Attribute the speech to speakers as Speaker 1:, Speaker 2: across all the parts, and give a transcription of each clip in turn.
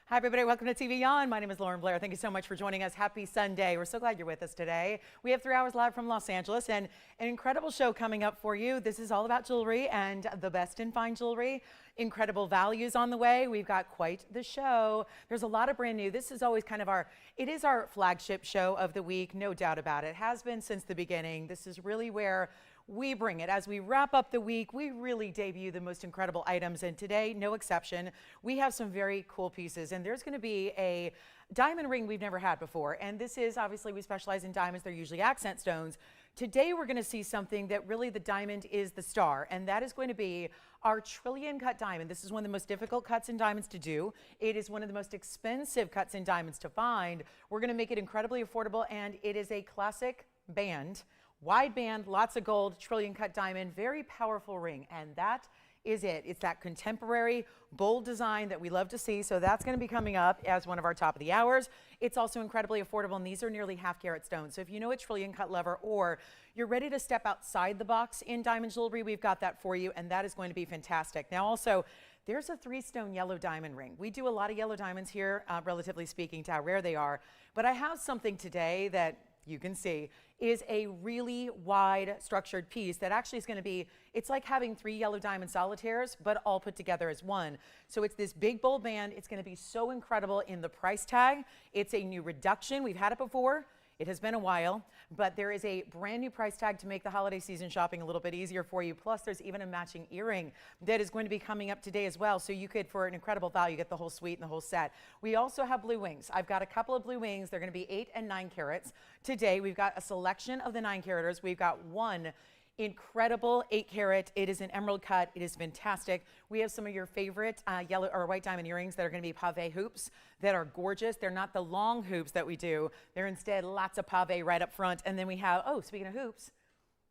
Speaker 1: Hi, everybody. Welcome to TVON. My name is Blair. Thank you so much for joining us. Happy Sunday. We're so glad you're with us today. We have 3 hours live from Los Angeles and an incredible show coming up for you. This is all about jewelry and the best in fine jewelry. Incredible values on the way. We've got quite the show. There's a lot of brand new. This is always kind of it is our flagship show of the week, no doubt about it. Has been since the beginning. This is really where we bring it. As we wrap up the week, we really debut the most incredible items, and today, no exception. We have some very cool pieces, and there's going to be a diamond ring we've never had before, and this is, obviously, we specialize in diamonds. They're usually accent stones. Today, we're going to see something that really the diamond is the star, and that is going to be our trillion cut diamond. This is one of the most difficult cuts in diamonds to do. It is one of the most expensive cuts in diamonds to find. We're going to make it incredibly affordable, and it is a classic band. Wide band, lots of gold, trillion cut diamond, very powerful ring, and that is it. It's that contemporary, bold design that we love to see, so that's going to be coming up as one of our top of the hours. It's also incredibly affordable, and these are nearly half-carat stones. So if you know a trillion cut lover or you're ready to step outside the box in diamond jewelry, we've got that for you, and that is going to be fantastic. Now also, there's a 3-stone yellow diamond ring. We do a lot of yellow diamonds here, relatively speaking to how rare they are, but I have something today that you can see is a really wide structured piece that actually is going to be, it's like having 3 yellow diamond solitaires, but all put together as one. So it's this big bold band. It's going to be so incredible in the price tag. It's a new reduction. We've had it before. It has been a while, but there is a brand new price tag to make the holiday season shopping a little bit easier for you. Plus, there's even a matching earring that is going to be coming up today as well. So you could, for an incredible value, get the whole suite and the whole set. We also have blue wings. I've got a couple of blue wings. They're going to be 8 and 9 carats. Today, we've got a selection of the 9 caraters. We've got one incredible 8 carat. It is an emerald cut. It is fantastic. We have some of your favorite yellow or white diamond earrings that are going to be pave hoops that are gorgeous. They're not the long hoops that we do. They're instead lots of pave right up front. And then we have, oh, speaking of hoops,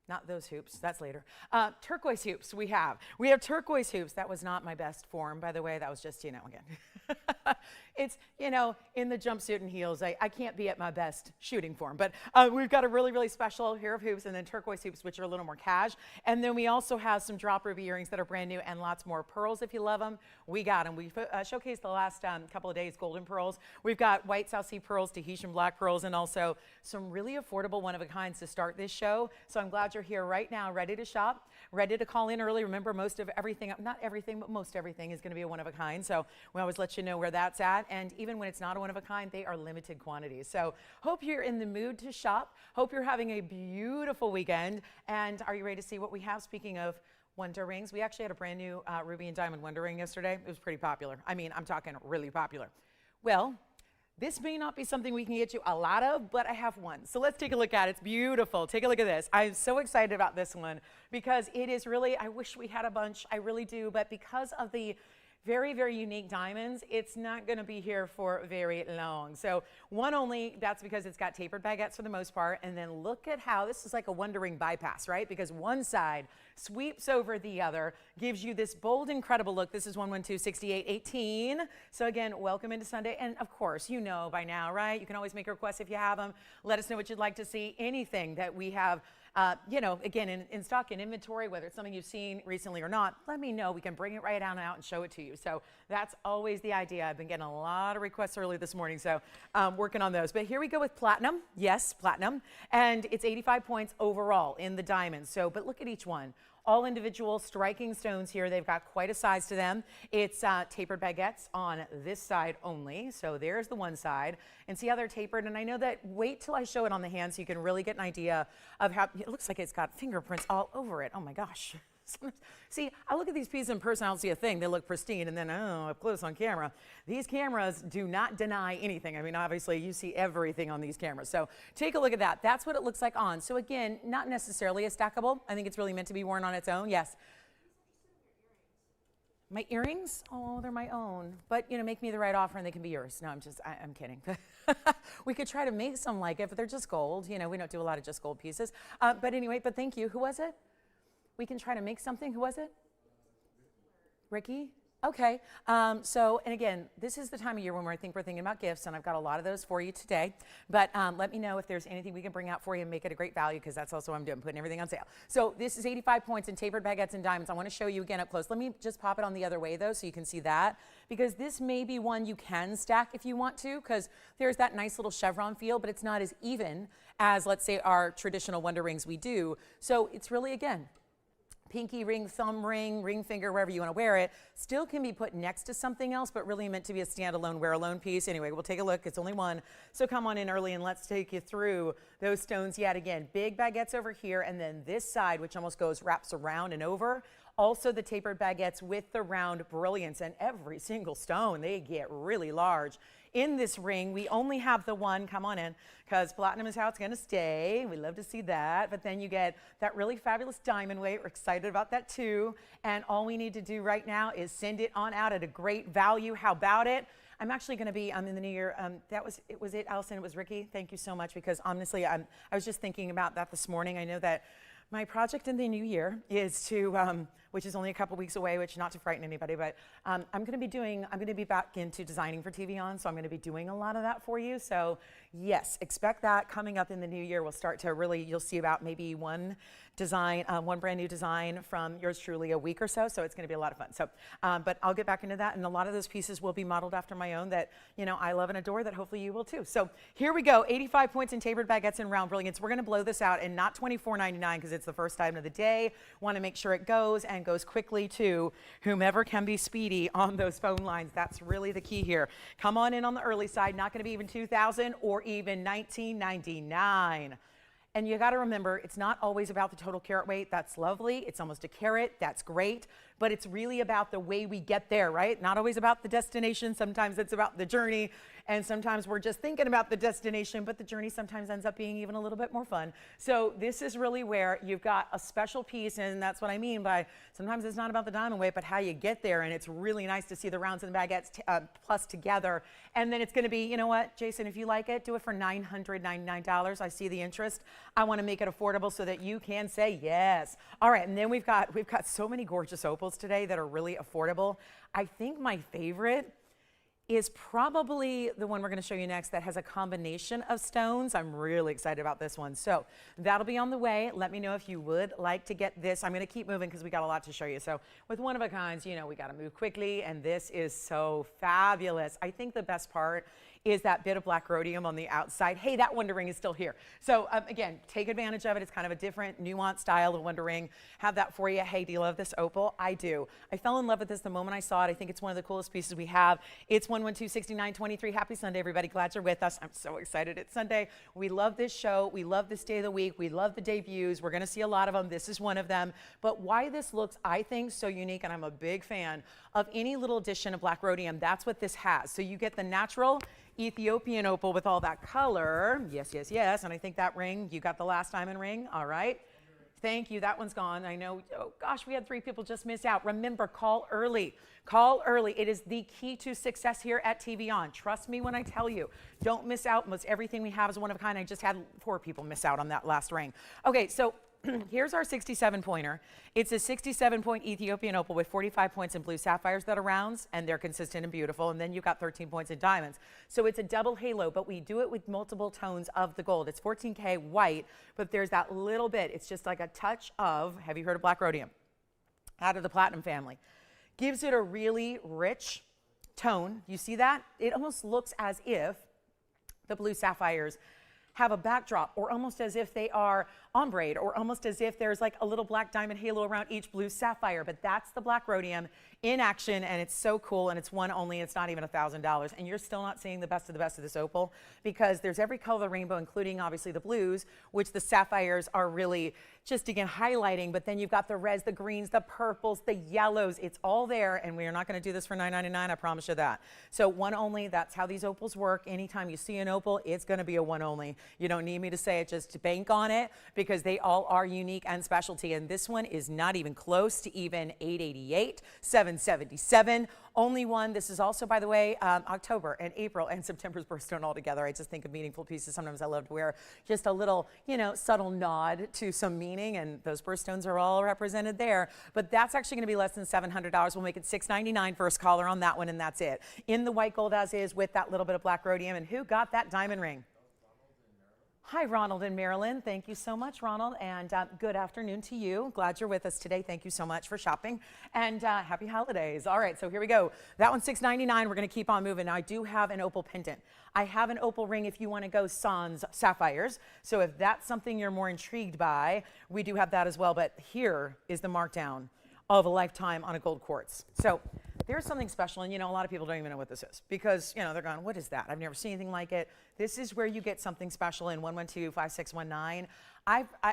Speaker 1: not those hoops, that's later. Turquoise hoops we have. We have turquoise hoops. That was not my best form, by the way. That was just, again. It's, in the jumpsuit and heels, I can't be at my best shooting form. But we've got a really, really special pair of hoops and then turquoise hoops, which are a little more cash. And then we also have some drop ruby earrings that are brand new and lots more pearls if you love them. We got them. We showcased the last couple of days golden pearls. We've got white South Sea pearls, Tahitian black pearls, and also some really affordable one-of-a-kinds to start this show. So I'm glad you're here right now, ready to shop, ready to call in early. Remember, most of everything, not everything, but most everything is going to be a one-of-a-kind. So we always let you know where that's at. And even when it's not a one-of-a-kind, they are limited quantities. So hope you're in the mood to shop. Hope you're having a beautiful weekend. And are you ready to see what we have? Speaking of wonder rings, we actually had a brand new ruby and diamond wonder ring yesterday. It was pretty popular. I mean, I'm talking really popular. Well, this may not be something we can get you a lot of, but I have one. So let's take a look at it. It's beautiful. Take a look at this. I'm so excited about this one because it is really, I wish we had a bunch. I really do. But because of the very, very unique diamonds, it's not going to be here for very long. So one only, that's because it's got tapered baguettes for the most part. And then look at how this is like a wonder ring bypass, right? Because one side sweeps over the other, gives you this bold, incredible look. This is 112-6818. So again, welcome into Sunday. And of course, you know by now, right? You can always make a request if you have them. Let us know what you'd like to see. Anything that we have again, in stock and inventory, whether it's something you've seen recently or not, let me know. We can bring it right down out and show it to you. So that's always the idea. I've been getting a lot of requests early this morning, so working on those. But here we go with platinum. Yes, platinum. And it's 85 points overall in the diamonds. So, but look at each one. All individual striking stones here. They've got quite a size to them. It's tapered baguettes on this side only. So there's the one side. And see how they're tapered? And I know that, wait till I show it on the hand so you can really get an idea of how, it looks like it's got fingerprints all over it. Oh my gosh. See, I look at these pieces in person, I don't see a thing. They look pristine, and then, oh, up close on camera. These cameras do not deny anything. I mean, obviously, you see everything on these cameras. So take a look at that. That's what it looks like on. So again, not necessarily a stackable. I think it's really meant to be worn on its own. Yes. My earrings? Oh, they're my own. But, make me the right offer and they can be yours. No, I'm kidding. We could try to make some like it, but they're just gold. We don't do a lot of just gold pieces. But anyway, but thank you. Who was it? We can try to make something. Who was it? Ricky? Okay, and again, this is the time of year when we're thinking about gifts, and I've got a lot of those for you today. But let me know if there's anything we can bring out for you and make it a great value, because that's also what I'm doing, putting everything on sale. So this is 85 points in tapered baguettes and diamonds. I want to show you again up close. Let me just pop it on the other way, though, so you can see that, because this may be one you can stack if you want to, because there's that nice little chevron feel, but it's not as even as, let's say, our traditional Wonder Rings we do. So it's really, again, pinky ring, thumb ring, ring finger, wherever you want to wear it, still can be put next to something else, but really meant to be a standalone, wear alone piece. Anyway, we'll take a look. It's only one. So come on in early and let's take you through those stones yet again. Big baguettes over here, and then this side, which almost wraps around and over. Also the tapered baguettes with the round brilliance, and every single stone, they get really large. In this ring, we only have the one, come on in, because platinum is how it's going to stay. We love to see that. But then you get that really fabulous diamond weight. We're excited about that too. And all we need to do right now is send it on out at a great value. How about it? I'm actually going to be in the new year. Was it Allison? It was Ricky. Thank you so much, because honestly, I was just thinking about that this morning. I know that my project in the new year is to, which is only a couple weeks away, which not to frighten anybody, but I'm going to be back into designing for TVON, so I'm going to be doing a lot of that for you. So yes, expect that coming up in the new year. We'll start to really, you'll see about maybe one design, one brand new design from yours truly a week or so. So it's going to be a lot of fun. So, but I'll get back into that, and a lot of those pieces will be modeled after my own that, you know, I love and adore, that hopefully you will too. So here we go, 85 points in tapered baguettes and round brilliance. We're going to blow this out, and not $24.99 because it's the first item of the day. Want to make sure it goes and goes quickly to whomever can be speedy on those phone lines. That's really the key here. Come on in on the early side. Not going to be even $2,000 or even $19.99. And you got to remember, it's not always about the total carat weight. That's lovely. It's almost a carat. That's great. But it's really about the way we get there, right? Not always about the destination. Sometimes it's about the journey. And sometimes we're just thinking about the destination, but the journey sometimes ends up being even a little bit more fun. So this is really where you've got a special piece, and that's what I mean by sometimes it's not about the diamond weight, but how you get there. And it's really nice to see the rounds and baguettes plus together. And then it's going to be, you know what, Jason, if you like it, do it for $999. I see the interest. I want to make it affordable so that you can say yes. All right, and then we've got so many gorgeous opals today that are really affordable. I think my favorite is probably the one we're going to show you next that has a combination of stones. I'm really excited about this one. So that'll be on the way. Let me know if you would like to get this. I'm going to keep moving because we got a lot to show you. So with one of a kinds, you know, we got to move quickly, and this is so fabulous. I think the best part is that bit of black rhodium on the outside. Hey, that Wonder Ring is still here. So again, take advantage of it. It's kind of a different, nuanced style of Wonder Ring. Have that for you. Hey, do you love this opal? I do. I fell in love with this the moment I saw it. I think it's one of the coolest pieces we have. It's 112-6923. Happy Sunday, everybody. Glad you're with us. I'm so excited it's Sunday. We love this show. We love this day of the week. We love the debuts. We're going to see a lot of them. This is one of them. But why this looks, I think, so unique, and I'm a big fan of any little addition of black rhodium, that's what this has. So you get the natural Ethiopian opal with all that color. Yes, yes, yes. And I think that ring, you got the last diamond ring. All right. Thank you. That one's gone. I know. Oh, gosh, we had 3 people just miss out. Remember, call early. Call early. It is the key to success here at TVON. Trust me when I tell you. Don't miss out. Most everything we have is one of a kind. I just had 4 people miss out on that last ring. Okay, so here's our 67 pointer. It's a 67 point Ethiopian opal with 45 points in blue sapphires that are rounds, and they're consistent and beautiful. And then you've got 13 points in diamonds. So it's a double halo, but we do it with multiple tones of the gold. It's 14K white, but there's that little bit. It's just like a touch of, have you heard of black rhodium? Out of the platinum family. Gives it a really rich tone. You see that? It almost looks as if the blue sapphires have a backdrop, or almost as if they are ombre, or almost as if there's like a little black diamond halo around each blue sapphire. But that's the black rhodium in action, and it's so cool, and it's one only. It's not even $1,000, and you're still not seeing the best of this opal, because there's every color of the rainbow, including obviously the blues, which the sapphires are really just again highlighting. But then you've got the reds, the greens, the purples, the yellows. It's all there, and we are not going to do this for $9.99. I promise you that. So one only. That's how these opals work. Anytime you see an opal, it's going to be a one only. You don't need me to say it. Just bank on it, because they all are unique and specialty. And this one is not even close to even $888, $777. Only one. This is also, by the way, October and April and September's birthstone all together. I just think of meaningful pieces. Sometimes I love to wear just a little, subtle nod to some meaning, and those birthstones are all represented there. But that's actually going to be less than $700. We'll make it $699 first caller on that one, and that's it. In the white gold as is with that little bit of black rhodium. And who got that diamond ring? Hi, Ronald in Maryland. Thank you so much, Ronald, and good afternoon to you. Glad you're with us today. Thank you so much for shopping, and happy holidays. All right, so here we go. That one's $699. We're going to keep on moving. Now, I do have an opal pendant. I have an opal ring if you want to go sans sapphires. So if that's something you're more intrigued by, we do have that as well. But here is the markdown of a lifetime on a gold quartz. So there's something special, and a lot of people don't even know what this is because, they're going, what is that? I've never seen anything like it. This is where you get something special in 112-5619.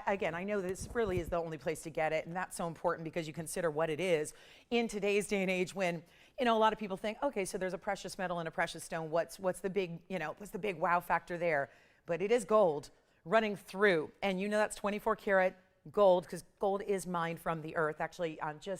Speaker 1: Again, I know this really is the only place to get it, and that's so important because you consider what it is in today's day and age when, a lot of people think, okay, so there's a precious metal and a precious stone. What's the big, what's the big wow factor there? But it is gold running through, and that's 24 karat gold, because gold is mined from the earth. Actually,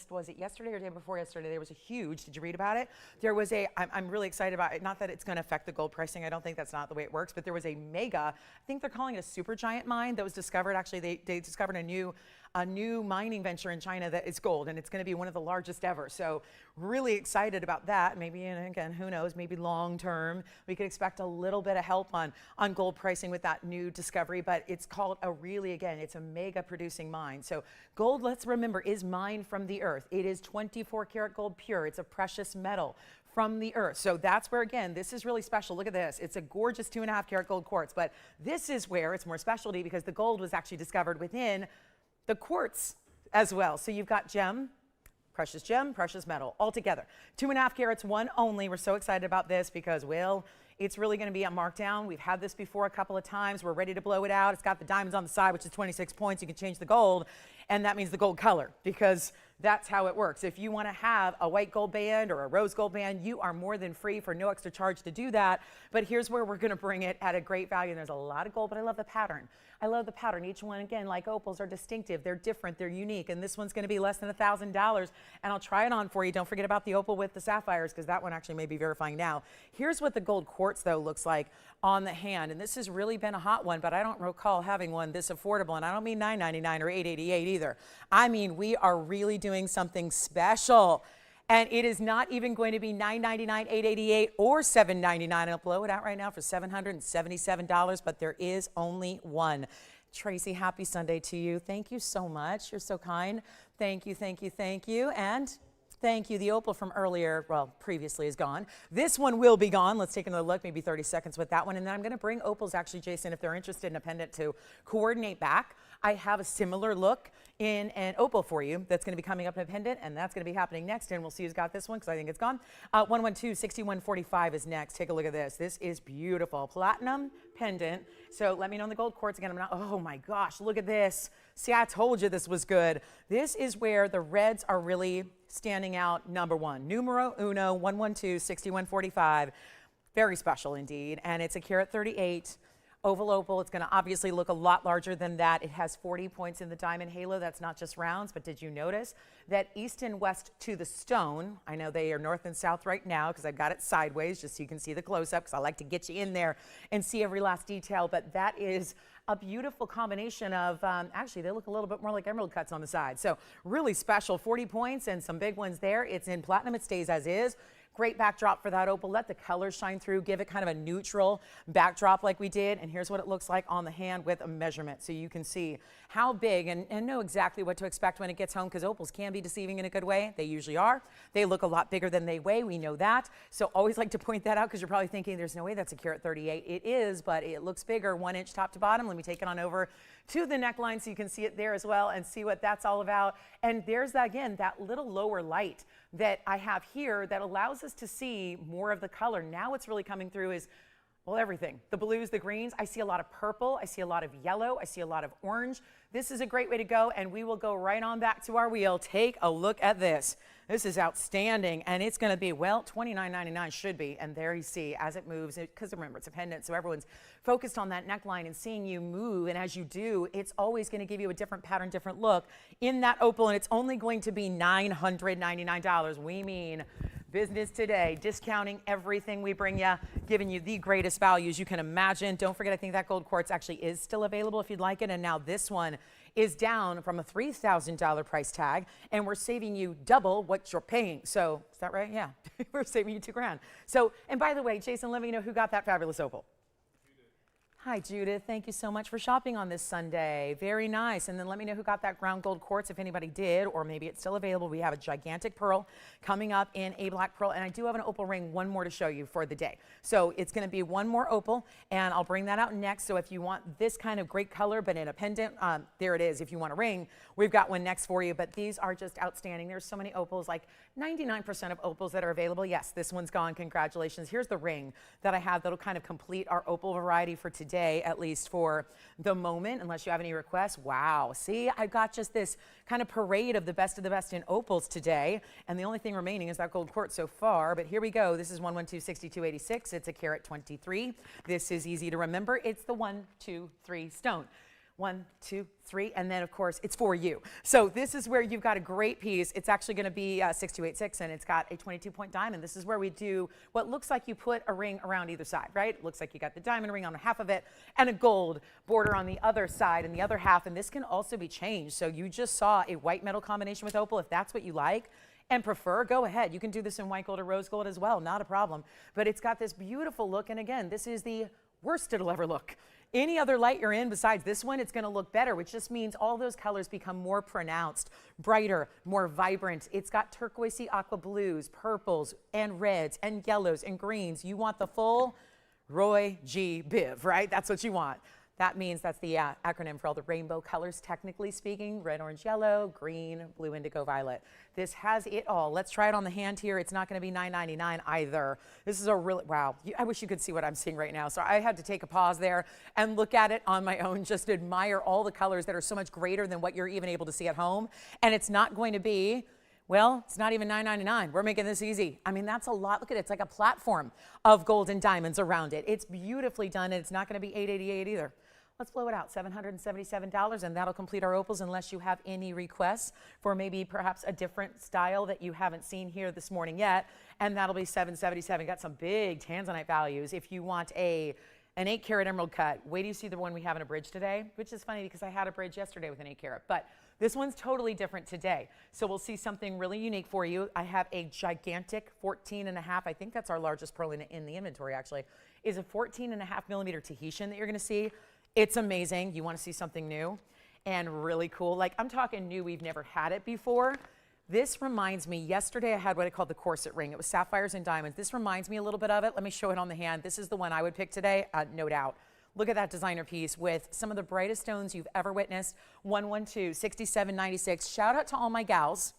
Speaker 1: was it yesterday or day before yesterday, there was a huge, did you read about it? There was I'm really excited about it. Not that it's going to affect the gold pricing. I don't think that's not the way it works, but there was a mega, I think they're calling it a super giant mine that was discovered. Actually, they discovered a new mining venture in China that is gold, and it's going to be one of the largest ever. So really excited about that. Maybe, and again, who knows, maybe long term, we could expect a little bit of help on gold pricing with that new discovery, but it's called it's a mega producing mine. So gold, let's remember, is mined from the earth. It is 24 karat gold pure. It's a precious metal from the earth. So that's where, again, this is really special. Look at this. It's a gorgeous 2.5 karat gold quartz, but this is where it's more specialty because the gold was actually discovered within the quartz as well. So you've got gem, precious metal, all together. 2.5 carats, one only. We're so excited about this because, well, it's really going to be a markdown. We've had this before a couple of times. We're ready to blow it out. It's got the diamonds on the side, which is 26 points. You can change the gold, and that means the gold color because that's how it works. If you want to have a white gold band or a rose gold band, you are more than free for no extra charge to do that. But here's where we're going to bring it at a great value. And there's a lot of gold, but I love the pattern. I love the pattern. Each one, again, like opals, are distinctive. They're different. They're unique. And this one's going to be less than $1,000. And I'll try it on for you. Don't forget about the opal with the sapphires because that one actually may be verifying now. Here's what the gold quartz, though, looks like on the hand. And this has really been a hot one, but I don't recall having one this affordable. And I don't mean $9.99 or $8.88 either. I mean, we are really doing something special. And it is not even going to be $9.99, $8.88, or $7.99. I'll blow it out right now for $777, but there is only one. Tracy, happy Sunday to you. Thank you so much. You're so kind. Thank you, thank you, thank you. And thank you. The opal from earlier, well, previously is gone. This one will be gone. Let's take another look, maybe 30 seconds with that one. And then I'm going to bring opals, actually, Jason, if they're interested in a pendant to coordinate back. I have a similar look in an opal for you that's going to be coming up in a pendant, and that's going to be happening next. And we'll see who's got this one because I think it's gone. 112-6145 is next. Take a look at this. This is beautiful. Platinum pendant. So let me know on the gold quartz again. Oh my gosh, look at this. See, I told you this was good. This is where the reds are really standing out. Number one, numero uno, 112-6145. Very special indeed. And it's a carat 38. Oval opal. It's going to obviously look a lot larger than that. It has 40 points in the diamond halo. That's not just rounds, but did you notice that east and west to the stone? I know they are north and south right now because I've got it sideways just so you can see the close-up because I like to get you in there and see every last detail, but that is a beautiful combination of, actually they look a little bit more like emerald cuts on the side. So really special, 40 points and some big ones there. It's in platinum. It stays as is. Great backdrop for that opal. Let the colors shine through. Give it kind of a neutral backdrop like we did. And here's what it looks like on the hand with a measurement. So you can see how big and know exactly what to expect when it gets home because opals can be deceiving in a good way. They usually are. They look a lot bigger than they weigh. We know that. So always like to point that out because you're probably thinking there's no way that's a carat 38. It is, but it looks bigger, 1 inch top to bottom. Let me take it on over to the neckline so you can see it there as well and see what that's all about. And there's, again, that little lower light that I have here that allows us to see more of the color. Now what's really coming through is, well, everything. The blues, the greens. I see a lot of purple. I see a lot of yellow. I see a lot of orange. This is a great way to go, and we will go right on back to our wheel. Take a look at this. This is outstanding, and it's going to be, well, $29.99 should be, and there you see as it moves, because remember, it's a pendant, so everyone's focused on that neckline and seeing you move, and as you do, it's always going to give you a different pattern, different look in that opal, and it's only going to be $999. We mean business today, discounting everything we bring you, giving you the greatest values you can imagine. Don't forget, I think that gold quartz actually is still available if you'd like it. And now this one is down from a $3,000 price tag, and we're saving you double what you're paying. So is that right? Yeah, we're saving you $2,000. So, and by the way, Jason, let me know who got that fabulous opal. Hi, Judith. Thank you so much for shopping on this Sunday. Very nice. And then let me know who got that ground gold quartz if anybody did, or maybe it's still available. We have a gigantic pearl coming up in a black pearl, and I do have an opal ring, one more to show you for the day. So it's going to be one more opal, and I'll bring that out next. So if you want this kind of great color, but in a pendant, there it is. If you want a ring, we've got one next for you, but these are just outstanding. There's so many opals, like 99% of opals that are available. Yes, this one's gone. Congratulations. Here's the ring that I have that'll kind of complete our opal variety for today. At least for the moment, unless you have any requests. Wow, see, I got just this kind of parade of the best in opals today, and the only thing remaining is that gold quartz so far, but here we go. This is 112-6286. It's a carat 23. This is easy to remember. It's the 1, 2, 3 stone. 1, 2, 3, and then of course it's for you. So this is where you've got a great piece. It's actually going to be 6286, and it's got a 22-point diamond. This is where we do what looks like you put a ring around either side, right? It looks like you got the diamond ring on half of it and a gold border on the other side and the other half, and this can also be changed. So you just saw a white metal combination with opal. If that's what you like and prefer, go ahead. You can do this in white gold or rose gold as well, not a problem. But it's got this beautiful look, and again, this is the worst it'll ever look. Any other light you're in besides this one, it's going to look better, which just means all those colors become more pronounced, brighter, more vibrant. It's got turquoisey aqua blues, purples, and reds, and yellows, and greens. You want the full Roy G. Biv, right? That's what you want. That means that's the acronym for all the rainbow colors, technically speaking: red, orange, yellow, green, blue, indigo, violet. This has it all. Let's try it on the hand here. It's not going to be $9.99 either. This is a really, wow. I wish you could see what I'm seeing right now. So I had to take a pause there and look at it on my own, just admire all the colors that are so much greater than what you're even able to see at home. And it's not going to be, well, it's not even $9.99. We're making this easy. I mean, that's a lot. Look at it. It's like a platform of gold and diamonds around it. It's beautifully done, and it's not going to be $888 either. Let's blow it out, $777, and that'll complete our opals unless you have any requests for maybe perhaps a different style that you haven't seen here this morning yet, and that'll be $777. Got some big Tanzanite values. If you want an 8-carat emerald cut, wait till you see the one we have in a bridge today, which is funny because I had a bridge yesterday with an 8-carat, but this one's totally different today. So we'll see something really unique for you. I have a gigantic 14.5, I think that's our largest pearl in the inventory actually, is a 14.5 millimeter Tahitian that you're gonna see. It's amazing. You want to see something new and really cool. Like, I'm talking new, we've never had it before. This reminds me, yesterday I had what I called the corset ring. It was sapphires and diamonds. This reminds me a little bit of it. Let me show it on the hand. This is the one I would pick today, no doubt. Look at that designer piece with some of the brightest stones you've ever witnessed. 112-6796. Shout out to all my gals,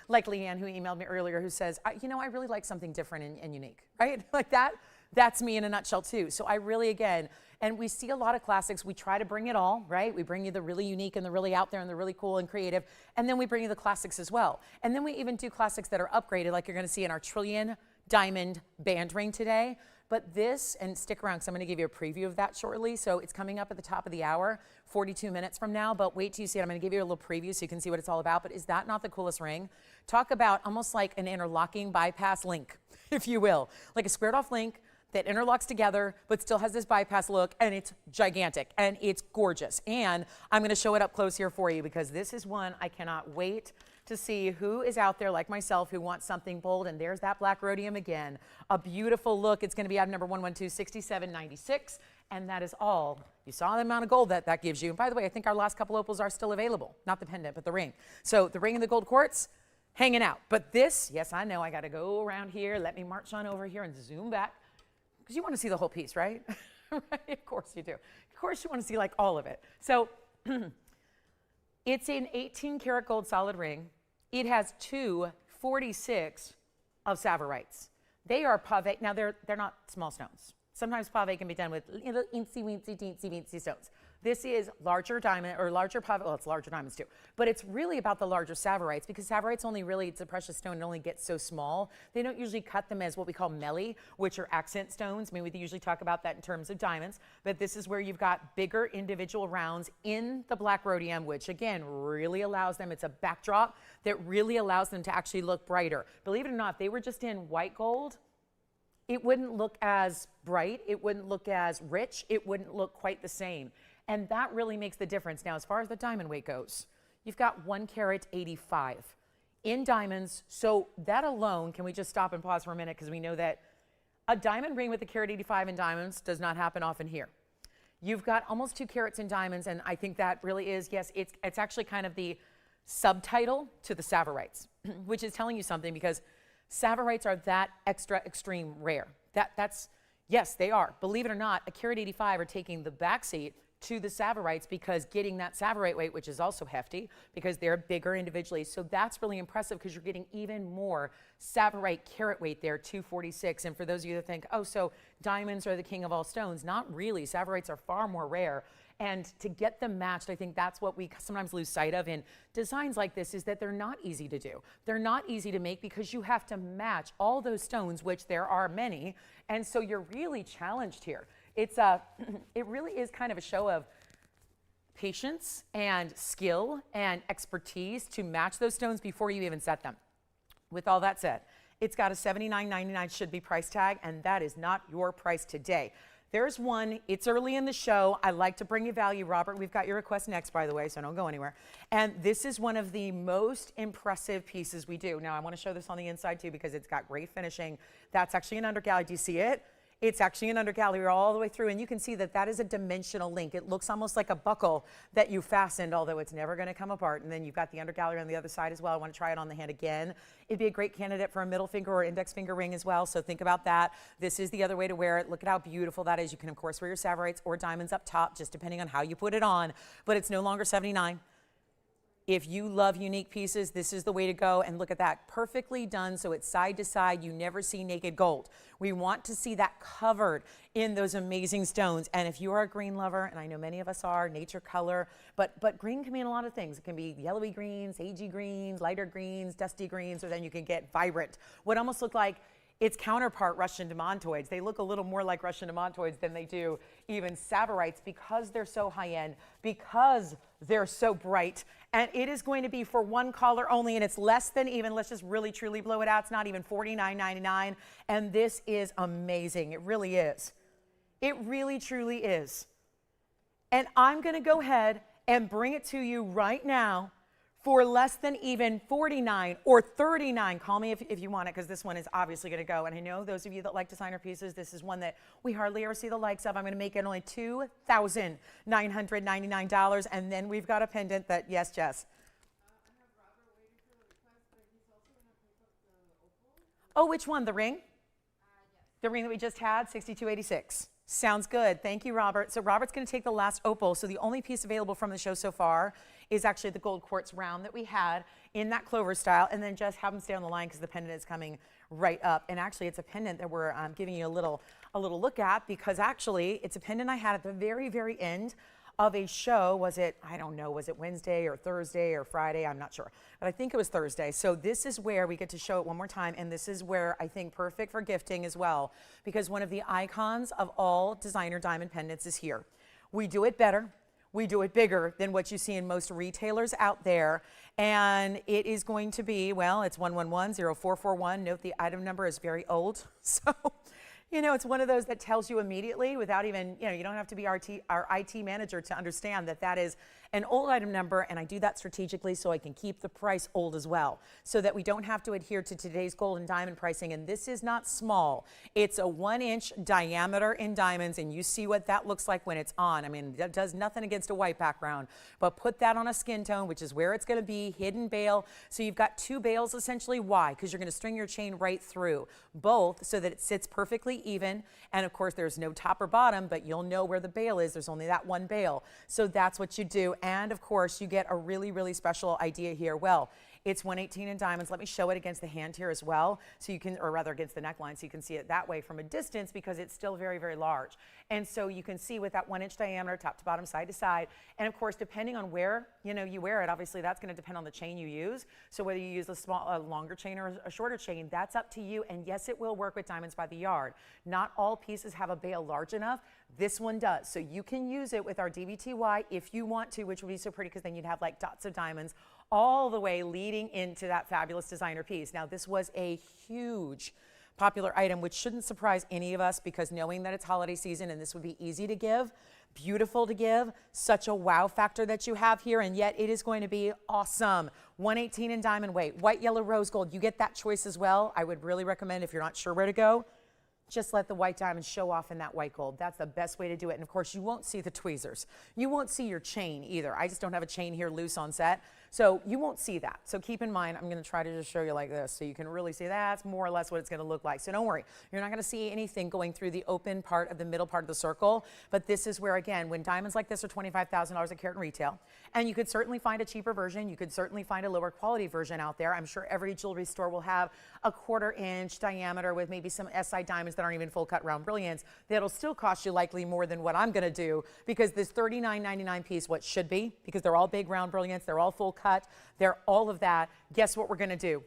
Speaker 1: like Leanne, who emailed me earlier, who says, you know, I really like something different and unique, right? Like that. That's me in a nutshell too. So I really, again, and we see a lot of classics. We try to bring it all, right? We bring you the really unique and the really out there and the really cool and creative. And then we bring you the classics as well. And then we even do classics that are upgraded, like you're going to see in our trillion diamond band ring today. But this, and stick around because I'm going to give you a preview of that shortly. So it's coming up at the top of the hour, 42 minutes from now. But wait till you see it. I'm going to give you a little preview so you can see what it's all about. But is that not the coolest ring? Talk about almost like an interlocking bypass link, if you will. Like a squared off link that interlocks together but still has this bypass look, and it's gigantic and it's gorgeous. And I'm going to show it up close here for you because this is one I cannot wait to see who is out there like myself who wants something bold. And there's that black rhodium again. A beautiful look. It's going to be item number 112-6796, and that is all. You saw the amount of gold that gives you. And by the way, I think our last couple opals are still available. Not the pendant, but the ring. So the ring and the gold quartz hanging out. But this, yes, I know I got to go around here. Let me march on over here and zoom back. Because you want to see the whole piece, right? Right? Of course you do. Of course you want to see like all of it. So it's an 18-karat gold solid ring. It has 246 of Savarites. They are pave. Now they're not small stones. Sometimes pave can be done with little incy-weensy, teensy-weensy stones. This is larger diamond or larger, well, it's larger diamonds too, but it's really about the larger Savorites because Savorites only really, it's a precious stone, it only gets so small. They don't usually cut them as what we call melly, which are accent stones. I mean, we usually talk about that in terms of diamonds, but this is where you've got bigger individual rounds in the black rhodium, which again, really allows them, it's a backdrop that really allows them to actually look brighter. Believe it or not, if they were just in white gold, it wouldn't look as bright, it wouldn't look as rich, it wouldn't look quite the same. And that really makes the difference. Now, as far as the diamond weight goes, you've got 1 carat 85 in diamonds. So that alone, can we just stop and pause for a minute? Because we know that a diamond ring with a carat 85 in diamonds does not happen often here. You've got almost 2 carats in diamonds, and I think that really is, yes, it's actually kind of the subtitle to the Savorites, which is telling you something because Savorites are that extra extreme rare. That's, yes, they are. Believe it or not, a carat 85 are taking the backseat to the Savorites because getting that Savorite weight, which is also hefty because they're bigger individually. So that's really impressive because you're getting even more Savorite carat weight there, 246. And for those of you that think, oh, so diamonds are the king of all stones, not really. Savorites are far more rare. And to get them matched, I think that's what we sometimes lose sight of in designs like this is that they're not easy to do. They're not easy to make because you have to match all those stones, which there are many. And so you're really challenged here. It really is kind of a show of patience and skill and expertise to match those stones before you even set them. With all that said, it's got a $79.99 should be price tag, and that is not your price today. There's one, it's early in the show. I like to bring you value, Robert. We've got your request next, by the way, so don't go anywhere. And this is one of the most impressive pieces we do. Now, I want to show this on the inside too because it's got great finishing. That's actually an undergallery. Do you see it? It's actually an undergallery all the way through, and you can see that that is a dimensional link. It looks almost like a buckle that you fastened, although it's never going to come apart. And then you've got the undergallery on the other side as well. I want to try it on the hand again. It'd be a great candidate for a middle finger or index finger ring as well, so think about that. This is the other way to wear it. Look at how beautiful that is. You can, of course, wear your Savorites or diamonds up top, just depending on how you put it on, but it's no longer $79. If you love unique pieces, this is the way to go. And look at that, perfectly done. So it's side to side. You never see naked gold. We want to see that covered in those amazing stones. And if you are a green lover, and I know many of us are, nature color, but green can mean a lot of things. It can be yellowy greens, sagey greens, lighter greens, dusty greens, or then you can get vibrant. What almost look like its counterpart, Russian demontoids. They look a little more like Russian demontoids than they do even Savorites because they're so high-end, because they're so bright. And it is going to be for one caller only, and it's less than even, let's just really truly blow it out. It's not even $49.99, and this is amazing. It really is. It really truly is. And I'm going to go ahead and bring it to you right now for less than even $49 or $39. Call me if you want it, because this one is obviously going to go. And I know those of you that like designer pieces, this is one that we hardly ever see the likes of. I'm going to make it only $2,999. And then we've got a pendant that, yes, Jess.
Speaker 2: I have Robert waiting for the request, but he's also going to pick up the opal.
Speaker 1: Oh, which one? The ring?
Speaker 2: Yes.
Speaker 1: The ring that we just had, 6286. Sounds good. Thank you, Robert. So Robert's going to take the last opal. So the only piece available from the show so far is actually the gold quartz round that we had in that clover style. And then just have them stay on the line because the pendant is coming right up. And actually, it's a pendant that we're giving you a little look at because actually, it's a pendant I had at the very, very end of a show. Was it, I don't know, was it Wednesday or Thursday or Friday? I'm not sure, but I think it was Thursday. So this is where we get to show it one more time, and this is where I think perfect for gifting as well, because one of the icons of all designer diamond pendants is here. We do it better. We do it bigger than what you see in most retailers out there, and it is going to be, well, it's 111-0441. Note the item number is very old, so you know, it's one of those that tells you immediately without even, you know, you don't have to be our IT manager to understand that that is an old item number, and I do that strategically so I can keep the price old as well, so that we don't have to adhere to today's gold and diamond pricing. And this is not small. It's a 1-inch diameter in diamonds, and you see what that looks like when it's on. I mean, that does nothing against a white background, but put that on a skin tone, which is where it's going to be, hidden bail. So you've got 2 bails essentially. Why? Because you're going to string your chain right through both so that it sits perfectly even. And of course, there's no top or bottom, but you'll know where the bail is. There's only that one bail. So that's what you do. And of course, you get a really, really special idea here. Well, It's 118 in diamonds. Let me show it against the hand here as well, so you can, or rather against the neckline, so you can see it that way from a distance because it's still very, very large. And so you can see with that 1 inch diameter, top to bottom, side to side. And of course, depending on where you wear it, obviously that's going to depend on the chain you use. So whether you use a longer chain or a shorter chain, that's up to you. And yes, it will work with diamonds by the yard. Not all pieces have a bail large enough. This one does. So you can use it with our DBTY if you want to, which would be so pretty because then you'd have like dots of diamonds all the way leading into that fabulous designer piece. Now, this was a huge popular item, which shouldn't surprise any of us because knowing that it's holiday season and this would be easy to give, beautiful to give, such a wow factor that you have here, and yet it is going to be awesome. 118 in diamond weight, white, yellow, rose gold. You get that choice as well. I would really recommend if you're not sure where to go, just let the white diamonds show off in that white gold. That's the best way to do it. And of course, you won't see the tweezers. You won't see your chain either. I just don't have a chain here loose on set. So you won't see that. So keep in mind, I'm going to try to just show you like this so you can really see that's more or less what it's going to look like. So don't worry. You're not going to see anything going through the open part of the middle part of the circle. But this is where, again, when diamonds like this are $25,000 a carat in retail, and you could certainly find a cheaper version. You could certainly find a lower quality version out there. I'm sure every jewelry store will have a 1/4 inch diameter with maybe some SI diamonds that aren't even full cut round brilliance. That'll still cost you likely more than what I'm going to do because this $39.99 piece, what should be, because they're all big round brilliance, they're all full cut, they're all of that. Guess what we're going to do?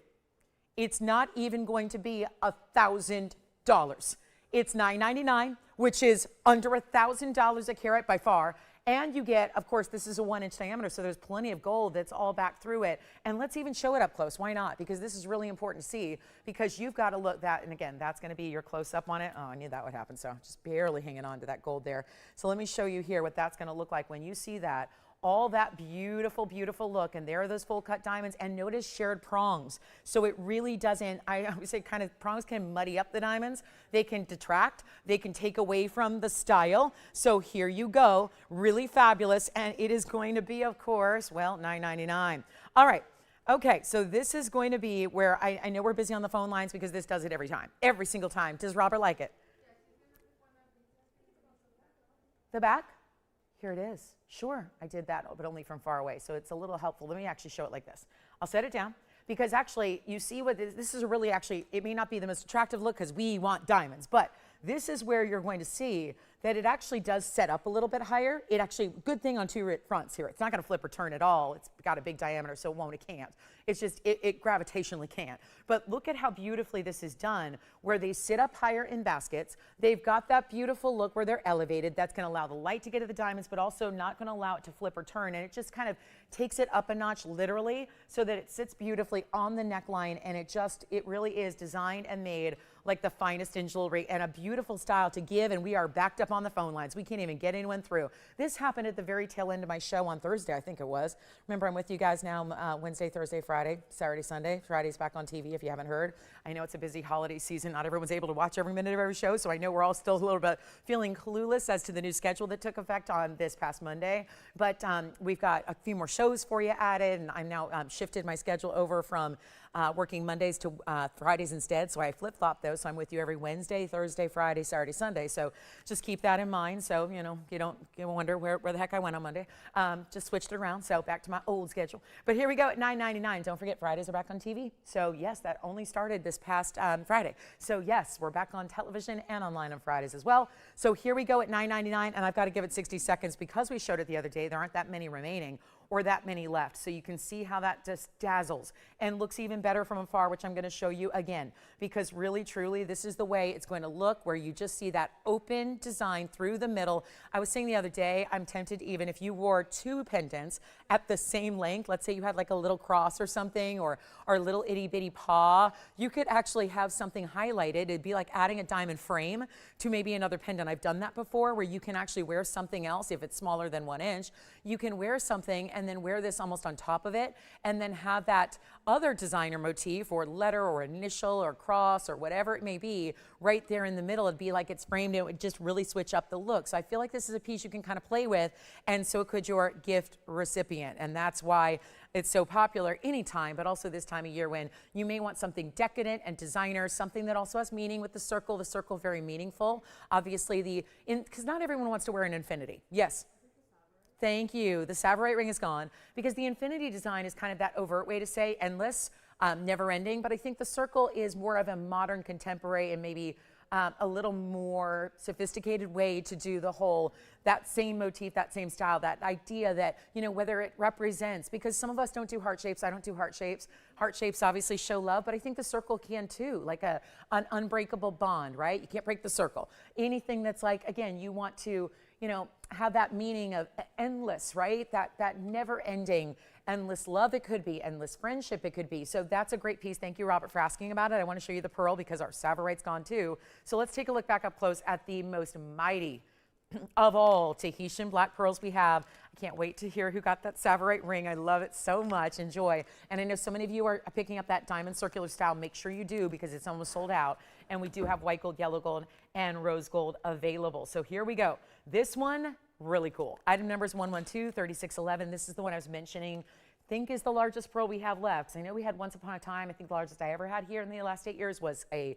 Speaker 1: It's not even going to be $1,000. It's $9.99, which is under $1,000 a carat by far. And you get, of course, this is a 1 inch diameter, so there's plenty of gold that's all back through it. And let's even show it up close. Why not? Because this is really important to see because you've got to look that, and again, that's going to be your close up on it. Oh, I knew that would happen, so just barely hanging on to that gold there. So let me show you here what that's going to look like when you see that. All that beautiful, beautiful look, and there are those full cut diamonds, and notice shared prongs. So it really doesn't, I always say kind of prongs can muddy up the diamonds. They can detract, they can take away from the style. So here you go, really fabulous, and it is going to be, of course, well, $9.99. All right. Okay, so this is going to be where I know we're busy on the phone lines because this does it every time, every single time. Does Robert like it? The back? Here it is. Sure, I did that, but only from far away, so it's a little helpful. Let me actually show it like this. I'll set it down because actually you see what this is really actually, it may not be the most attractive look because we want diamonds, but this is where you're going to see that it actually does set up a little bit higher. It actually, good thing on two fronts here. It's not going to flip or turn at all. It's got a big diameter, so it can't. It's just, it gravitationally can't. But look at how beautifully this is done, where they sit up higher in baskets. They've got that beautiful look where they're elevated. That's going to allow the light to get to the diamonds, but also not going to allow it to flip or turn. And it just kind of takes it up a notch, literally, so that it sits beautifully on the neckline. And it really is designed and made like the finest in jewelry and a beautiful style to give. And we are backed up on the phone lines. We can't even get anyone through. This happened at the very tail end of my show on Thursday, I think it was. Remember, I'm with you guys now Wednesday, Thursday, Friday, Saturday, Sunday. Friday's back on TV if you haven't heard. I know it's a busy holiday season. Not everyone's able to watch every minute of every show, so I know we're all still a little bit feeling clueless as to the new schedule that took effect on this past Monday. But we've got a few more shows for you added, and I'm now shifted my schedule over from working Mondays to Fridays instead, so I flip-flop those. So I'm with you every Wednesday, Thursday, Friday, Saturday, Sunday. So just keep that in mind. So you don't wonder where the heck I went on Monday. Just switched it around. So back to my old schedule. But here we go at $9.99. Don't forget Fridays are back on TV. So yes, that only started this past Friday. So yes, we're back on television and online on Fridays as well. So here we go at $9.99, and I've got to give it 60 seconds because we showed it the other day. There aren't that many remaining, or that many left. So you can see how that just dazzles and looks even better from afar, which I'm going to show you again, because really, truly, this is the way it's going to look, where you just see that open design through the middle. I was saying the other day, I'm tempted even if you wore two pendants at the same length, let's say you had like a little cross or something, or a little itty bitty paw, you could actually have something highlighted. It'd be like adding a diamond frame to maybe another pendant. I've done that before, where you can actually wear something else. If it's smaller than 1 inch, you can wear something and then wear this almost on top of it, and then have that other designer motif or letter or initial or cross or whatever it may be right there in the middle. It'd be like it's framed. It would just really switch up the look. So I feel like this is a piece you can kind of play with, and so could your gift recipient. And that's why it's so popular anytime, but also this time of year when you may want something decadent and designer, something that also has meaning with the circle very meaningful. Obviously, because not everyone wants to wear an infinity. Yes? Thank you. The Savorite ring is gone because the infinity design is kind of that overt way to say endless, never ending. But I think the circle is more of a modern, contemporary, and maybe a little more sophisticated way to do the whole, that same motif, that same style, that idea that, you know, whether it represents, because some of us don't do heart shapes. I don't do heart shapes. Heart shapes obviously show love, but I think the circle can too, like an unbreakable bond, right? You can't break the circle. Anything that's like, again, you want to, you know, have that meaning of endless, right? That never ending, endless love it could be, endless friendship it could be. So that's a great piece. Thank you, Robert, for asking about it. I want to show you the pearl because our Savorite's gone too. So let's take a look back up close at the most mighty of all Tahitian black pearls we have. I can't wait to hear who got that Savorite ring. I love it so much. Enjoy. And I know so many of you are picking up that diamond circular style. Make sure you do because it's almost sold out. And we do have white gold, yellow gold, and rose gold available. So here we go. This one, really cool. Item number is 112-3611. This is the one I was mentioning. Think is the largest pearl we have left. I know we had once upon a time, I think the largest I ever had here in the last 8 years was a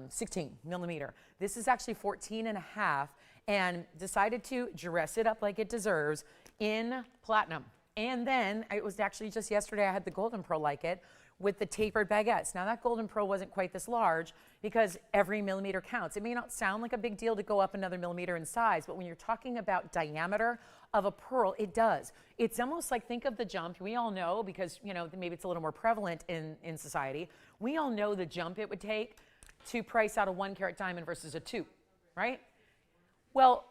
Speaker 1: 16 millimeter. This is actually 14 and a half, and decided to dress it up like it deserves in platinum. And then it was actually just yesterday I had the golden pearl like it with the tapered baguettes. Now that golden pearl wasn't quite this large because every millimeter counts. It may not sound like a big deal to go up another millimeter in size, but when you're talking about diameter of a pearl, it does. It's almost like, think of the jump. We all know, because you know maybe it's a little more prevalent in society, we all know the jump it would take to price out a 1 carat diamond versus a 2, right? Well,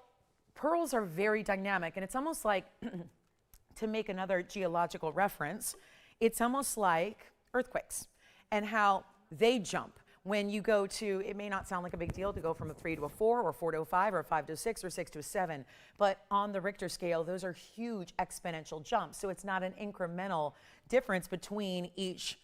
Speaker 1: pearls are very dynamic, and it's almost like, to make another geological reference, it's almost like earthquakes and how they jump. When you go to, it may not sound like a big deal to go from a 3 to a 4 or 4 to a 5 or a 5 to a 6 or 6 to a 7, but on the Richter scale, those are huge exponential jumps. So it's not an incremental difference between each,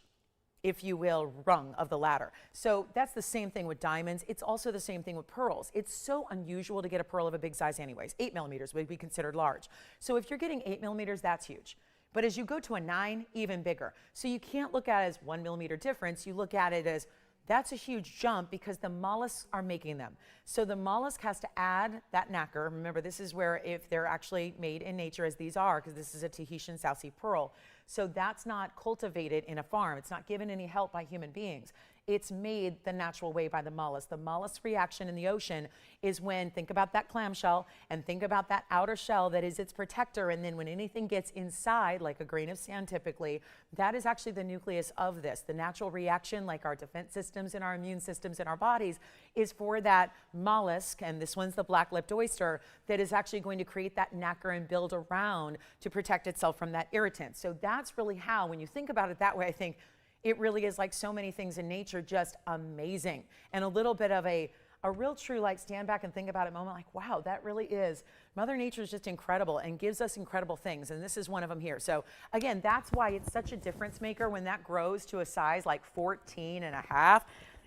Speaker 1: if you will, rung of the ladder. So that's the same thing with diamonds. It's also the same thing with pearls. It's so unusual to get a pearl of a big size anyways. 8 millimeters would be considered large. So if you're getting 8 millimeters, that's huge. But as you go to a 9, even bigger. So you can't look at it as 1 millimeter difference. You look at it as, that's a huge jump because the mollusks are making them. So the mollusk has to add that nacre. Remember, this is where, if they're actually made in nature, as these are, because this is a Tahitian South Sea pearl. So that's not cultivated in a farm. It's not given any help by human beings. It's made the natural way by the mollusk. The mollusk reaction in the ocean is when, think about that clamshell and think about that outer shell that is its protector, and then when anything gets inside, like a grain of sand typically, that is actually the nucleus of this. The natural reaction, like our defense systems and our immune systems in our bodies, is for that mollusk, and this one's the black-lipped oyster, that is actually going to create that nacre and build around to protect itself from that irritant. So that's really how, when you think about it that way, I think it really is, like so many things in nature, just amazing. And a little bit of a real true, like, stand back and think about it moment, like, wow, that really is, Mother Nature is just incredible and gives us incredible things. And this is one of them here. So again, that's why it's such a difference maker when that grows to a size like 14 and a half.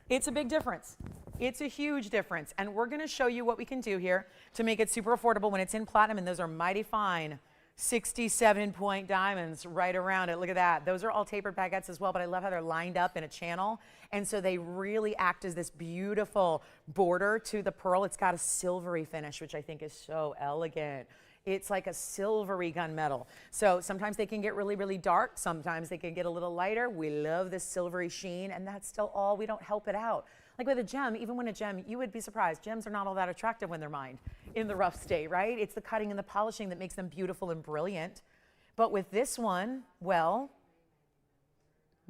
Speaker 1: It's a big difference. It's a huge difference. And we're going to show you what we can do here to make it super affordable when it's in platinum. And those are mighty fine 67-point diamonds right around it. Look at that. Those are all tapered baguettes as well, but I love how they're lined up in a channel. And so they really act as this beautiful border to the pearl. It's got a silvery finish, which I think is so elegant. It's like a silvery gunmetal. So sometimes they can get really, really dark. Sometimes they can get a little lighter. We love this silvery sheen, and that's still all. We don't help it out. Like with a gem, even when a gem, you would be surprised, gems are not all that attractive when they're mined in the rough state, right? It's the cutting and the polishing that makes them beautiful and brilliant. But with this one, well,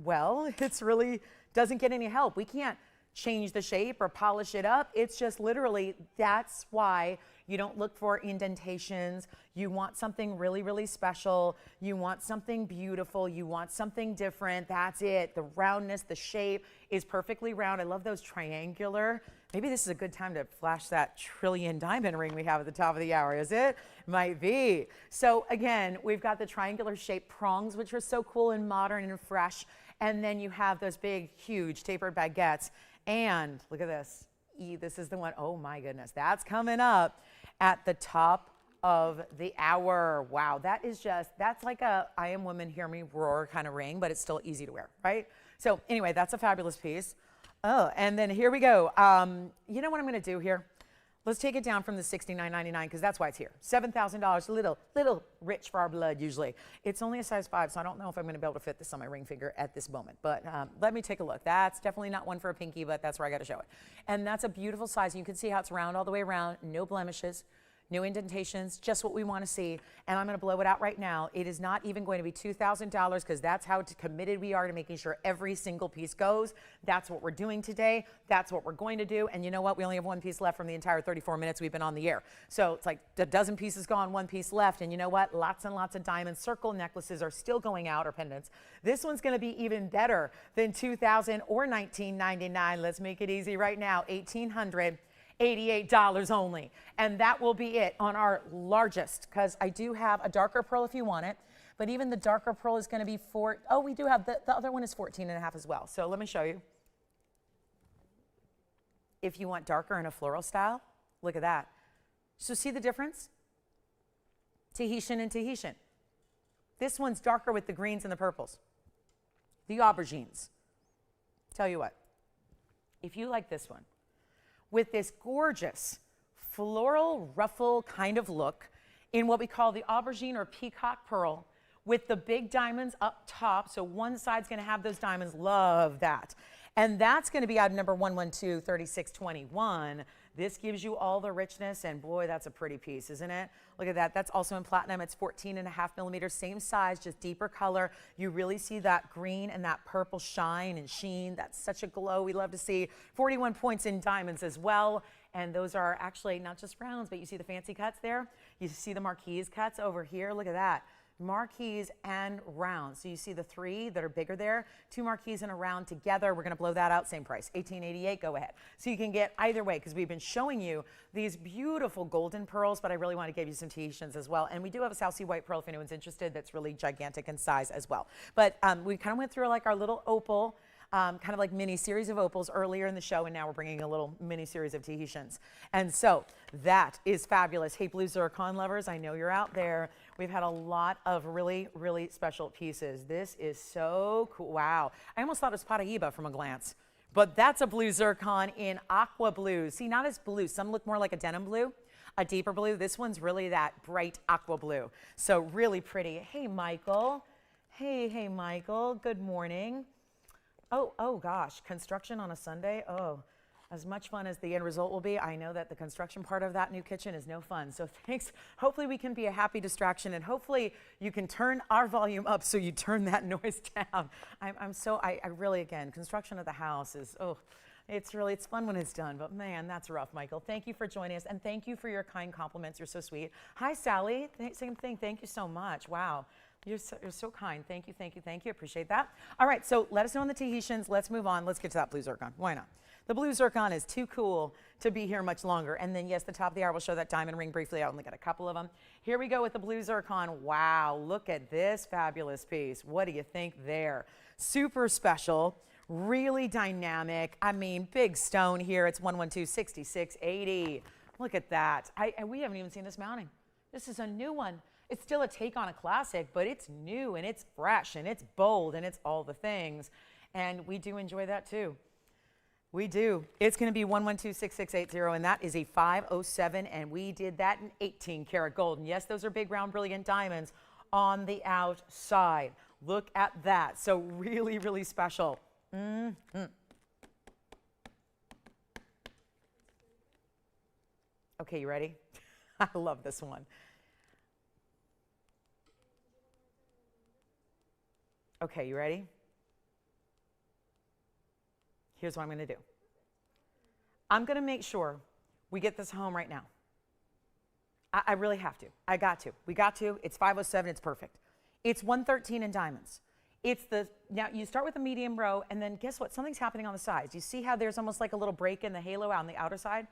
Speaker 1: it's really doesn't get any help. We can't change the shape or polish it up. It's just literally, that's why you don't look for indentations. You want something really, really special. You want something beautiful. You want something different. That's it. The roundness, the shape is perfectly round. I love those triangular. Maybe this is a good time to flash that trillion diamond ring we have at the top of the hour, is it? Might be. So again, we've got the triangular shaped prongs, which are so cool and modern and fresh. And then you have those big, huge tapered baguettes. And look at this. This is the one, oh my goodness, that's coming up at the top of the hour. Wow, that is just, that's like a I am woman, hear me roar kind of ring, but it's still easy to wear, right? So anyway, that's a fabulous piece. Oh, and then here we go. You know what I'm gonna do here? Let's take it down from the $69.99 because that's why it's here. $7,000, little rich for our blood usually. It's only a size 5, so I don't know if I'm going to be able to fit this on my ring finger at this moment. But let me take a look. That's definitely not one for a pinky, but that's where I got to show it. And that's a beautiful size. You can see how it's round all the way around, no blemishes. No indentations, just what we want to see. And I'm going to blow it out right now. It is not even going to be $2,000 because that's how committed we are to making sure every single piece goes. That's what we're doing today. That's what we're going to do. And you know what? We only have one piece left from the entire 34 minutes we've been on the air. So it's like a dozen pieces gone, one piece left. And you know what? Lots and lots of diamond circle necklaces are still going out, or pendants. This one's going to be even better than $2,000 or $19.99. Let's make it easy right now. $1,888 only. And that will be it on our largest, because I do have a darker pearl if you want it, but even the darker pearl is going to be we do have the other one is 14.5 as well. So let me show you. If you want darker in a floral style, look at that. So see the difference? Tahitian and Tahitian. This one's darker with the greens and the purples. The aubergines. Tell you what, if you like this one, with this gorgeous floral ruffle kind of look in what we call the aubergine or peacock pearl with the big diamonds up top. So one side's going to have those diamonds. Love that. And that's going to be item number 112-3621. This gives you all the richness, and boy, that's a pretty piece, isn't it? Look at that. That's also in platinum. It's 14.5 millimeters, same size, just deeper color. You really see that green and that purple shine and sheen. That's such a glow we love to see. 41 points in diamonds as well. And those are actually not just rounds, but you see the fancy cuts there. You see the marquise cuts over here. Look at that. Marquise and round. So you see the 3 that are bigger there, 2 marquise and a round together. We're going to blow that out, same price, $18.88. Go ahead. So you can get either way, because we've been showing you these beautiful golden pearls, but I really want to give you some Tahitians as well. And we do have a South Sea white pearl if anyone's interested. That's really gigantic in size as well. But we kind of went through like our little opal, kind of like mini series of opals earlier in the show, and now we're bringing a little mini series of Tahitians. And so that is fabulous. Hey, blue zircon lovers, I know you're out there. We've had a lot of really, really special pieces. This is so cool. Wow. I almost thought it was Paraiba from a glance, but that's a blue zircon in aqua blue. See, not as blue. Some look more like a denim blue, a deeper blue. This one's really that bright aqua blue. So really pretty. Hey, Michael. Hey, Michael. Good morning. Oh gosh, construction on a Sunday. Oh, as much fun as the end result will be, I know that the construction part of that new kitchen is no fun. So thanks. Hopefully we can be a happy distraction, and hopefully you can turn our volume up so you turn that noise down. I really, again, construction of the house is, it's fun when it's done, but man, that's rough, Michael. Thank you for joining us, and thank you for your kind compliments. You're so sweet. Hi, Sally. Same thing. Thank you so much. Wow. You're so kind. Thank you. Appreciate that. All right, so let us know on the Tahitians. Let's move on. Let's get to that blue zircon. Why not? The blue zircon is too cool to be here much longer. And then, yes, the top of the hour will show that diamond ring briefly. I only got a couple of them. Here we go with the blue zircon. Wow, look at this fabulous piece. What do you think there? Super special, really dynamic. I mean, big stone here. It's 112-6680. Look at that. We haven't even seen this mounting. This is a new one. It's still a take on a classic, but it's new and it's fresh and it's bold and it's all the things. And we do enjoy that too. We do. It's going to be 112-6680, and that is a 507, and we did that in 18 karat gold. And yes, those are big, round, brilliant diamonds on the outside. Look at that. So really, really special. Okay, you ready? I love this one. Okay, you ready? Here's what I'm going to do. I'm going to make sure we get this home right now. I really have to. I got to. We got to. It's 507. It's perfect. It's 113 in diamonds. Now you start with a medium row, and then guess what? Something's happening on the sides. You see how there's almost like a little break in the halo on the outer side?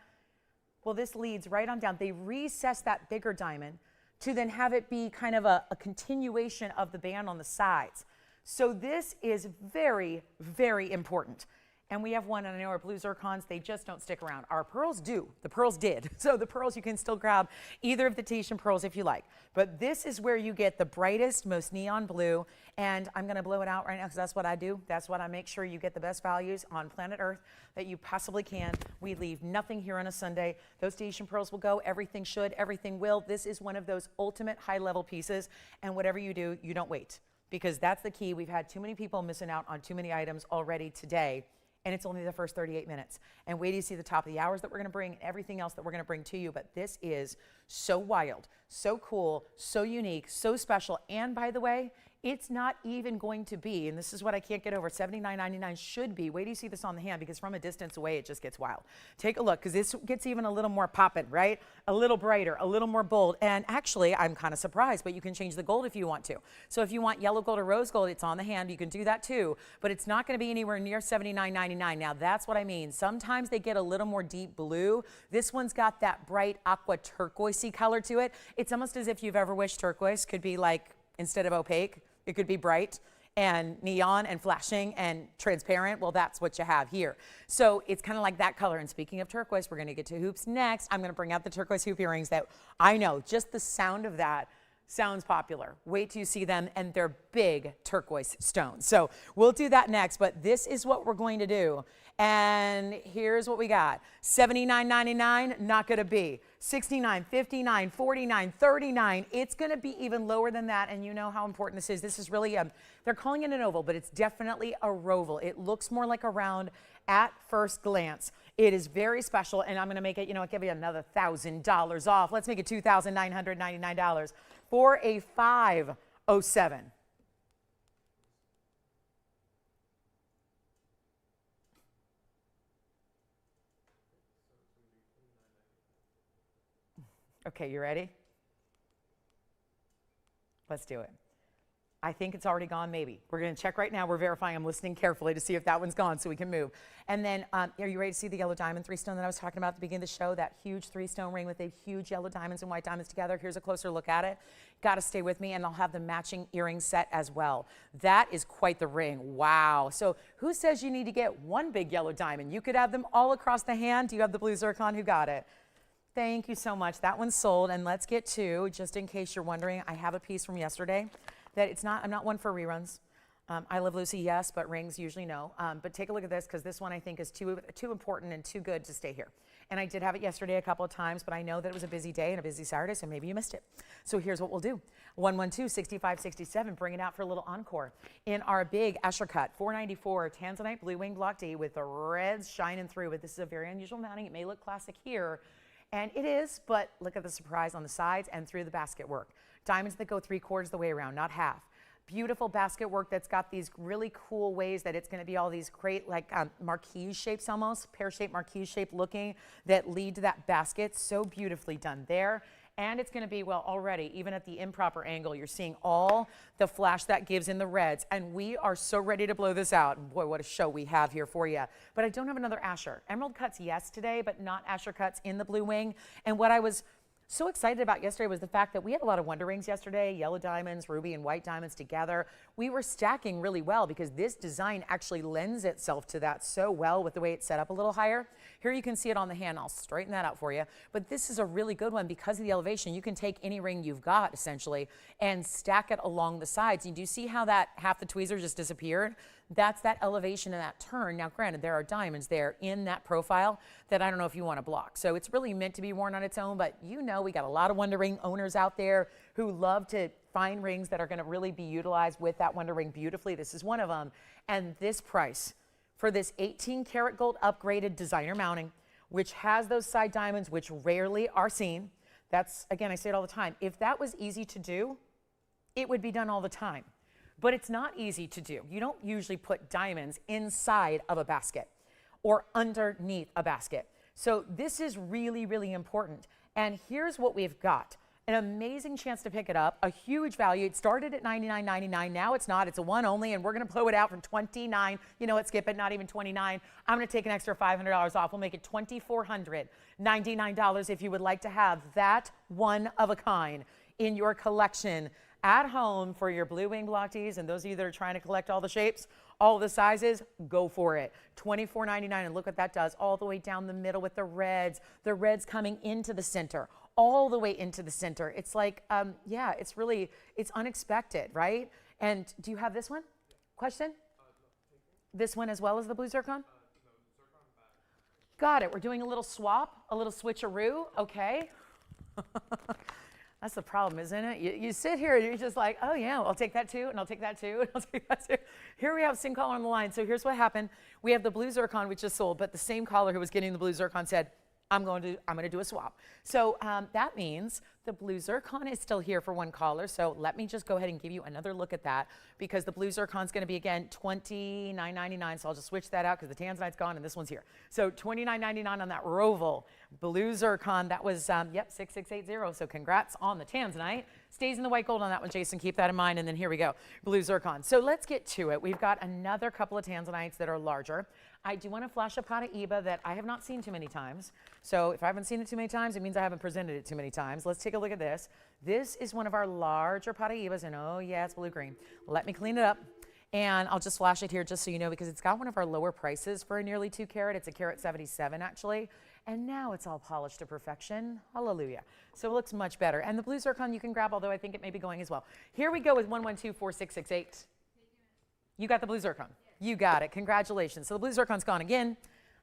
Speaker 1: Well, this leads right on down. They recess that bigger diamond to then have it be kind of a continuation of the band on the sides. So this is very, very important. And we have one, and I know our blue zircons, they just don't stick around. Our pearls do. The pearls did. So the pearls, you can still grab either of the Tahitian pearls if you like. But this is where you get the brightest, most neon blue. And I'm going to blow it out right now because that's what I do. That's what I make sure you get the best values on planet Earth that you possibly can. We leave nothing here on a Sunday. Those Tahitian pearls will go. Everything should. Everything will. This is one of those ultimate high-level pieces. And whatever you do, you don't wait. Because that's the key. We've had too many people missing out on too many items already today. And it's only the first 38 minutes. And wait till you see the top of the hours that we're going to bring and everything else that we're going to bring to you. But this is so wild, so cool, so unique, so special. And by the way, it's not even going to be, and this is what I can't get over, $79.99 should be. Wait till you see this on the hand, because from a distance away, it just gets wild. Take a look, because this gets even a little more poppin', right? A little brighter, a little more bold. And actually, I'm kind of surprised, but you can change the gold if you want to. So if you want yellow gold or rose gold, it's on the hand. You can do that too, but it's not going to be anywhere near $79.99. Now, that's what I mean. Sometimes they get a little more deep blue. This one's got that bright aqua turquoisey color to it. It's almost as if you've ever wished turquoise could be like, instead of opaque, it could be bright and neon and flashing and transparent. Well, that's what you have here. So it's kind of like that color. And speaking of turquoise, we're going to get to hoops next. I'm going to bring out the turquoise hoop earrings that I know just the sound of that sounds popular. Wait till you see them, and they're big turquoise stones. So we'll do that next, but this is what we're going to do. And here's what we got. $79.99, not going to be. $69, $59, $49, $39. It's going to be even lower than that, and you know how important this is. This is really, they're calling it an oval, but it's definitely a roval. It looks more like a round at first glance. It is very special, and I'm going to make it, give you another $1,000 off. Let's make it $2,999 for a 507. Okay, you ready? Let's do it. I think it's already gone, maybe. We're going to check right now. We're verifying. I'm listening carefully to see if that one's gone so we can move. And then, are you ready to see the yellow diamond 3-stone that I was talking about at the beginning of the show? That huge 3-stone ring with the huge yellow diamonds and white diamonds together. Here's a closer look at it. Got to stay with me, and I'll have the matching earring set as well. That is quite the ring. Wow. So who says you need to get one big yellow diamond? You could have them all across the hand. Do you have the blue zircon? Who got it? Thank you so much. That one's sold. And let's get to, just in case you're wondering, I have a piece from yesterday that I'm not one for reruns. I Love Lucy, yes, but rings usually no. But take a look at this, because this one I think is too important and too good to stay here. And I did have it yesterday a couple of times, but I know that it was a busy day and a busy Saturday, so maybe you missed it. So here's what we'll do. 112-6567, bring it out for a little encore. In our big Escher cut, 494 Tanzanite Blue Wing Block D with the reds shining through. But this is a very unusual mounting. It may look classic here, and it is, but look at the surprise on the sides and through the basket work. Diamonds that go 3/4 the way around, not half. Beautiful basket work that's got these really cool ways that it's going to be all these great like marquise shapes, almost pear-shaped marquise shape looking, that lead to that basket. So beautifully done there. And it's going to be, well, already, even at the improper angle, you're seeing all the flash that gives in the reds. And we are so ready to blow this out. And boy, what a show we have here for you. But I don't have another Asher. Emerald cuts, yes, today, but not Asher cuts in the blue wing. And what I was so excited about yesterday was the fact that we had a lot of wonder rings yesterday, yellow diamonds, ruby and white diamonds together. We were stacking really well because this design actually lends itself to that so well with the way it's set up a little higher. Here you can see it on the hand. I'll straighten that out for you. But this is a really good one because of the elevation. You can take any ring you've got essentially and stack it along the sides. And do you see how that half the tweezer just disappeared? That's that elevation and that turn. Now, granted, there are diamonds there in that profile that I don't know if you want to block. So it's really meant to be worn on its own, but you know we got a lot of Wonder Ring owners out there who love to find rings that are going to really be utilized with that Wonder Ring beautifully. This is one of them. And this price for this 18 karat gold upgraded designer mounting, which has those side diamonds, which rarely are seen. That's, again, I say it all the time. If that was easy to do, it would be done all the time. But it's not easy to do. You don't usually put diamonds inside of a basket or underneath a basket. So this is really, really important. And here's what we've got. An amazing chance to pick it up, a huge value. It started at $99.99. Now it's not. It's a one only, and we're going to blow it out from $29. You know what, skip it, not even $29. I'm going to take an extra $500 off. We'll make it $2,499 if you would like to have that one of a kind in your collection at home for your blue wing block tees, and those of you that are trying to collect all the shapes, All the sizes, go for it. $24.99, and look what that does all the way down the middle with the reds coming into the center, all the way into the center. It's like, yeah, it's unexpected, right? And do you have this one? Question? This one as well as the blue zircon? Got it. We're doing a little swap, a little switcheroo. Okay. That's the problem, isn't it? You sit here and you're just like, oh yeah, well, I'll take that too, and I'll take that too, and I'll take that too. Here we have same color on the line. So here's what happened. We have the blue zircon we just sold, but the same caller who was getting the blue zircon said, I'm going to do a swap. So that means the blue zircon is still here for one caller. So let me just go ahead and give you another look at that, because the blue zircon is going to be, again, $29.99. So I'll just switch that out because the Tanzanite's gone and this one's here. So $29.99 on that Roval blue zircon. That was, yep, 6680. So congrats on the Tanzanite. Stays in the white gold on that one, Jason. Keep that in mind. And then here we go, blue zircon. So let's get to it. We've got another couple of Tanzanites that are larger. I do want to flash a Paraiba that I have not seen too many times. So if I haven't seen it too many times, it means I haven't presented it too many times. Let's take a look at this. This is one of our larger Paraibas, and oh yeah, it's blue-green. Let me clean it up, and I'll just flash it here just so you know, because it's got one of our lower prices for a nearly 2 carat. It's a carat 77 actually, and now it's all polished to perfection. Hallelujah. So it looks much better. And the blue zircon you can grab, although I think it may be going as well. Here we go with 1124668. You got the blue zircon. You got it. Congratulations. So the blue zircon's gone again.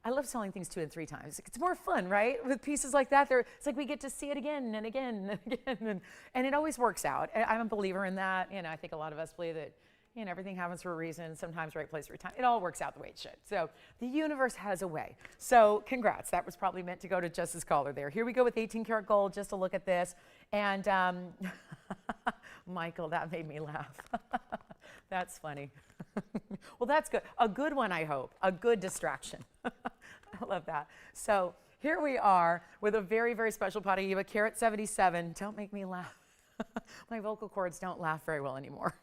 Speaker 1: I love selling things 2 and 3 times. It's more fun, right? With pieces like that, it's like we get to see it again and again and again, and it always works out. I'm a believer in that. You know, I think a lot of us believe that, you know, everything happens for a reason. Sometimes right place, right time. It all works out the way it should. So the universe has a way. So congrats. That was probably meant to go to Justice Caller there. Here we go with 18 karat gold. Just a look at this. And Michael, that made me laugh. That's funny. Well, that's good. A good one, I hope. A good distraction. I love that. So here we are with a very, very special Paraiba, carat 77. Don't make me laugh. My vocal cords don't laugh very well anymore.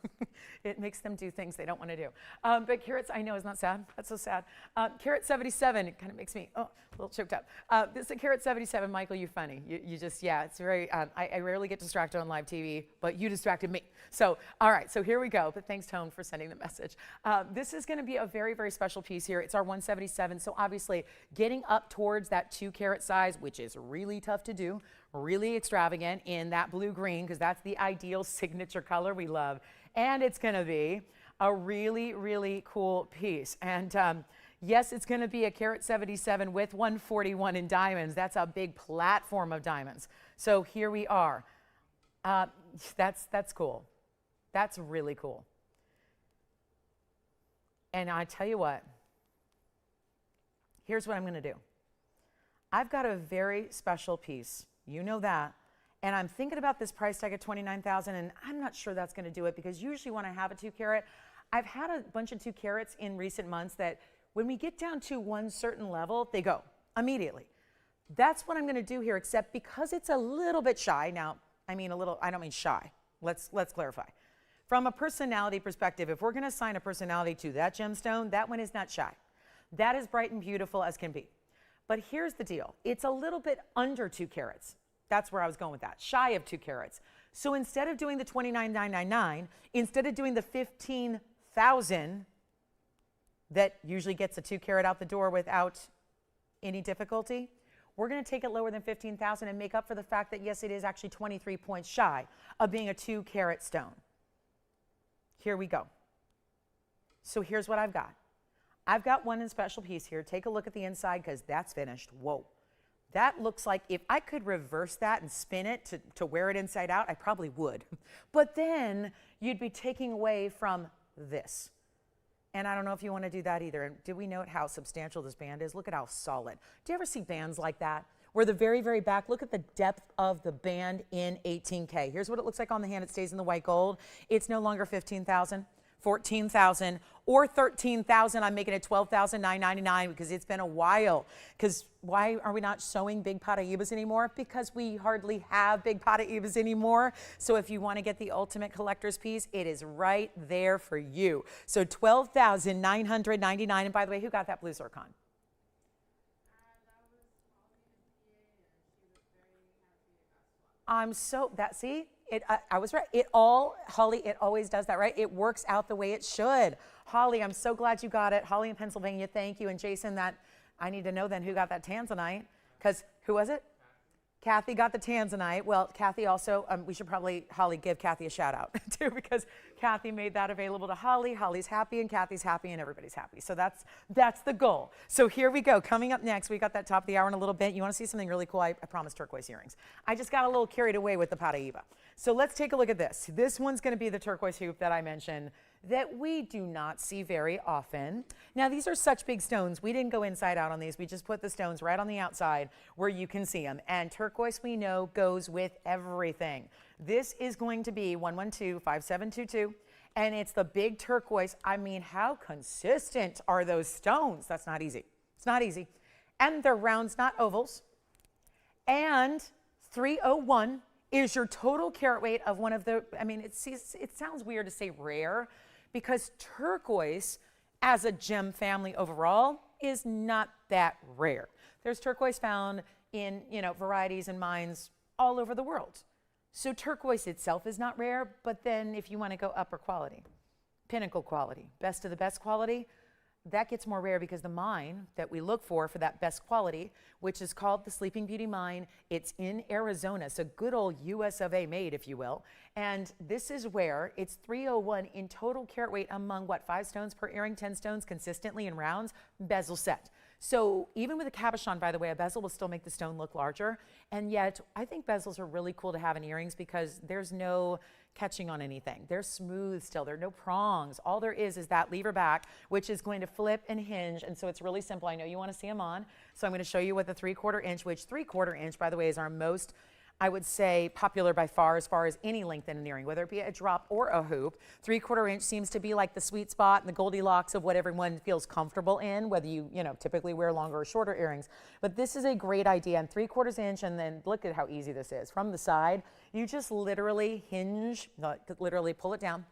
Speaker 1: It makes them do things they don't want to do. But carats, I know, is not sad. That's so sad. Carat 77, it kind of makes me a little choked up. This is a carat 77. Michael, you're funny. You just, yeah, it's very, I rarely get distracted on live TV, but you distracted me. So, all right, so here we go. But thanks, Tone, for sending the message. This is going to be a very, very special piece here. It's our 177. So obviously getting up towards that 2 carat size, which is really tough to do, really extravagant in that blue green, because that's the ideal signature color we love. And it's going to be a really, really cool piece. And yes, it's going to be a carat 77 with 141 in diamonds. That's a big platform of diamonds. So here we are. That's cool. That's really cool. And I tell you what, here's what I'm going to do. I've got a very special piece. You know that. And I'm thinking about this price tag at $29,000, and I'm not sure that's going to do it, because usually when I have a 2 carat, I've had a bunch of 2 carats in recent months that when we get down to one certain level, they go immediately. That's what I'm going to do here, except because it's a little bit shy. Now, I mean a little, I don't mean shy. Let's clarify. From a personality perspective, if we're going to assign a personality to that gemstone, that one is not shy. That is bright and beautiful as can be. But here's the deal. It's a little bit under 2 carats. That's where I was going with that, shy of 2 carats. So instead of doing the $29,999, instead of doing the $15,000 that usually gets a 2 carat out the door without any difficulty, we're going to take it lower than $15,000 and make up for the fact that, yes, it is actually 23 points shy of being a 2 carat stone. Here we go. So here's what I've got. I've got one in special piece here. Take a look at the inside, because that's finished. Whoa. That looks like, if I could reverse that and spin it to wear it inside out, I probably would. But then you'd be taking away from this. And I don't know if you want to do that either. And do we note how substantial this band is? Look at how solid. Do you ever see bands like that, where the very, very back, look at the depth of the band in 18K. Here's what it looks like on the hand. It stays in the white gold. It's no longer $15,000. 14,000 or 13,000. I'm making it 12,999 because it's been a while. Because why are we not showing big Paraibas anymore? Because we hardly have big Paraibas anymore. So if you want to get the ultimate collector's piece, it is right there for you. So 12,999. And by the way, who got that blue zircon?
Speaker 2: That was Molly in PA, and she was very happy it got swapped.
Speaker 1: I'm so, that, see, I was right. Holly, it always does that, right? It works out the way it should. Holly, I'm so glad you got it. Holly in Pennsylvania, thank you. And Jason, I need to know then who got that Tanzanite, because who was it? Kathy got the Tanzanite. Well, Kathy also, we should probably, Holly, give Kathy a shout out too, because Kathy made that available to Holly. Holly's happy and Kathy's happy and everybody's happy. So that's the goal. So here we go. Coming up next, we got that top of the hour in a little bit. You want to see something really cool? I promised turquoise earrings. I just got a little carried away with the Paraiba. So let's take a look at this. This one's going to be the turquoise hoop that I mentioned that we do not see very often. Now, these are such big stones. We didn't go inside out on these. We just put the stones right on the outside where you can see them. And turquoise, we know, goes with everything. This is going to be 112-5722, and it's the big turquoise. I mean, how consistent are those stones? That's not easy. It's not easy. And they're rounds, not ovals. And 301 is your total carat weight of one of the, I mean, it sounds weird to say rare, because turquoise as a gem family overall is not that rare. There's turquoise found in, varieties and mines all over the world. So turquoise itself is not rare, but then if you want to go upper quality, pinnacle quality, best of the best quality, that gets more rare because the mine that we look for that best quality, which is called the Sleeping Beauty Mine, it's in Arizona. So good old US of A made, if you will. And this is where it's 301 in total carat weight among 5 stones per earring, 10 stones consistently in rounds, bezel set. So even with a cabochon, by the way, a bezel will still make the stone look larger. And yet I think bezels are really cool to have in earrings because there's no catching on anything. They're smooth still. There are no prongs. All there is that lever back, which is going to flip and hinge. And so it's really simple. I know you want to see them on. So I'm going to show you what the 3/4 inch, which 3/4 inch, by the way, is our most, I would say, popular by far as any length in an earring, whether it be a drop or a hoop. 3/4 inch seems to be like the sweet spot and the Goldilocks of what everyone feels comfortable in, whether you typically wear longer or shorter earrings. But this is a great idea. And 3/4 inch, and then look at how easy this is. From the side, you just literally hinge, literally pull it down,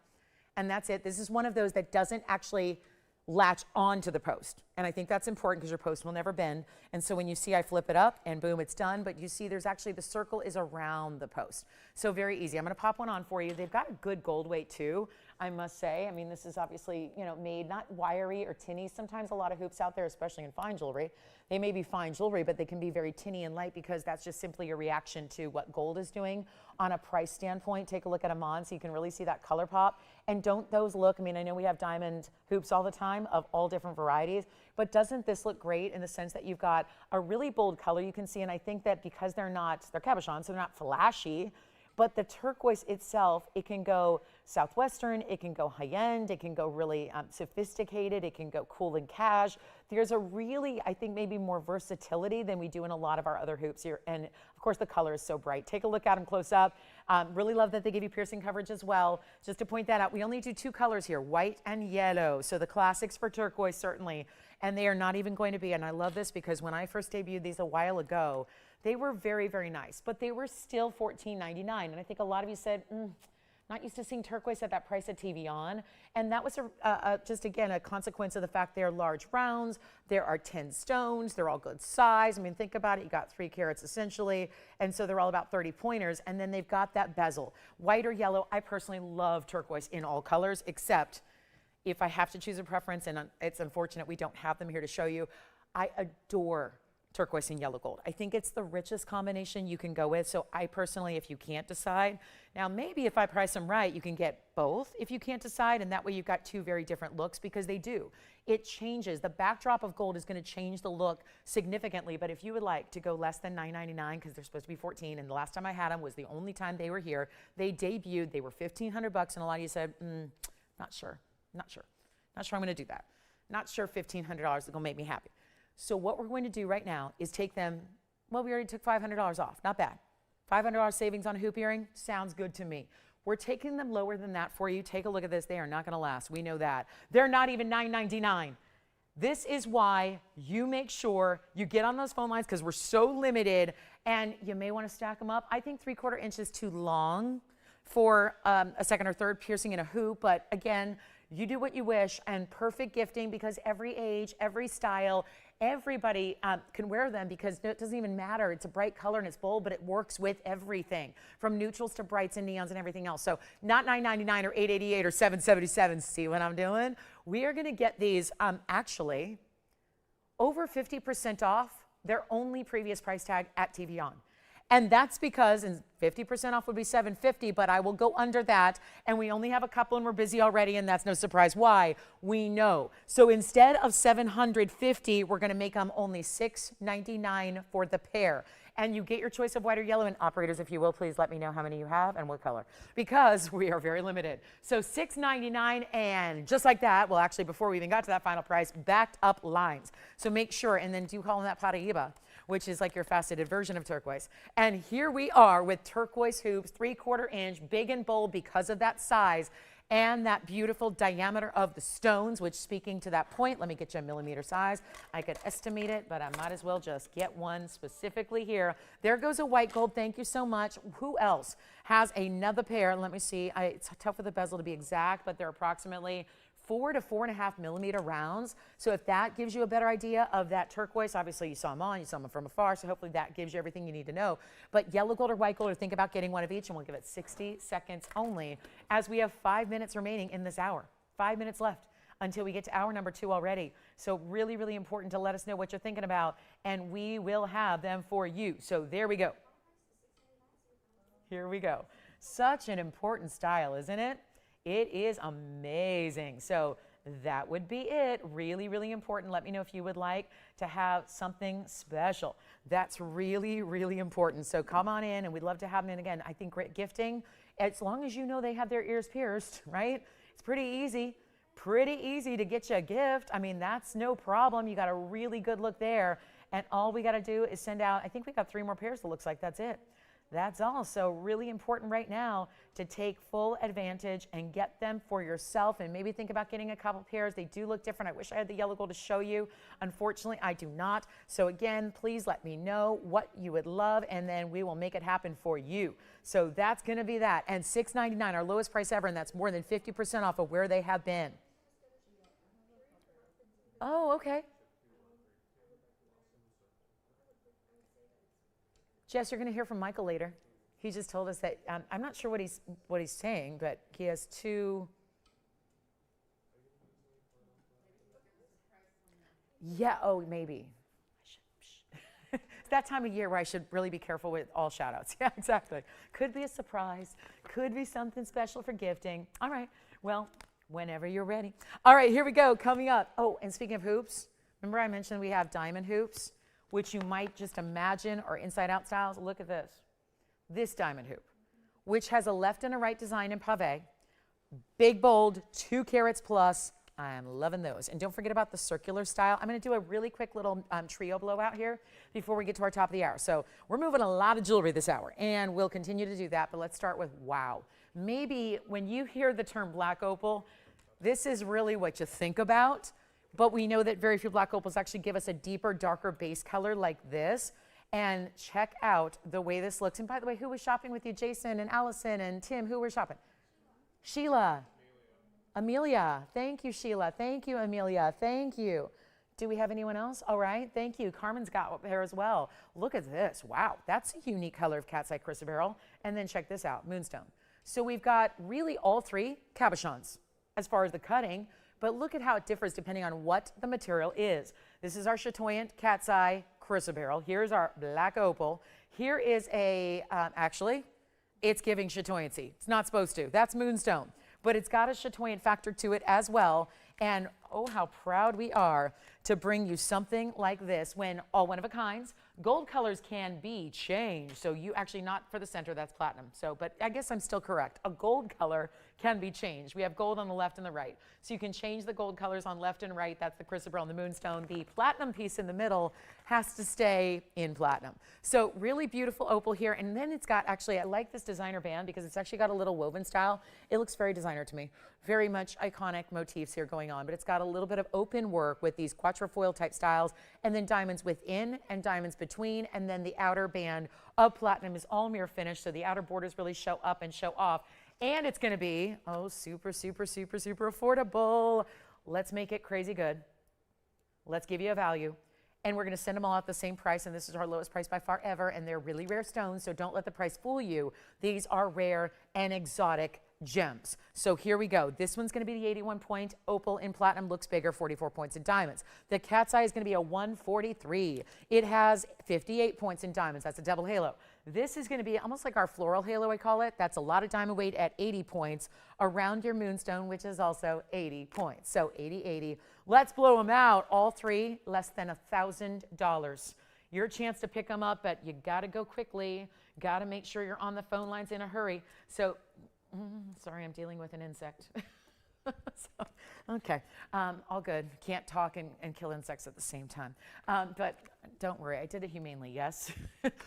Speaker 1: and that's it. This is one of those that doesn't actually latch onto the post. And I think that's important because your post will never bend. And so when you see I flip it up and boom, it's done. But you see there's actually the circle is around the post. So very easy. I'm going to pop one on for you. They've got a good gold weight too, I must say. I mean, this is obviously, made not wiry or tinny. Sometimes a lot of hoops out there, especially in fine jewelry, they may be fine jewelry, but they can be very tinny and light because that's just simply a reaction to what gold is doing on a price standpoint. Take a look at them on so you can really see that color pop. And don't those look, I mean, I know we have diamond hoops all the time of all different varieties, but doesn't this look great in the sense that you've got a really bold color you can see? And I think that because they're cabochons, so they're not flashy, but the turquoise itself, it can go Southwestern, it can go high-end, it can go really sophisticated, it can go cool and cash. There's a really, I think, maybe more versatility than we do in a lot of our other hoops here. And of course, the color is so bright. Take a look at them close up. Really love that they give you piercing coverage as well. Just to point that out, we only do 2 colors here, white and yellow. So the classics for turquoise, certainly. And they are not even going to be, and I love this because when I first debuted these a while ago, they were very, very nice, but they were still $14.99. And I think a lot of you said, not used to seeing turquoise at that price at TVON. And that was just, again, a consequence of the fact they're large rounds. There are 10 stones. They're all good size. I mean, think about it. You got 3 carats essentially. And so they're all about 30 pointers. And then they've got that bezel. White or yellow, I personally love turquoise in all colors, except if I have to choose a preference, and it's unfortunate we don't have them here to show you, I adore turquoise and yellow gold. I think it's the richest combination you can go with. So I personally, if you can't decide, now maybe if I price them right, you can get both if you can't decide, and that way you've got 2 very different looks because they do. It changes. The backdrop of gold is going to change the look significantly, but if you would like to go less than $9.99 because they're supposed to be $14, and the last time I had them was the only time they were here, they debuted, they were $1,500, and a lot of you said, not sure I'm going to do that. Not sure $1,500 is going to make me happy. So what we're going to do right now is take them, well, we already took $500 off. Not bad. $500 savings on a hoop earring sounds good to me. We're taking them lower than that for you. Take a look at this. They are not going to last. We know that. They're not even $9.99. This is why you make sure you get on those phone lines because we're so limited, and you may want to stack them up. I think 3/4 inch is too long for a second or third piercing in a hoop, but again, You do what you wish, and perfect gifting because every age, every style, everybody can wear them because it doesn't even matter. It's a bright color and it's bold, but it works with everything from neutrals to brights and neons and everything else. So not $9.99 or $8.88 or $7.77. See what I'm doing? We are going to get these actually over 50% off their only previous price tag at TVON. And that's because, and 50% off would be $750, but I will go under that. And we only have a couple and we're busy already, and that's no surprise. Why? We know. So instead of $750, we're going to make them only $699 for the pair. And you get your choice of white or yellow. And operators, if you will, please let me know how many you have and what color, because we are very limited. So $699, and just like that, well, actually, before we even got to that final price, backed up lines. So make sure, and then do call them that Paraiba, which is like your faceted version of turquoise. And here we are with turquoise hoops, 3/4 inch, big and bold because of that size and that beautiful diameter of the stones, which, speaking to that point, let me get you a millimeter size. I could estimate it, but I might as well just get one specifically here. There goes a white gold. Thank you so much. Who else has another pair? Let me see. It's tough for the bezel to be exact, but they're approximately 4 to 4.5 millimeter rounds. So if that gives you a better idea of that turquoise, obviously you saw them on, you saw them from afar, so hopefully that gives you everything you need to know. But yellow gold or white gold, or think about getting one of each, and we'll give it 60 seconds only, as we have 5 minutes remaining in this hour. 5 minutes left until we get to hour number 2 already. So really, really important to let us know what you're thinking about, and we will have them for you. So there we go. Here we go. Such an important style, isn't it? It is amazing. So that would be it. Really, really important. Let me know if you would like to have something special. That's really, really important. So come on in, and we'd love to have them in again. I think great gifting, as long as you know they have their ears pierced, right? It's pretty easy to get you a gift. I mean, that's no problem. You got a really good look there. And all we got to do is send out, I think we got 3 more pairs, it looks like. That's it. That's all. So really important right now to take full advantage and get them for yourself, and maybe think about getting a couple pairs. They do look different. I wish I had the yellow gold to show you. Unfortunately, I do not. So again, please let me know what you would love, and then we will make it happen for you. So that's going to be that. And $699, our lowest price ever, and that's more than 50% off of where they have been. Oh, okay. Jess, you're going to hear from Michael later. He just told us that, I'm not sure what he's saying, but he has 2. Yeah, oh, maybe. It's that time of year where I should really be careful with all shout outs. Yeah, exactly. Could be a surprise. Could be something special for gifting. All right. Well, whenever you're ready. All right, here we go. Coming up. Oh, and speaking of hoops, remember I mentioned we have diamond hoops, which you might just imagine are inside-out styles. Look at this. This diamond hoop, which has a left and a right design in pave, big, bold, 2 carats plus. I'm loving those. And don't forget about the circular style. I'm going to do a really quick little trio blowout here before we get to our top of the hour. So we're moving a lot of jewelry this hour, and we'll continue to do that. But let's start with wow. Maybe when you hear the term black opal, this is really what you think about. But we know that very few black opals actually give us a deeper, darker base color like this. And check out the way this looks. And by the way, who was shopping with you? Jason and Allison and Tim, who were shopping? Sheila. Amelia. Thank you, Sheila. Thank you, Amelia. Thank you. Do we have anyone else? All right. Thank you. Carmen's got there as well. Look at this. Wow. That's a unique color of cat's eye chrysoberyl. And then check this out, moonstone. So we've got really all 3 cabochons as far as the cutting. But look at how it differs depending on what the material is. This is our chatoyant cat's eye chrysoberyl. Here's our black opal. Here is a, actually, it's giving chatoyancy. It's not supposed to. That's moonstone. But it's got a chatoyant factor to it as well. And oh, how proud we are to bring you something like this when all one of a kinds. Gold colors can be changed. So you actually, not for the center, that's platinum. So, but I guess I'm still correct. A gold color can be changed. We have gold on the left and the right. So you can change the gold colors on left and right. That's the chrysoberyl and the moonstone. The platinum piece in the middle has to stay in platinum. So really beautiful opal here. And then it's got, actually, I like this designer band because it's actually got a little woven style. It looks very designer to me. Very much iconic motifs here going on. But it's got a little bit of open work with these quatrefoil type styles, and then diamonds within and diamonds between. And then the outer band of platinum is all mirror finish. So the outer borders really show up and show off. And it's going to be, oh, super, super, super, super affordable. Let's make it crazy good. Let's give you a value. And we're going to send them all at the same price. And this is our lowest price by far ever. And they're really rare stones. So don't let the price fool you. These are rare and exotic gems. So here we go. This one's going to be the 81 point opal in platinum, looks bigger, 44 points in diamonds. The cat's eye is going to be a 143. It has 58 points in diamonds. That's a double halo. This is going to be almost like our floral halo, I call it. That's a lot of diamond weight at 80 points around your moonstone, which is also 80 points. So 80, 80. Let's blow them out. All three, less than $1,000. Your chance to pick them up, but you got to go quickly. Got to make sure you're on the phone lines in a hurry. So sorry, I'm dealing with an insect. Okay, all good. Can't talk and kill insects at the same time. But don't worry, I did it humanely, yes.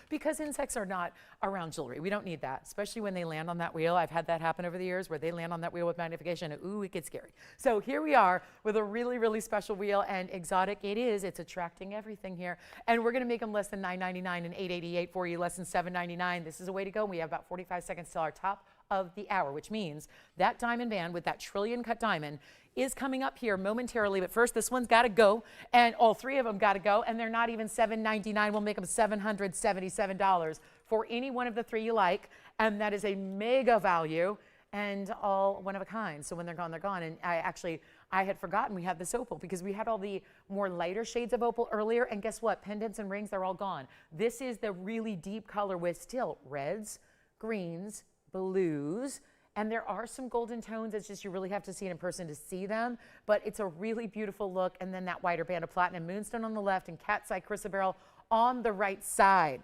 Speaker 1: Because insects are not around jewelry. We don't need that, especially when they land on that wheel. I've had that happen over the years where they land on that wheel with magnification. And, ooh, it gets scary. So here we are with a really, really special wheel, and exotic it is. It's attracting everything here. And we're going to make them less than $9.99 and $8.88 for you, less than $7.99. This is a way to go. We have about 45 seconds till our top of the hour, which means that diamond band with that trillion cut diamond is coming up here momentarily. But first, this one's got to go, and all three of them got to go, and they're not even $7.99. We'll make them $777 for any one of the three you like, and that is a mega value and all one of a kind. So when they're gone, they're gone. And I had forgotten we had this opal because we had all the more lighter shades of opal earlier, and guess what? Pendants and rings, they're all gone. This is the really deep color with still reds, greens, blues, and there are some golden tones. It's just you really have to see it in person to see them, but it's a really beautiful look. And then that wider band of platinum moonstone on the left and cat's eye chrysoberyl on the right side.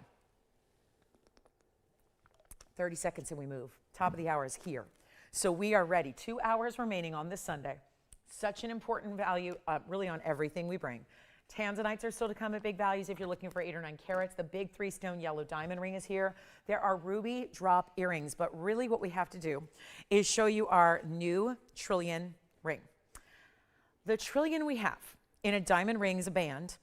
Speaker 1: 30 seconds and we move. Top of the hour is here. So we are ready. 2 hours remaining on this Sunday. Such an important value, really on everything we bring. Tanzanites are still to come at big values if you're looking for 8 or 9 carats. The big 3-stone yellow diamond ring is here. There are ruby drop earrings, but really what we have to do is show you our new trillion ring. The trillion we have in a diamond ring is a band.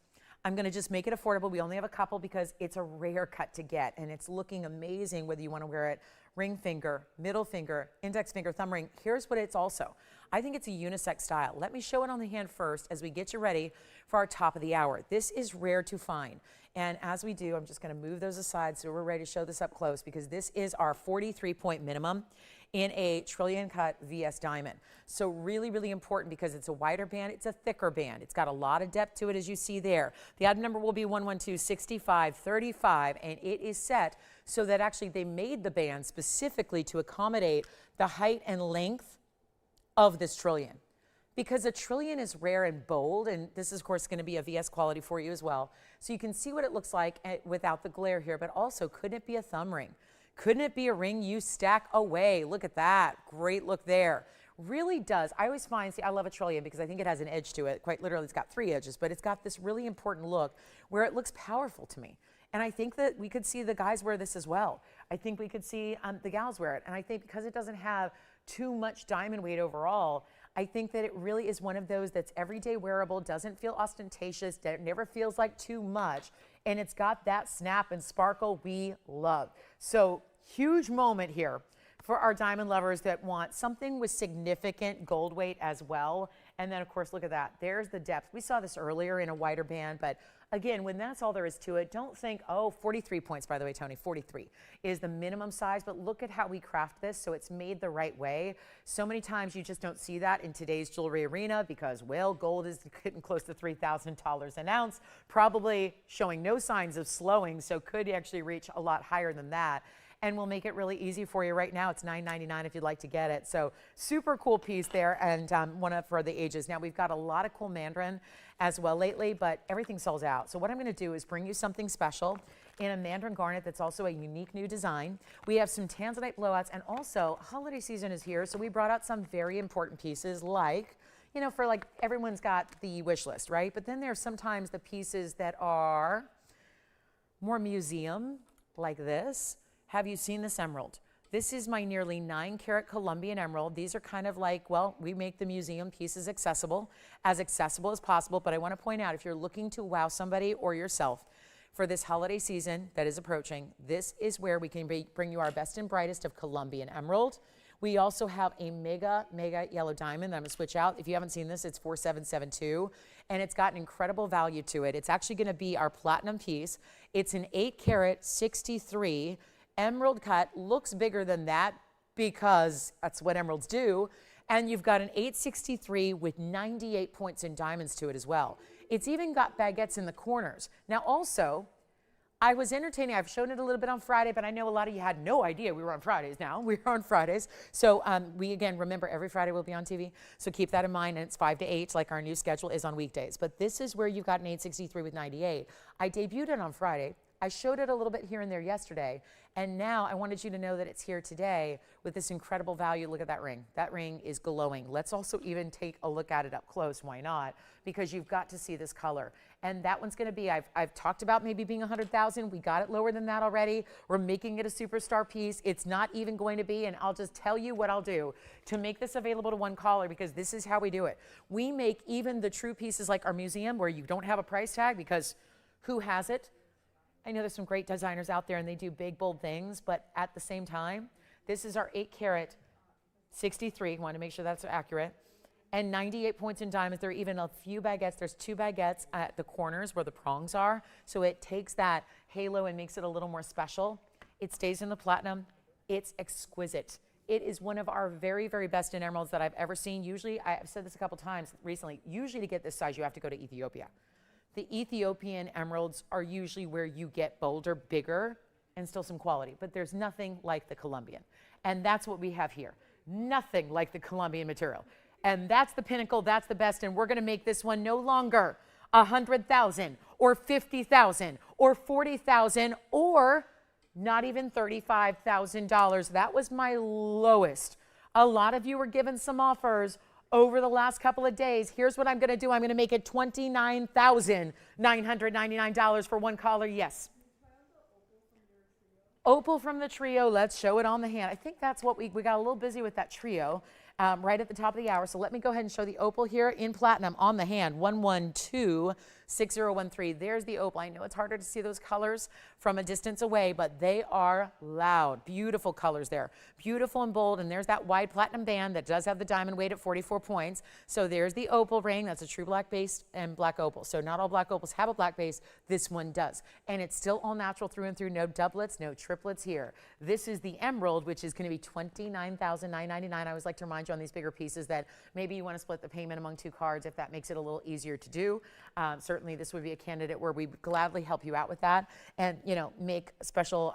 Speaker 1: I'm going to just make it affordable. We only have a couple because it's a rare cut to get, and it's looking amazing whether you want to wear it ring finger, middle finger, index finger, thumb ring. Here's what it's also. I think it's a unisex style. Let me show it on the hand first as we get you ready for our top of the hour. This is rare to find. And as we do, I'm just going to move those aside so we're ready to show this up close because this is our 43-point minimum in a trillion cut VS diamond. So really, really important because it's a wider band. It's a thicker band. It's got a lot of depth to it as you see there. The item number will be 1126535, and it is set so that actually they made the band specifically to accommodate the height and length of this trillion. Because a trillion is rare and bold, and this is of course going to be a VS quality for you as well. So you can see what it looks like without the glare here, but also couldn't it be a thumb ring? Couldn't it be a ring you stack away? Look at that, great look there. Really does. I always find, see, I love a trillion because I think it has an edge to it. Quite literally, it's got 3 edges, but it's got this really important look where it looks powerful to me. And I think that we could see the guys wear this as well. I think we could see the gals wear it. And I think because it doesn't have too much diamond weight overall, I think that it really is one of those that's everyday wearable, doesn't feel ostentatious, never feels like too much, and it's got that snap and sparkle we love. So huge moment here for our diamond lovers that want something with significant gold weight as well. And then of course, look at that. There's the depth. We saw this earlier in a wider band, but again, when that's all there is to it, don't think, oh, 43 points, by the way, Tony, 43 is the minimum size, but look at how we craft this so it's made the right way. So many times you just don't see that in today's jewelry arena because, well, gold is getting close to $3,000 an ounce, probably showing no signs of slowing, so could actually reach a lot higher than that. And we'll make it really easy for you right now. It's $9.99 if you'd like to get it. So super cool piece there, and one up for the ages. Now we've got a lot of cool mandarin as well lately, but everything sells out. So what I'm going to do is bring you something special in a mandarin garnet that's also a unique new design. We have some Tanzanite blowouts, and also holiday season is here, so we brought out some very important pieces like, you know, for like everyone's got the wish list, right? But then there's sometimes the pieces that are more museum, like this. Have you seen this emerald? This is my nearly 9-carat Colombian emerald. These are kind of like, well, we make the museum pieces accessible as possible. But I want to point out, if you're looking to wow somebody or yourself for this holiday season that is approaching, this is where we can bring you our best and brightest of Colombian emerald. We also have a mega yellow diamond that I'm gonna switch out. If you haven't seen this, it's 4772, and it's got an incredible value to it. It's actually gonna be our platinum piece. It's an 8 karat 63 emerald cut, looks bigger than that because that's what emeralds do. And you've got an 863 with 98 points in diamonds to it as well. It's even got baguettes in the corners. Now also, I was entertaining, I've shown it a little bit on Friday, but I know a lot of you had no idea we were on Fridays now. We're on Fridays. So we, again, remember every Friday we'll be on TV. So keep that in mind, and it's 5 to 8 like our new schedule is on weekdays. But this is where you've got an 863 with 98. I debuted it on Friday. I showed it a little bit here and there yesterday, and now I wanted you to know that it's here today with this incredible value. Look at that ring. That ring is glowing. Let's also even take a look at it up close. Why not? Because you've got to see this color. And that one's going to be, I've talked about maybe being 100,000. We got it lower than that already. We're making it a superstar piece. It's not even going to be, and I'll just tell you what I'll do to make this available to one caller, because this is how we do it. We make even the true pieces like our museum where you don't have a price tag, because who has it? I know there's some great designers out there and they do big, bold things, but at the same time, this is our 8 karat 63. Want to make sure that's accurate. And 98 points in diamonds. There are even a few baguettes. There's 2 baguettes at the corners where the prongs are. So it takes that halo and makes it a little more special. It stays in the platinum. It's exquisite. It is one of our very, very best in emeralds that I've ever seen. Usually, I've said this a couple times recently, usually to get this size, you have to go to Ethiopia. The Ethiopian emeralds are usually where you get bolder, bigger, and still some quality. But there's nothing like the Colombian. And that's what we have here. Nothing like the Colombian material. And that's the pinnacle, that's the best. And we're going to make this one no longer 100,000 or 50,000 or 40,000 or not even $35,000. That was my lowest. A lot of you were given some offers over the last couple of days. Here's what I'm going to do. I'm going to make it $29,999 for one caller. Yes. Opal from the trio. Let's show it on the hand. I think that's what we got a little busy with that trio right at the top of the hour. So let me go ahead and show the opal here in platinum on the hand. 1126013. There's the opal. I know it's harder to see those colors from a distance away, but they are loud. Beautiful colors there. Beautiful and bold. And there's that wide platinum band that does have the diamond weight at 44 points. So there's the opal ring. That's a true black base and black opal. So not all black opals have a black base. This one does. And it's still all natural through and through. No doublets, no triplets here. This is the emerald, which is going to be $29,999. I always like to remind you on these bigger pieces that maybe you want to split the payment among 2 cards if that makes it a little easier to do. Certainly this would be a candidate where we gladly help you out with that and, make special,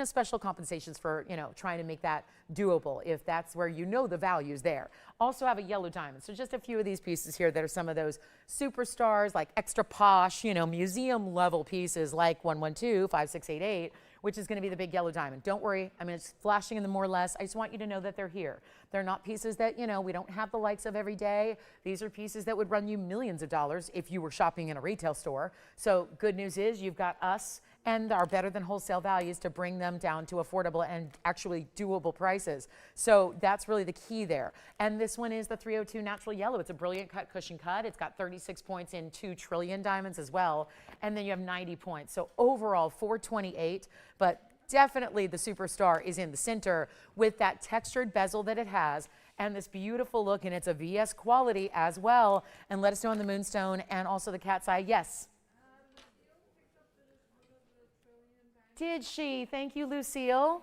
Speaker 1: special compensations for, trying to make that doable if that's where the value's there. Also have a yellow diamond. So just a few of these pieces here that are some of those superstars, like extra posh, museum level pieces like 1125688, which is going to be the big yellow diamond. Don't worry. I mean, it's flashing in the more or less. I just want you to know that they're here. They're not pieces that, we don't have the likes of every day. These are pieces that would run you millions of dollars if you were shopping in a retail store. So good news is you've got us and our better than wholesale values to bring them down to affordable and actually doable prices. So that's really the key there. And this one is the 302 natural yellow. It's a brilliant cut, cushion cut. It's got 36 points in 2 trillion diamonds as well. And then you have 90 points. So overall 428, but definitely the superstar is in the center with that textured bezel that it has and this beautiful look, and it's a VS quality as well. And let us know on the moonstone and also the cat's eye. Yes. Did she? Thank you, Lucille.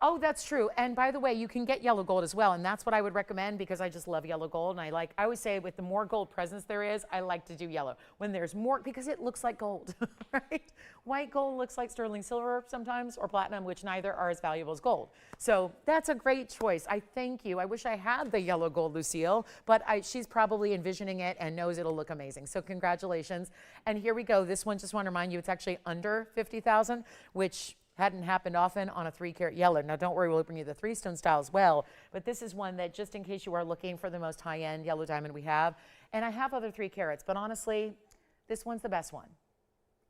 Speaker 1: Oh, that's true. And by the way, you can get yellow gold as well. And that's what I would recommend because I just love yellow gold. And I always say with the more gold presence there is, I like to do yellow. When there's more, because it looks like gold, right? White gold looks like sterling silver sometimes or platinum, which neither are as valuable as gold. So that's a great choice. I thank you. I wish I had the yellow gold, Lucille, but she's probably envisioning it and knows it'll look amazing. So congratulations. And here we go. This one, just want to remind you, it's actually under 50,000, which hadn't happened often on a 3 karat yellow. Now don't worry, we'll bring you the 3-stone style as well, but this is one that just in case you are looking for the most high-end yellow diamond we have, and I have other 3 carats, but honestly, this one's the best one.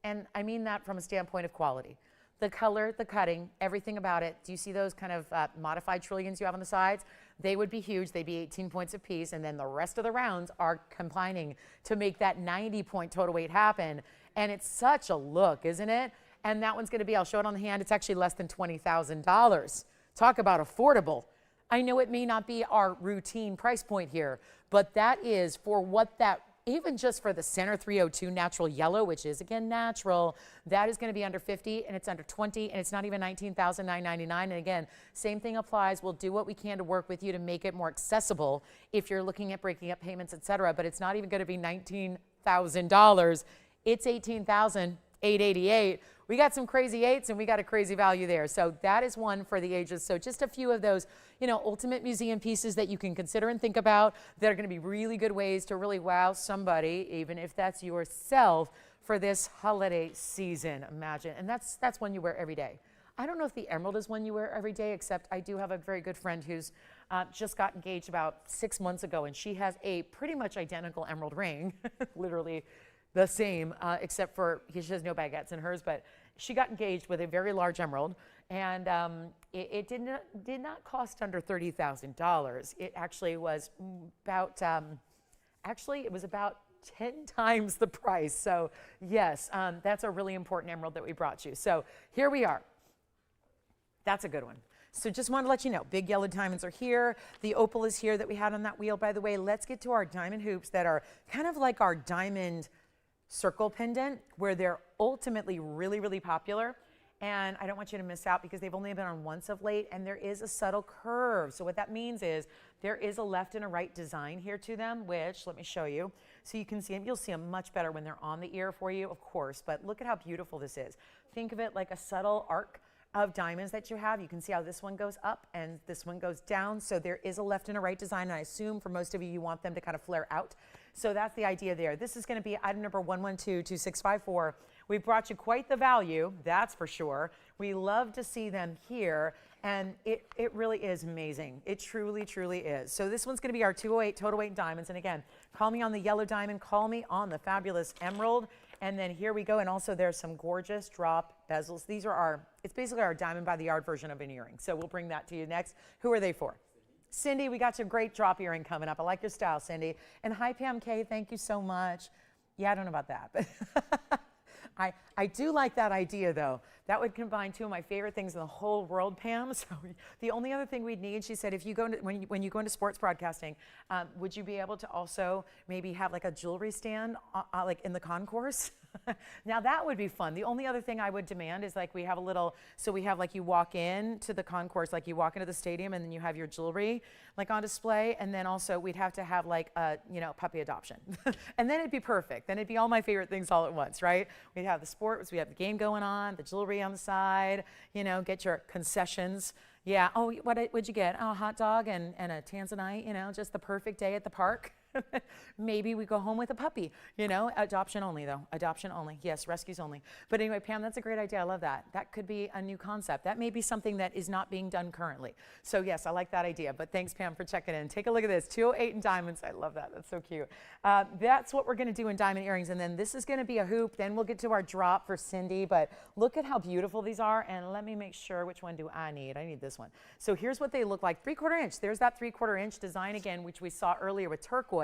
Speaker 1: And I mean that from a standpoint of quality. The color, the cutting, everything about it. Do you see those kind of modified trillions you have on the sides? They would be huge. They'd be 18 points apiece, and then the rest of the rounds are combining to make that 90-point total weight happen. And it's such a look, isn't it? And that one's going to be, I'll show it on the hand, it's actually less than $20,000 Talk about affordable. I know it may not be our routine price point here, but that is for what that, even just for the center 302 natural yellow, which is again natural, that is going to be under 50 and it's under 20 and it's not even $19,999. And again, same thing applies. We'll do what we can to work with you to make it more accessible if you're looking at breaking up payments, etc. But it's not even going to be $19,000. It's $18,888. We got some crazy eights and we got a crazy value there. So that is one for the ages. So just a few of those, you know, ultimate museum pieces that you can consider and think about that are going to be really good ways to really wow somebody, even if that's yourself, for this holiday season. Imagine. And that's one you wear every day. I don't know if the emerald is one you wear every day, except I do have a very good friend who's just got engaged about 6 months ago, and she has a pretty much identical emerald ring, literally the same, except for she has no baguettes in hers, but she got engaged with a very large emerald, and it did not cost under $30,000. It actually was about, it was about 10 times the price. So yes, that's a really important emerald that we brought you. So here we are. That's a good one. So just wanted to let you know, big yellow diamonds are here. The opal is here that we had on that wheel. By the way, let's get to our diamond hoops that are kind of like our diamond circle pendant, where they're ultimately really, really popular. And I don't want you to miss out because they've only been on once of late, and there is a subtle curve. So what that means is there is a left and a right design here to them, which let me show you. So you can see them. You'll see them much better when they're on the ear for you, of course, but look at how beautiful this is. Think of it like a subtle arc of diamonds that you have. You can see how this one goes up and this one goes down. So there is a left and a right design, and I assume for most of you, you want them to kind of flare out. So that's the idea there. This is going to be item number 1122654. We brought you quite the value, that's for sure. We love to see them here, and it really is amazing. It truly, truly is. So this one's going to be our 208 total weight diamonds. And again, call me on the yellow diamond, call me on the fabulous emerald. And then here we go. And also there's some gorgeous drop bezels. These are it's basically our diamond by the yard version of an earring. So we'll bring that to you next. Who are they for? Cindy, we got you a great drop earring coming up. I like your style, Cindy. And hi, Pam K. Thank you so much. Yeah, I don't know about that, but I do like that idea, though. That would combine two of my favorite things in the whole world, Pam. So the only other thing we'd need, she said, if you go into, when you go into sports broadcasting, would you be able to also maybe have like a jewelry stand like in the concourse? Now that would be fun. The only other thing I would demand is like we have a little, so we have like you walk in to the concourse, like you walk into the stadium and then you have your jewelry like on display. And then also we'd have to have like a, you know, puppy adoption. And then it'd be perfect. Then it'd be all my favorite things all at once, right? We'd have the sports, we have the game going on, the jewelry on the side, you know, get your concessions. Yeah, oh, what'd you get? Oh, a hot dog and a Tanzanite, you know, just the perfect day at the park. Maybe we go home with a puppy, you know, adoption only though, adoption only. Yes, rescues only. But anyway, Pam, that's a great idea. I love that. That could be a new concept. That may be something that is not being done currently. So yes, I like that idea. But thanks, Pam, for checking in. Take a look at this, 208 in diamonds. I love that. That's so cute. That's what we're going to do in diamond earrings. And then this is going to be a hoop. Then we'll get to our drop for Cindy. But look at how beautiful these are. And let me make sure, which one do I need? I need this one. So here's what they look like. 3/4 inch. There's that 3/4 inch design again, which we saw earlier with turquoise.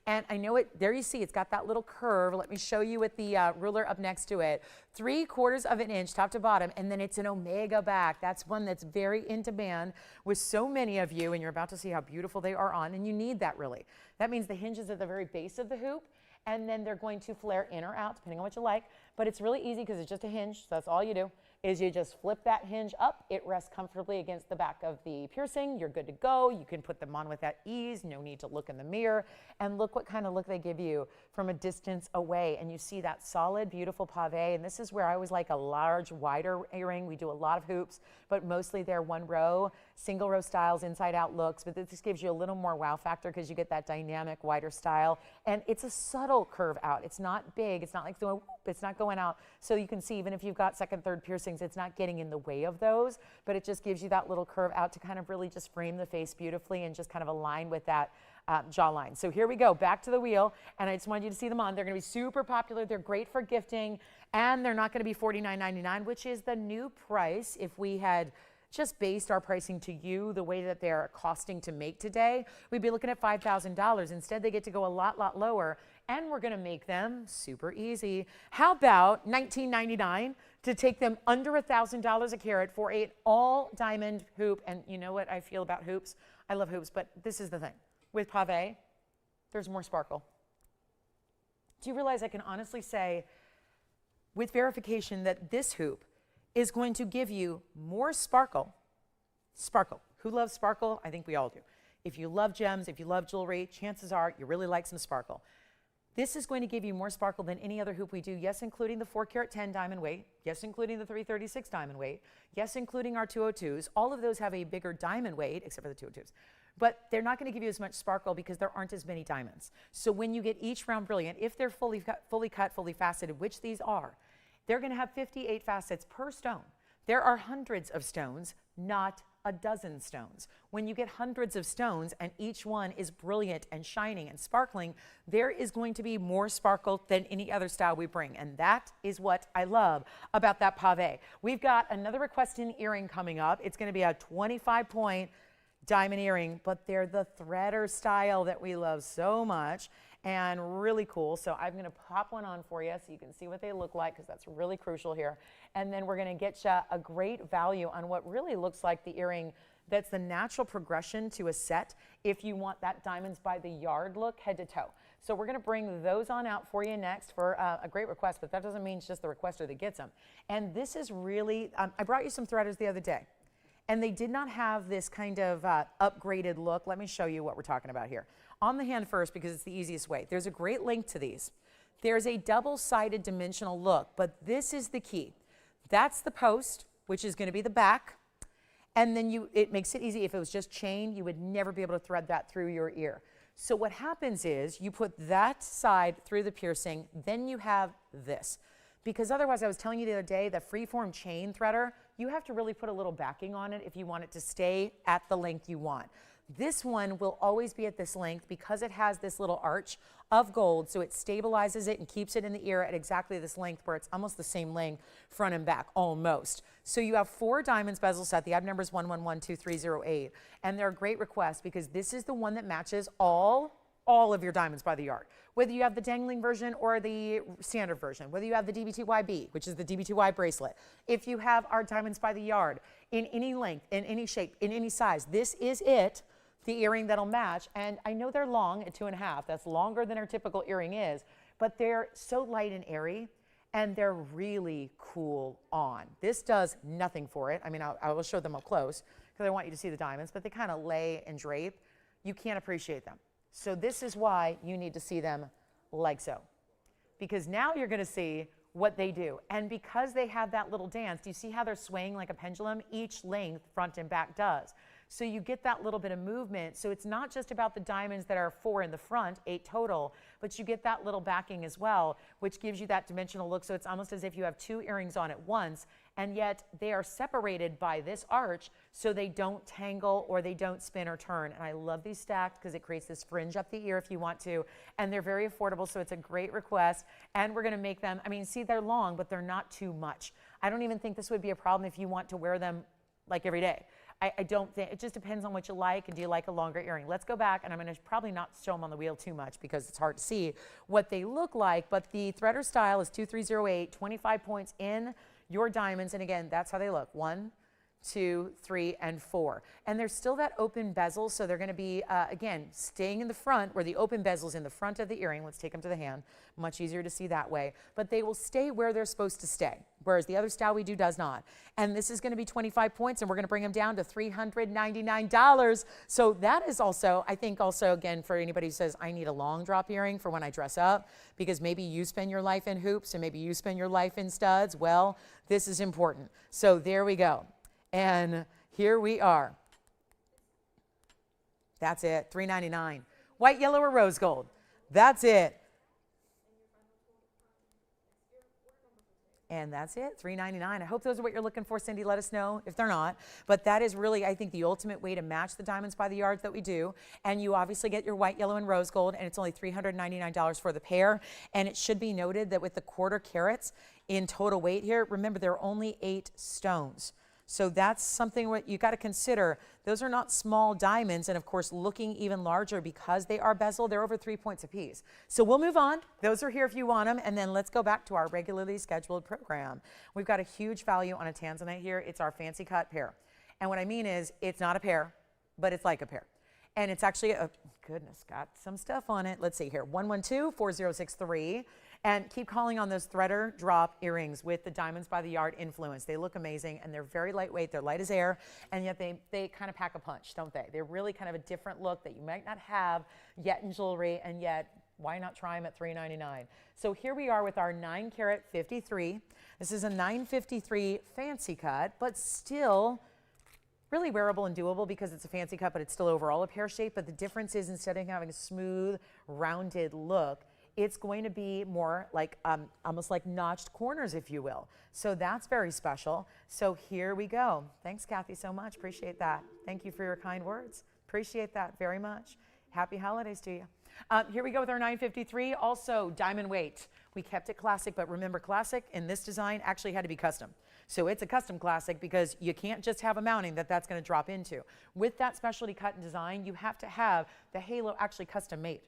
Speaker 1: And I know it, there you see, it's got that little curve. Let me show you with the ruler up next to it. 3/4 inch top to bottom, and then it's an omega back. That's one that's very in demand with so many of you, and you're about to see how beautiful they are on, and you need that really. That means the hinge is at the very base of the hoop, and then they're going to flare in or out, depending on what you like. But it's really easy because it's just a hinge, so that's all you do. Is you just flip that hinge up, it rests comfortably against the back of the piercing, you're good to go. You can put them on with that ease, no need to look in the mirror, and look what kind of look they give you from a distance away. And you see that solid, beautiful pave, and this is where I always like a large, wider earring. We do a lot of hoops, but mostly they're one row, single row styles, inside out looks, but this gives you a little more wow factor because you get that dynamic, wider style, and it's a subtle curve out. It's not big, it's not like the, it's not going out, so you can see even if you've got second, third piercings, it's not getting in the way of those, but it just gives you that little curve out to kind of really just frame the face beautifully and just kind of align with that jawline. So here we go, back to the wheel, and I just wanted you to see them on. They're going to be super popular. They're great for gifting, and they're not going to be $49.99, which is the new price if we had just based our pricing to you the way that they're costing to make today. We'd be looking at $5,000. Instead, they get to go a lot lower, and we're going to make them super easy. How about $19.99 to take them under $1,000 a carat for an all diamond hoop. And you know what I feel about hoops? I love hoops, but this is the thing. With pave, there's more sparkle. Do you realize I can honestly say with verification that this hoop is going to give you more sparkle? Sparkle. Who loves sparkle? I think we all do. If you love gems, if you love jewelry, chances are you really like some sparkle. This is going to give you more sparkle than any other hoop we do, yes, including the 4 carat 10 diamond weight, yes, including the 336 diamond weight, yes, including our 202s. All of those have a bigger diamond weight, except for the 202s. But they're not going to give you as much sparkle because there aren't as many diamonds. So when you get each round brilliant, if they're fully cut, fully faceted, which these are, they're going to have 58 facets per stone. There are hundreds of stones, not a dozen stones. When you get hundreds of stones and each one is brilliant and shining and sparkling, there is going to be more sparkle than any other style we bring. And that is what I love about that pave. We've got another requested earring coming up. It's going to be a 25-point diamond earring, but they're the threader style that we love so much and really cool. So I'm going to pop one on for you so you can see what they look like, because that's really crucial here. And then we're going to get you a great value on what really looks like the earring that's the natural progression to a set if you want that diamonds by the yard look head to toe. So we're going to bring those on out for you next for a great request, but that doesn't mean it's just the requester that gets them. And this is really, I brought you some threaders the other day, and they did not have this kind of upgraded look. Let me show you what we're talking about here. On the hand first, because it's the easiest way. There's a great length to these. There's a double-sided dimensional look, but this is the key. That's the post, which is going to be the back, and then it makes it easy. If it was just chain, you would never be able to thread that through your ear. So what happens is you put that side through the piercing, then you have this. Because otherwise, I was telling you the other day, the freeform chain threader, you have to really put a little backing on it if you want it to stay at the length you want. This one will always be at this length because it has this little arch of gold, so it stabilizes it and keeps it in the ear at exactly this length where it's almost the same length front and back, almost. So you have 4 diamonds bezel set. The item number is 1112-308, and they're a great request because this is the one that matches all of your diamonds by the yard. Whether you have the dangling version or the standard version, whether you have the DB2YB, which is the DB2Y bracelet, if you have our diamonds by the yard in any length, in any shape, in any size, this is it, the earring that'll match. And I know they're long at 2.5. That's longer than our typical earring is, but they're so light and airy, and they're really cool on. This does nothing for it. I mean, I will show them up close because I want you to see the diamonds, but they kind of lay and drape. You can't appreciate them. So this is why you need to see them like so, because now you're going to see what they do. And because they have that little dance, do you see how they're swaying like a pendulum? Each length, front and back, does. So you get that little bit of movement. So it's not just about the diamonds that are 4 in the front, 8 total, but you get that little backing as well, which gives you that dimensional look. So it's almost as if you have 2 earrings on at once, and yet they are separated by this arch so they don't tangle or they don't spin or turn. And I love these stacked because it creates this fringe up the ear if you want to, and they're very affordable, so it's a great request. And we're going to make them, I mean, see, they're long, but they're not too much. I don't even think this would be a problem if you want to wear them like every day. I don't think, it just depends on what you like, and do you like a longer earring. Let's go back, and I'm going to probably not show them on the wheel too much because it's hard to see what they look like, but the threader style is 2308, 25 points in your diamonds, and again, that's how they look. 1, 2, 3, and 4. And there's still that open bezel, so they're going to be, again, staying in the front where the open bezel's in the front of the earring. Let's take them to the hand. Much easier to see that way. But they will stay where they're supposed to stay, whereas the other style we do does not. And this is going to be 25 points, and we're going to bring them down to $399. So that is also, I think also, again, for anybody who says, I need a long drop earring for when I dress up, because maybe you spend your life in hoops and maybe you spend your life in studs. Well, this is important. So there we go. And here we are. That's it, $399. White, yellow, or rose gold. That's it. And that's it, $399. I hope those are what you're looking for, Cindy. Let us know if they're not. But that is really, I think, the ultimate way to match the diamonds by the yards that we do. And you obviously get your white, yellow, and rose gold, and it's only $399 for the pair. And it should be noted that with the 1/4 carats in total weight here, remember, there are only 8 stones. So that's something what you got to consider. Those are not small diamonds, and of course looking even larger because they are bezeled. They're over 3 points apiece. So we'll move on. Those are here if you want them, and then let's go back to our regularly scheduled program. We've got a huge value on a Tanzanite here. It's our fancy cut pair. And what I mean is it's not a pair, but it's like a pair. And it's actually a, goodness, got some stuff on it. Let's see here, 112-4063. And keep calling on those threader drop earrings with the diamonds by the yard influence. They look amazing, and they're very lightweight. They're light as air, and yet they kind of pack a punch, don't they? They're really kind of a different look that you might not have yet in jewelry, and yet why not try them at $3.99? So here we are with our 9-carat 53. This is a 953 fancy cut, but still really wearable and doable because it's a fancy cut, but it's still overall a pear shape. But the difference is instead of having a smooth, rounded look, it's going to be more like almost like notched corners, if you will. So that's very special. So here we go. Thanks, Kathy, so much. Appreciate that. Thank you for your kind words. Appreciate that very much. Happy holidays to you. Here we go with our 953, also diamond weight. We kept it classic, but remember classic in this design actually had to be custom. So it's a custom classic because you can't just have a mounting that's going to drop into. With that specialty cut and design, you have to have the halo actually custom made.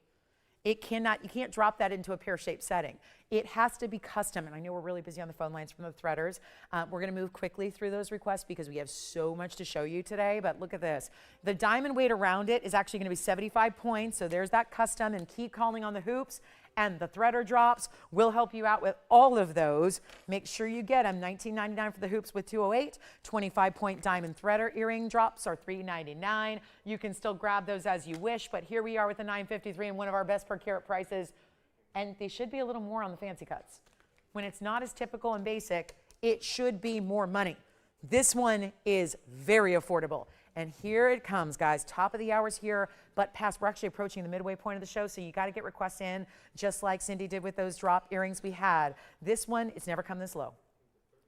Speaker 1: It cannot, you can't drop that into a pear-shaped setting. It has to be custom, and I know we're really busy on the phone lines from the threaders. We're going to move quickly through those requests because we have so much to show you today, but look at this. The diamond weight around it is actually going to be 75 points, so there's that custom, and keep calling on the hoops, and the threader drops will help you out with all of those. Make sure you get them. $19.99 for the hoops with 208. 25-point diamond threader earring drops are $3.99. You can still grab those as you wish, but here we are with the 953 and one of our best per carat prices. And they should be a little more on the fancy cuts. When it's not as typical and basic, it should be more money. This one is very affordable. And here it comes, guys. Top of the hours here, but past, we're actually approaching the midway point of the show, so you got to get requests in, just like Cindy did with those drop earrings we had. This one, it's never come this low.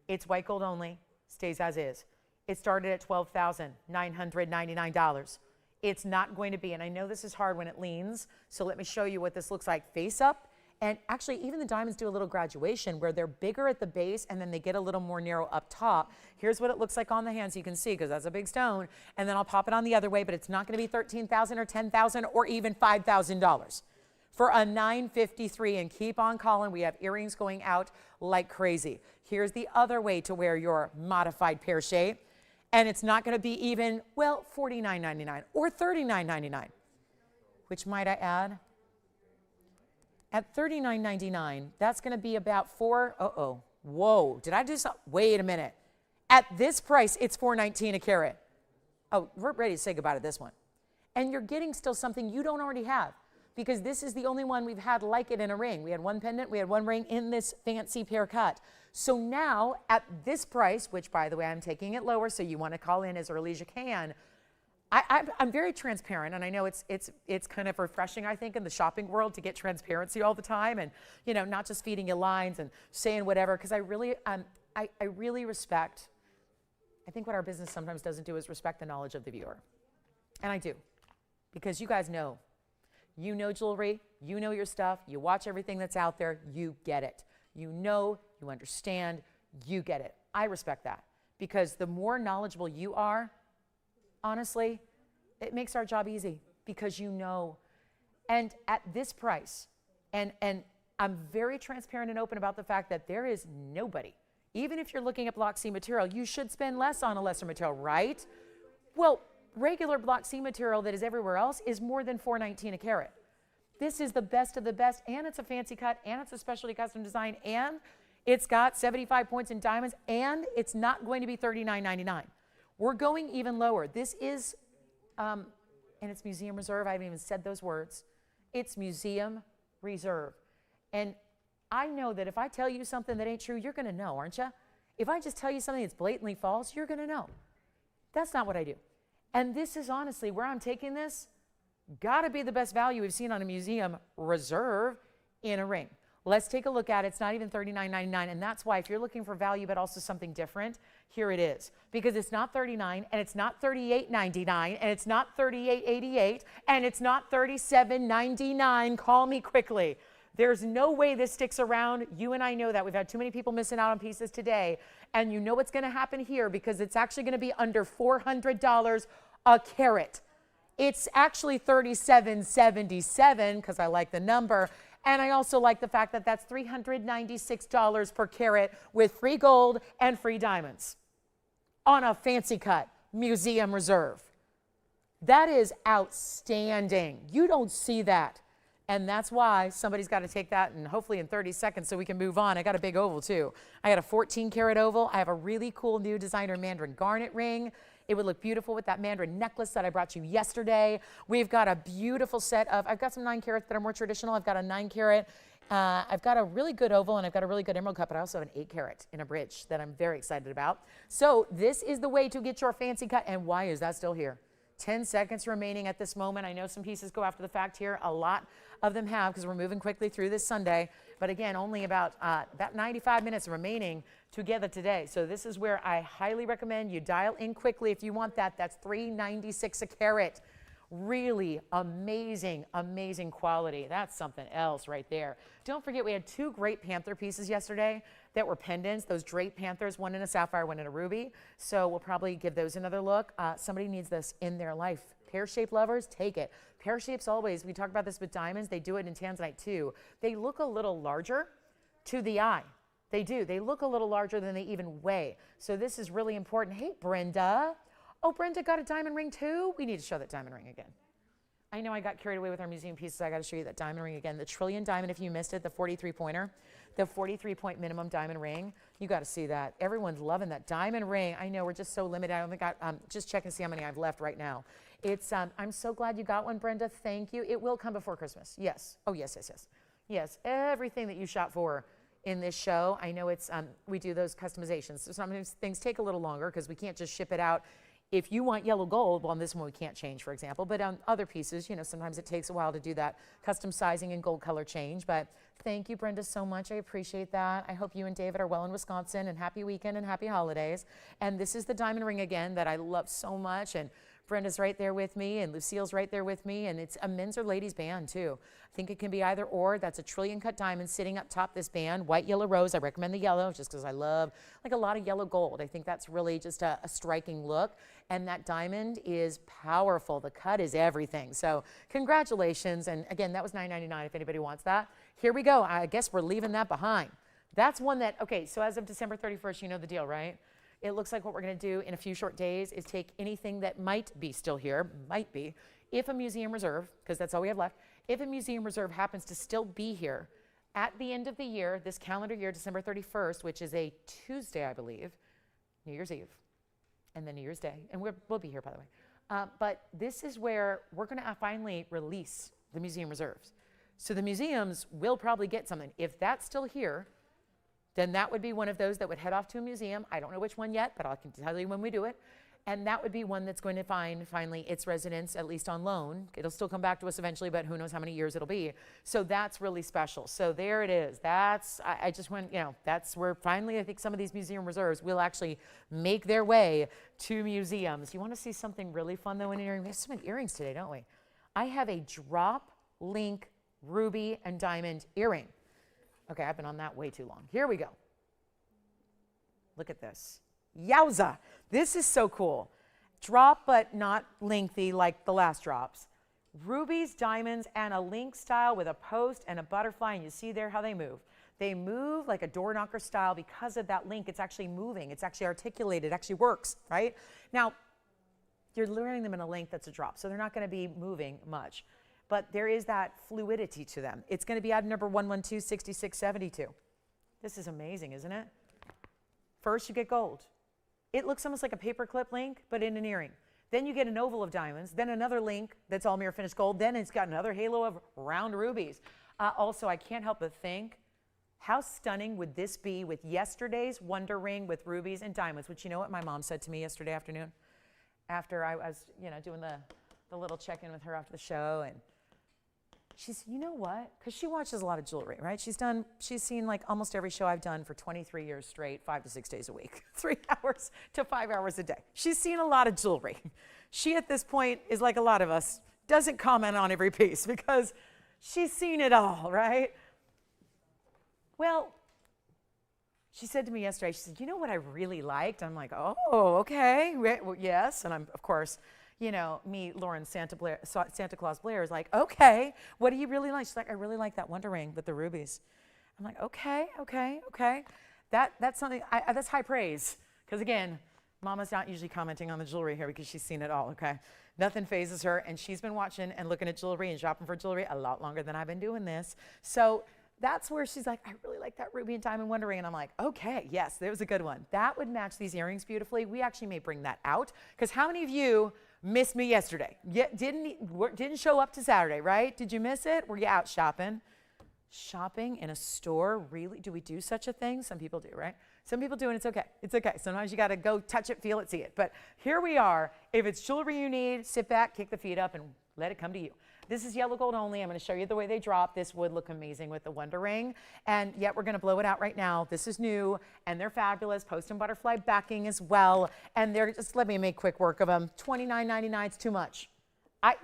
Speaker 1: It's white gold only, stays as is. It started at $12,999. It's not going to be, and I know this is hard when it leans, so let me show you what this looks like face up. And actually, even the diamonds do a little graduation where they're bigger at the base and then they get a little more narrow up top. Here's what it looks like on the hands. You can see because that's a big stone. And then I'll pop it on the other way, but it's not going to be $13,000 or $10,000 or even $5,000 for a 953. And keep on calling. We have earrings going out like crazy. Here's the other way to wear your modified pear shape. And it's not going to be even, well, $49.99 or $39.99, which might I add? At $39.99, that's going to be about whoa, did I do something? Wait a minute. At this price, it's $4.19 a carat. Oh, we're ready to say goodbye to this one. And you're getting still something you don't already have because this is the only one we've had like it in a ring. We had one pendant, we had one ring in this fancy pear cut. So now at this price, which by the way, I'm taking it lower, so you want to call in as early as you can. I'm very transparent, and I know it's kind of refreshing, I think, in the shopping world to get transparency all the time, and you know, not just feeding you lines and saying whatever. Because I really respect. I think what our business sometimes doesn't do is respect the knowledge of the viewer, and I do, because you guys know, you know jewelry, you know your stuff, you watch everything that's out there, you get it, you know, you understand, you get it. I respect that because the more knowledgeable you are. Honestly, it makes our job easy because you know. And at this price, and I'm very transparent and open about the fact that there is nobody, even if you're looking at Block C material, you should spend less on a lesser material, right? Well, regular Block C material that is everywhere else is more than $4.19 a carat. This is the best of the best, and it's a fancy cut, and it's a specialty custom design, and it's got 75 points in diamonds, and it's not going to be $39.99. We're going even lower. This is, and it's museum reserve. I haven't even said those words. It's museum reserve. And I know that if I tell you something that ain't true, you're going to know, aren't you? If I just tell you something that's blatantly false, you're going to know. That's not what I do. And this is honestly where I'm taking this. Got to be the best value we've seen on a museum reserve in a ring. Let's take a look at it. It's not even $39.99, and that's why if you're looking for value but also something different, here it is. Because it's not $39, and it's not $38.99, and it's not $38.88, and it's not $37.99. Call me quickly. There's no way this sticks around. You and I know that. We've had too many people missing out on pieces today. And you know what's going to happen here because it's actually going to be under $400 a carat. It's actually $37.77 because I like the number. And I also like the fact that that's $396 per carat with free gold and free diamonds on a fancy cut museum reserve. That is outstanding. You don't see that. And that's why somebody's got to take that and hopefully in 30 seconds so we can move on. I got a big oval too. I got a 14 karat oval. I have a really cool new designer mandarin garnet ring. It would look beautiful with that mandarin necklace that I brought you yesterday. We've got a beautiful set of, I've got some 9 carats that are more traditional. I've got a 9 carat. I've got a really good oval and I've got a really good emerald cut, but I also have an 8 carat in a bridge that I'm very excited about. So this is the way to get your fancy cut. And why is that still here? 10 seconds remaining at this moment. I know some pieces go after the fact here. A lot of them have because we're moving quickly through this Sunday. But again, only about 95 minutes remaining together today. So this is where I highly recommend you dial in quickly if you want that. That's $396 a carat. Really amazing, amazing quality. That's something else right there. Don't forget, we had 2 great panther pieces yesterday that were pendants, those draped panthers, one in a sapphire, one in a ruby. So we'll probably give those another look. Somebody needs this in their life. Pear-shaped lovers, take it. Pear shapes always, we talk about this with diamonds, they do it in Tanzanite too. They look a little larger to the eye. They do. They look a little larger than they even weigh. So this is really important. Hey, Brenda. Oh, Brenda got a diamond ring too? We need to show that diamond ring again. I know I got carried away with our museum pieces. I got to show you that diamond ring again. The trillion diamond, if you missed it, the 43 pointer, the 43-point minimum diamond ring. You got to see that. Everyone's loving that diamond ring. I know we're just so limited. I only got, just check and see how many I've left right now. It's, I'm so glad you got one, Brenda. Thank you. It will come before Christmas. Yes. Oh, yes, yes, yes. Yes, everything that you shop for in this show. I know it's, we do those customizations. So sometimes things take a little longer because we can't just ship it out. If you want yellow gold, well, on this one we can't change, for example, but on other pieces, you know, sometimes it takes a while to do that custom sizing and gold color change. But thank you, Brenda, so much. I appreciate that. I hope you and David are well in Wisconsin, and happy weekend and happy holidays. And this is the diamond ring again that I love so much. And Brenda's right there with me, and Lucille's right there with me, and it's a men's or ladies band too. I think it can be either or. That's a trillion cut diamond sitting up top this band, white, yellow, rose. I recommend the yellow just because I love like a lot of yellow gold. I think that's really just a striking look, and that diamond is powerful. The cut is everything. So congratulations, and again, that was $9.99 if anybody wants that. Here we go. I guess we're leaving that behind. That's one that, okay, so as of December 31st, you know the deal, right? It looks like what we're going to do in a few short days is take anything that might be still here, might be, if a museum reserve, because that's all we have left, if a museum reserve happens to still be here at the end of the year, this calendar year, December 31st, which is a Tuesday, I believe, New Year's Eve, and then New Year's Day, and we'll be here, by the way. But this is where we're going to finally release the museum reserves. So the museums will probably get something. If that's still here, then that would be one of those that would head off to a museum. I don't know which one yet, but I can tell you when we do it. And that would be one that's going to find finally its residence, at least on loan. It'll still come back to us eventually, but who knows how many years it'll be. So that's really special. So there it is. That's, I just went, you know, that's where finally I think some of these museum reserves will actually make their way to museums. You want to see something really fun though in earrings? We have so many earrings today, don't we? I have a drop link ruby and diamond earring. Okay, I've been on that way too long. Here we go. Look at this. Yowza. This is so cool. Drop, but not lengthy like the last drops. Rubies, diamonds, and a link style with a post and a butterfly. And you see there how they move. They move like a door knocker style because of that link. It's actually moving. It's actually articulated. It actually works, right? Now, you're learning them in a link that's a drop, so they're not going to be moving much. But there is that fluidity to them. It's going to be item number 1126672. This is amazing, isn't it? First, you get gold. It looks almost like a paperclip link, but in an earring. Then you get an oval of diamonds, then another link that's all mirror finished gold, then it's got another halo of round rubies. Also, I can't help but think, how stunning would this be with yesterday's Wonder Ring with rubies and diamonds, which you know what my mom said to me yesterday afternoon? After I was, you know, doing the little check-in with her after the show, and she said, you know what? Because she watches a lot of jewelry, right? She's seen like almost every show I've done for 23 years straight, 5 to 6 days a week, 3 hours to 5 hours a day. She's seen a lot of jewelry. She, at this point, is like a lot of us, doesn't comment on every piece because she's seen it all, right? Well, she said to me yesterday, she said, you know what I really liked? I'm like, oh, okay, well, yes. And I'm, of course, you know, me, Lauren, Santa Claus Blair is like, okay, what do you really like? She's like, I really like that Wonder Ring with the rubies. I'm like, okay. That's something, that's high praise. Because again, Mama's not usually commenting on the jewelry here because she's seen it all, okay? Nothing phases her, and she's been watching and looking at jewelry and shopping for jewelry a lot longer than I've been doing this. So that's where she's like, I really like that ruby and diamond Wonder Ring. And I'm like, okay, yes, there was a good one. That would match these earrings beautifully. We actually may bring that out, because how many of you missed me yesterday? Didn't show up to Saturday, right? Did you miss it? Were you out shopping? Shopping in a store, really? Do we do such a thing? Some people do, right? Some people do, and it's okay. It's okay. Sometimes you got to go touch it, feel it, see it. But here we are. If it's jewelry you need, sit back, kick the feet up, and let it come to you. This is yellow gold only. I'm going to show you the way they drop. This would look amazing with the Wonder Ring. And yet we're going to blow it out right now. This is new, and they're fabulous. Post and butterfly backing as well. And they're just, let me make quick work of them. $29.99 is too much.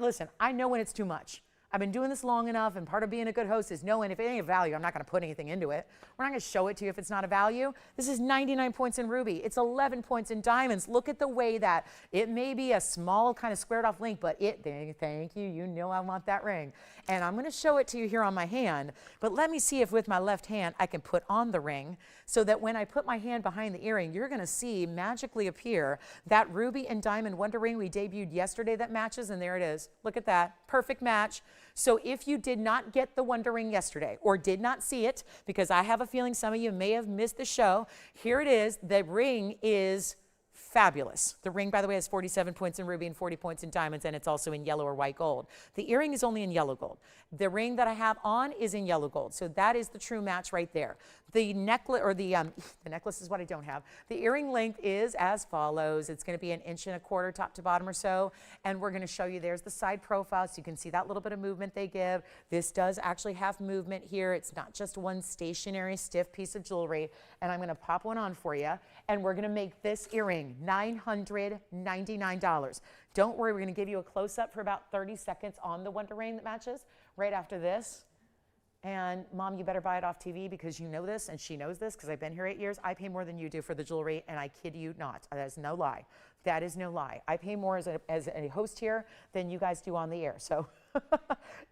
Speaker 1: Listen, I know when it's too much. I've been doing this long enough, and part of being a good host is knowing if it ain't a value, I'm not going to put anything into it. We're not going to show it to you if it's not a value. This is 99 points in ruby. It's 11 points in diamonds. Look at the way that it may be a small kind of squared off link, but thank you. You know I want that ring. And I'm going to show it to you here on my hand, but let me see if with my left hand I can put on the ring so that when I put my hand behind the earring, you're going to see magically appear that ruby and diamond Wonder Ring we debuted yesterday that matches, and there it is. Look at that. Perfect match. So if you did not get the Wonder Ring yesterday or did not see it, because I have a feeling some of you may have missed the show, here it is. The ring is fabulous. The ring, by the way, has 47 points in ruby and 40 points in diamonds, and it's also in yellow or white gold. The earring is only in yellow gold. The ring that I have on is in yellow gold, so that is the true match right there. The necklace, or the necklace is what I don't have. The earring length is as follows. It's going to be 1.25 inches top to bottom or so, and we're going to show you, there's the side profile, so you can see that little bit of movement they give. This does actually have movement here. It's not just one stationary, stiff piece of jewelry, and I'm going to pop one on for you, and we're going to make this earring $999. Don't worry, we're going to give you a close-up for about 30 seconds on the Wonder Ring that matches right after this. And Mom, you better buy it off TV, because you know this, and she knows this because I've been here 8 years. I pay more than you do for the jewelry, and I kid you not. That is no lie. That is no lie. I pay more as a host here than you guys do on the air. So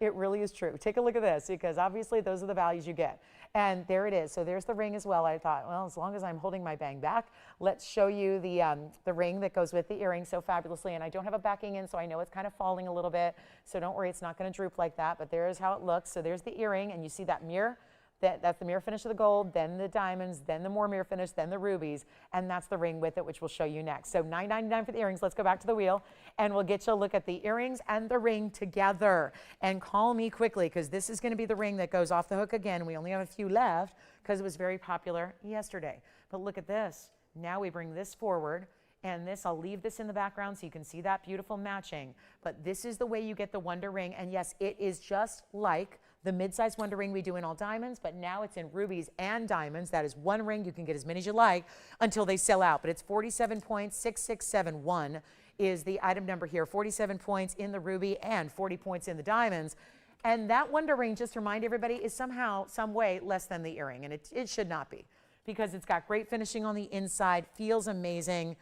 Speaker 1: it really is true. Take a look at this, because obviously those are the values you get. And there it is. So there's the ring as well. I thought, well, as long as I'm holding my bang back, let's show you the ring that goes with the earring so fabulously. And I don't have a backing in, so I know it's kind of falling a little bit. So don't worry, it's not going to droop like that. But there is how it looks. So there's the earring, and you see that mirror. That's the mirror finish of the gold, then the diamonds, then the more mirror finish, then the rubies, and that's the ring with it, which we'll show you next. So $9.99 for the earrings. Let's go back to the wheel, and we'll get you a look at the earrings and the ring together. And call me quickly, because this is going to be the ring that goes off the hook again. We only have a few left because it was very popular yesterday. But look at this. Now we bring this forward. And this, I'll leave this in the background so you can see that beautiful matching. But this is the way you get the Wonder Ring. And yes, it is just like the mid-size Wonder Ring we do in all diamonds, but now it's in rubies and diamonds. That is one ring. You can get as many as you like until they sell out. But it's 47 points, 6671 is the item number here. 47 points in the ruby and 40 points in the diamonds. And that Wonder Ring, just to remind everybody, is somehow, some way less than the earring. And it should not be, because it's got great finishing on the inside, feels amazing.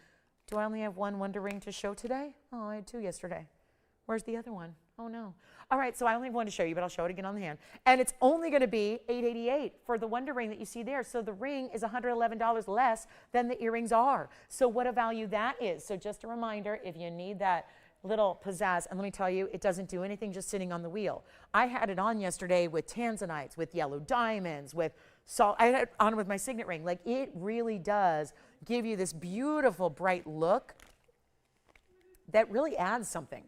Speaker 1: Do I only have one Wonder Ring to show today? Oh, I had two yesterday. Where's the other one? Oh, no. All right, so I only have one to show you, but I'll show it again on the hand. And it's only going to be $888 for the Wonder Ring that you see there. So the ring is $111 less than the earrings are. So what a value that is. So just a reminder, if you need that little pizzazz, and let me tell you, it doesn't do anything just sitting on the wheel. I had it on yesterday with Tanzanites, with yellow diamonds, with salt. I had it on with my signet ring. Like, it really does give you this beautiful bright look that really adds something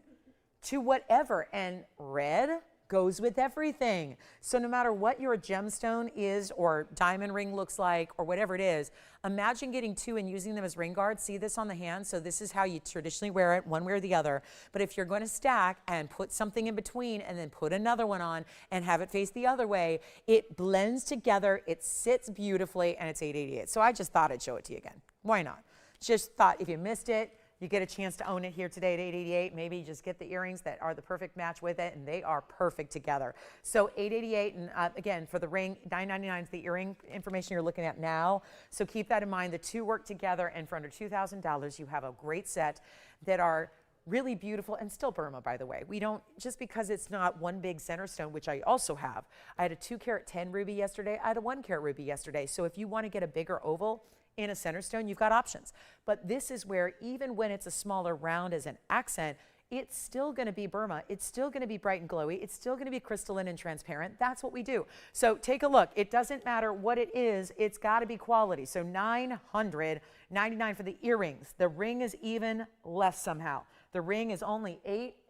Speaker 1: to whatever. And red goes with everything. So no matter what your gemstone is or diamond ring looks like or whatever it is, imagine getting two and using them as ring guards. See this on the hand? So this is how you traditionally wear it, one way or the other. But if you're going to stack and put something in between and then put another one on and have it face the other way, it blends together, it sits beautifully, and it's $888. So I just thought I'd show it to you again. Why not? Just thought if you missed it, You get a chance to own it here today at 888. Maybe just get the earrings that are the perfect match with it, and they are perfect together. So 888, and again, for the ring, $999 is the earring information you're looking at now. So keep that in mind. The two work together, and for under $2,000, you have a great set that are really beautiful and still Burma, by the way. We don't, just because it's not one big center stone, which I also have. I had a 2-carat 10 ruby yesterday. I had a 1-carat ruby yesterday. So if you want to get a bigger oval in a center stone, you've got options. But this is where, even when it's a smaller round as an accent, it's still going to be Burma. It's still going to be bright and glowy. It's still going to be crystalline and transparent. That's what we do. So take a look. It doesn't matter what it is. It's got to be quality. So $999 for the earrings. The ring is even less somehow. The ring is only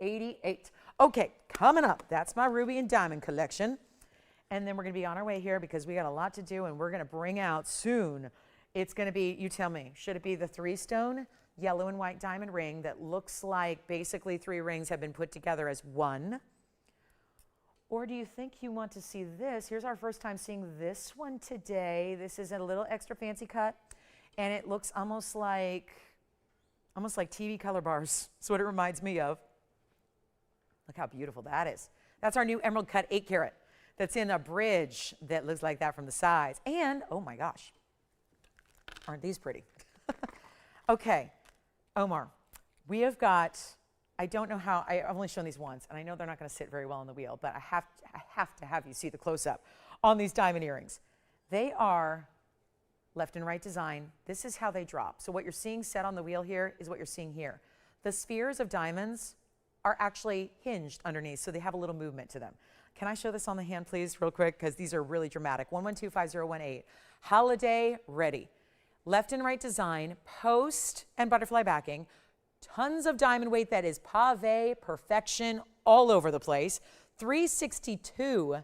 Speaker 1: $888. Okay, coming up, that's my ruby and diamond collection. And then we're going to be on our way here because we got a lot to do, and we're going to bring out soon. It's going to be, you tell me, should it be the 3-stone yellow and white diamond ring that looks like basically 3 rings have been put together as one? Or do you think you want to see this? Here's our first time seeing this one today. This is a little extra fancy cut, and it looks almost like TV color bars. That's what it reminds me of. Look how beautiful that is. That's our new emerald cut 8-carat that's in a bridge that looks like that from the sides. And, oh my gosh, aren't these pretty? Okay, Omar, we have got, I don't know how, I've only shown these once, and I know they're not going to sit very well on the wheel, but I have to have you see the close-up on these diamond earrings. They are left and right design. This is how they drop. So what you're seeing set on the wheel here is what you're seeing here. The spheres of diamonds are actually hinged underneath, so they have a little movement to them. Can I show this on the hand, please, real quick? Because these are really dramatic. 112518. Holiday ready. Left and right design, post and butterfly backing, tons of diamond weight that is pave perfection all over the place. 362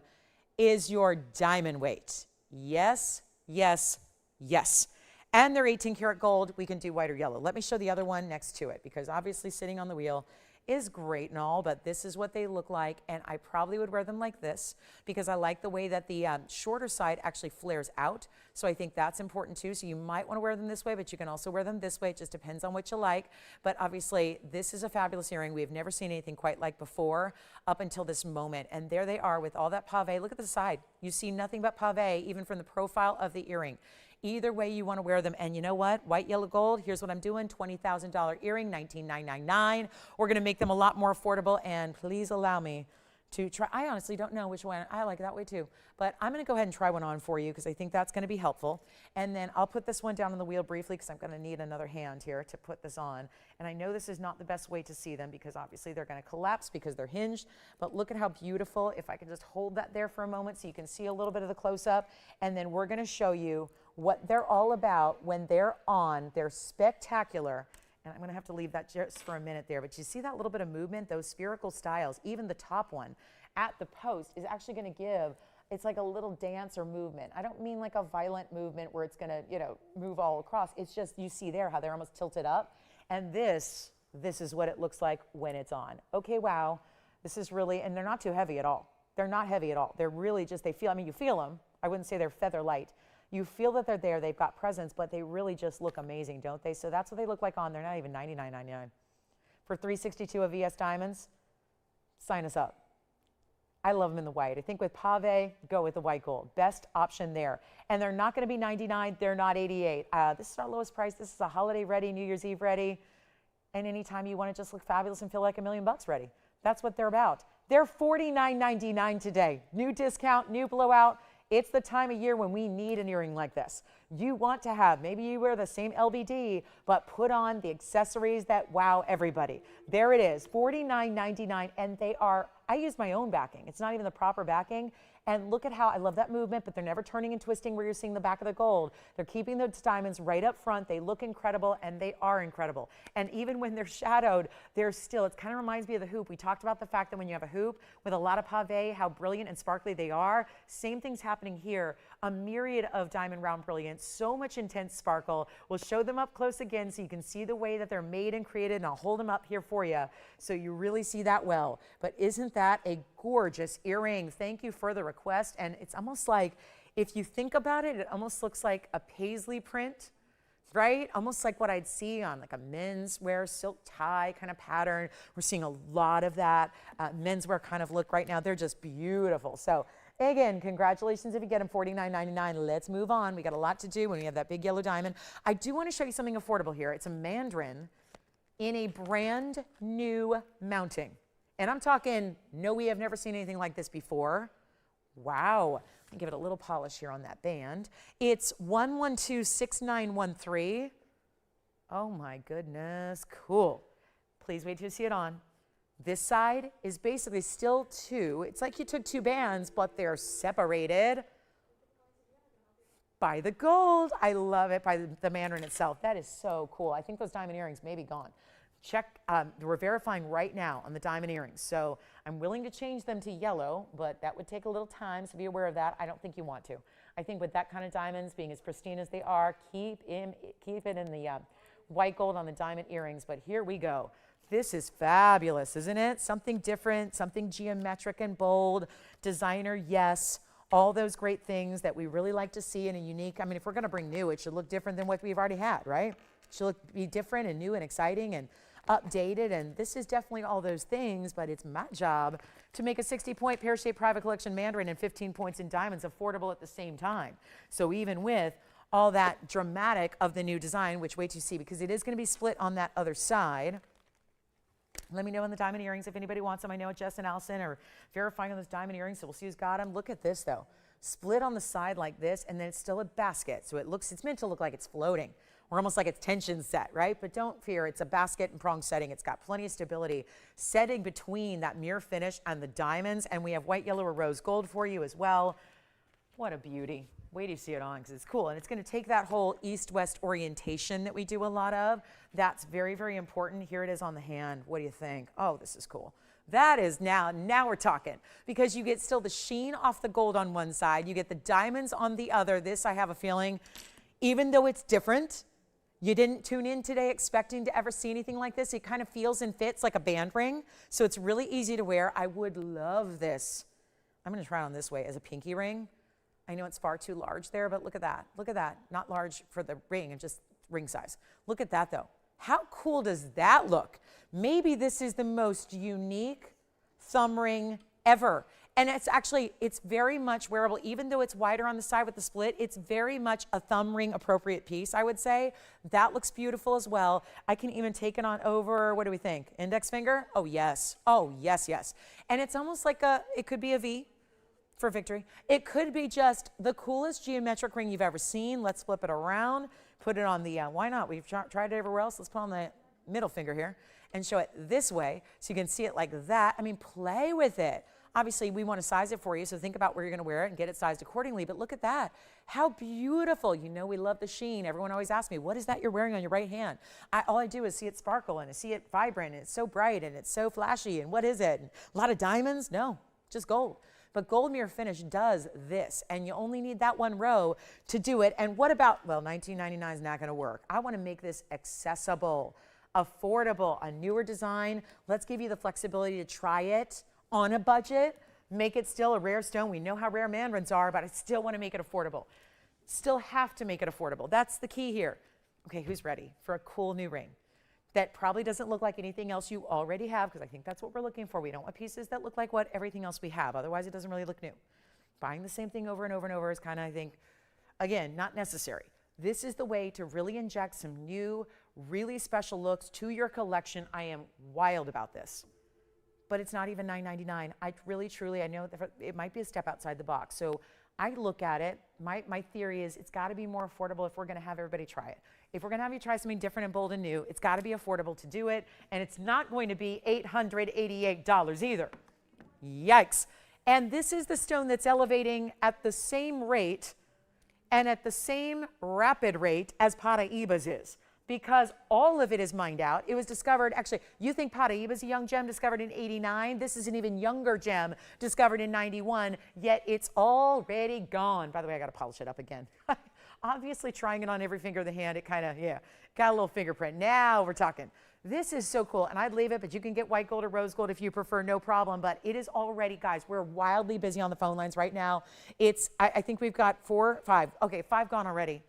Speaker 1: is your diamond weight. Yes, yes, yes. And they're 18-karat gold. We can do white or yellow. Let me show the other one next to it, because obviously sitting on the wheel is great and all, but this is what they look like, and I probably would wear them like this because I like the way that the shorter side actually flares out, so I think that's important too. So you might want to wear them this way, but you can also wear them this way. It just depends on what you like, but obviously this is a fabulous earring. We've never seen anything quite like before up until this moment, and there they are with all that pave. Look at the side. You see nothing but pave, even from the profile of the earring. Either way you want to wear them. And you know what? White, yellow, gold. Here's what I'm doing. $20,000 earring, $19,999. We're going to make them a lot more affordable. And please allow me to try. I honestly don't know which one. I like it that way too. But I'm going to go ahead and try one on for you because I think that's going to be helpful. And then I'll put this one down on the wheel briefly because I'm going to need another hand here to put this on. And I know this is not the best way to see them because obviously they're going to collapse because they're hinged. But look at how beautiful. If I can just hold that there for a moment so you can see a little bit of the close-up. And then we're going to show you what they're all about when they're on. They're spectacular. And I'm going to have to leave that just for a minute there. But you see that little bit of movement, those spherical styles, even the top one at the post is actually going to give, it's like a little dance or movement. I don't mean like a violent movement where it's going to, move all across. It's just, you see there how they're almost tilted up. And this is what it looks like when it's on. Okay, wow. This is really, and they're not too heavy at all. They're not heavy at all. They're really just, they feel, I mean, you feel them. I wouldn't say they're feather light. You feel that they're there, they've got presence, but they really just look amazing, don't they? So that's what they look like on. They're not even $99.99. For $362 of VS Diamonds, sign us up. I love them in the white. I think with pave, go with the white gold. Best option there. And they're not going to be $99, they're not $88. This is our lowest price. This is a holiday ready, New Year's Eve ready, and anytime you want to just look fabulous and feel like $1 million ready. That's what they're about. They're $49.99 today. New discount, new blowout. It's the time of year when we need an earring like this. You want to have, maybe you wear the same LBD, but put on the accessories that wow everybody. There it is, $49.99, and they are, I use my own backing. It's not even the proper backing. And look at how, I love that movement, but they're never turning and twisting where you're seeing the back of the gold. They're keeping those diamonds right up front. They look incredible, and they are incredible. And even when they're shadowed, they're still, it kind of reminds me of the hoop. We talked about the fact that when you have a hoop with a lot of pave, how brilliant and sparkly they are. Same thing's happening here. A myriad of diamond round brilliance, so much intense sparkle. We'll show them up close again so you can see the way that they're made and created, and I'll hold them up here for you so you really see that well. But isn't that a gorgeous earring? Thank you for the request. And it's almost like, if you think about it, it almost looks like a paisley print right? Almost like what I'd see on like a menswear silk tie kind of pattern. We're seeing a lot of that menswear kind of look right now. They're just beautiful. So again, congratulations if you get them, $49.99. Let's move on. We got a lot to do when we have that big yellow diamond. I do want to show you something affordable here. It's a mandarin in a brand new mounting. And I'm talking, no, we have never seen anything like this before. Wow. Let me give it a little polish here on that band. It's 1126913. Oh my goodness, cool. Please wait till you see it on. This side is basically still two. It's like you took two bands, but they're separated by the gold. I love it, by the mandarin itself. That is so cool. I think those diamond earrings may be gone. Check, we're verifying right now on the diamond earrings. So I'm willing to change them to yellow, but that would take a little time, so be aware of that. I don't think you want to. I think with that kind of diamonds, being as pristine as they are, keep it in the white gold on the diamond earrings. But here we go. This is fabulous, isn't it? Something different, something geometric and bold. Designer, yes. All those great things that we really like to see in a unique, I mean, if we're going to bring new, it should look different than what we've already had, right? It should be different and new and exciting and updated, and this is definitely all those things, but it's my job to make a 60-point pear-shaped private collection mandarin and 15 points in diamonds affordable at the same time. So even with all that dramatic of the new design, which wait till you see, because it is going to be split on that other side. Let me know on the diamond earrings if anybody wants them. I know Jess and Allison are verifying on those diamond earrings, so we'll see who's got them. Look at this though, split on the side like this, and then it's still a basket, so it's meant to look like it's floating, or almost like it's tension set, right? But don't fear, it's a basket and prong setting. It's got plenty of stability setting between that mirror finish and the diamonds, and we have white, yellow, or rose gold for you as well. What a beauty. Wait till you see it on, because it's cool. And it's going to take that whole east-west orientation that we do a lot of. That's very, very important. Here it is on the hand. What do you think? Oh, this is cool. That is now we're talking, because you get still the sheen off the gold on one side. You get the diamonds on the other. This, I have a feeling, even though it's different, you didn't tune in today expecting to ever see anything like this. It kind of feels and fits like a band ring, so it's really easy to wear. I would love this. I'm going to try it on this way as a pinky ring. I know it's far too large there, but look at that. Look at that. Not large for the ring, and just ring size. Look at that, though. How cool does that look? Maybe this is the most unique thumb ring ever. And it's very much wearable. Even though it's wider on the side with the split, it's very much a thumb ring appropriate piece, I would say. That looks beautiful as well. I can even take it on over, what do we think? Index finger? Oh, yes. Oh, yes, yes. And it's almost like it could be a V for victory. It could be just the coolest geometric ring you've ever seen. Let's flip it around, put it on the, why not? We've tried it everywhere else. Let's put on the middle finger here and show it this way so you can see it like that. I mean, play with it. Obviously, we want to size it for you, so think about where you're going to wear it and get it sized accordingly. But look at that. How beautiful. You know we love the sheen. Everyone always asks me, what is that you're wearing on your right hand? All I do is see it sparkle, and I see it vibrant, and it's so bright, and it's so flashy, and what is it? And a lot of diamonds? No, just gold. But gold mirror finish does this, and you only need that one row to do it. And what about, well, $19.99 is not going to work. I want to make this accessible, affordable, a newer design. Let's give you the flexibility to try it on a budget, make it still a rare stone. We know how rare mandarins are, but I still want to make it affordable. Still have to make it affordable. That's the key here. Okay, who's ready for a cool new ring that probably doesn't look like anything else you already have, because I think that's what we're looking for. We don't want pieces that look like what everything else we have. Otherwise, it doesn't really look new. Buying the same thing over and over and over is kind of, I think, again, not necessary. This is the way to really inject some new, really special looks to your collection. I am wild about this. But it's not even $9.99. I really, truly, I know that it might be a step outside the box. So I look at it, my theory is it's got to be more affordable if we're going to have everybody try it. If we're going to have you try something different and bold and new, it's got to be affordable to do it. And it's not going to be $888 either. Yikes. And this is the stone that's elevating at the same rate and at the same rapid rate as Paraiba's is, because all of it is mined out. It was discovered, actually, you think Paraiba's a young gem discovered in '89. This is an even younger gem discovered in '91, yet it's already gone. By the way, I got to polish it up again. Obviously, trying it on every finger of the hand, it kind of, yeah, got a little fingerprint. Now we're talking. This is so cool, and I'd leave it, but you can get white gold or rose gold if you prefer, no problem. But it is already, guys, we're wildly busy on the phone lines right now. I think we've got 4, 5. Okay, 5 gone already.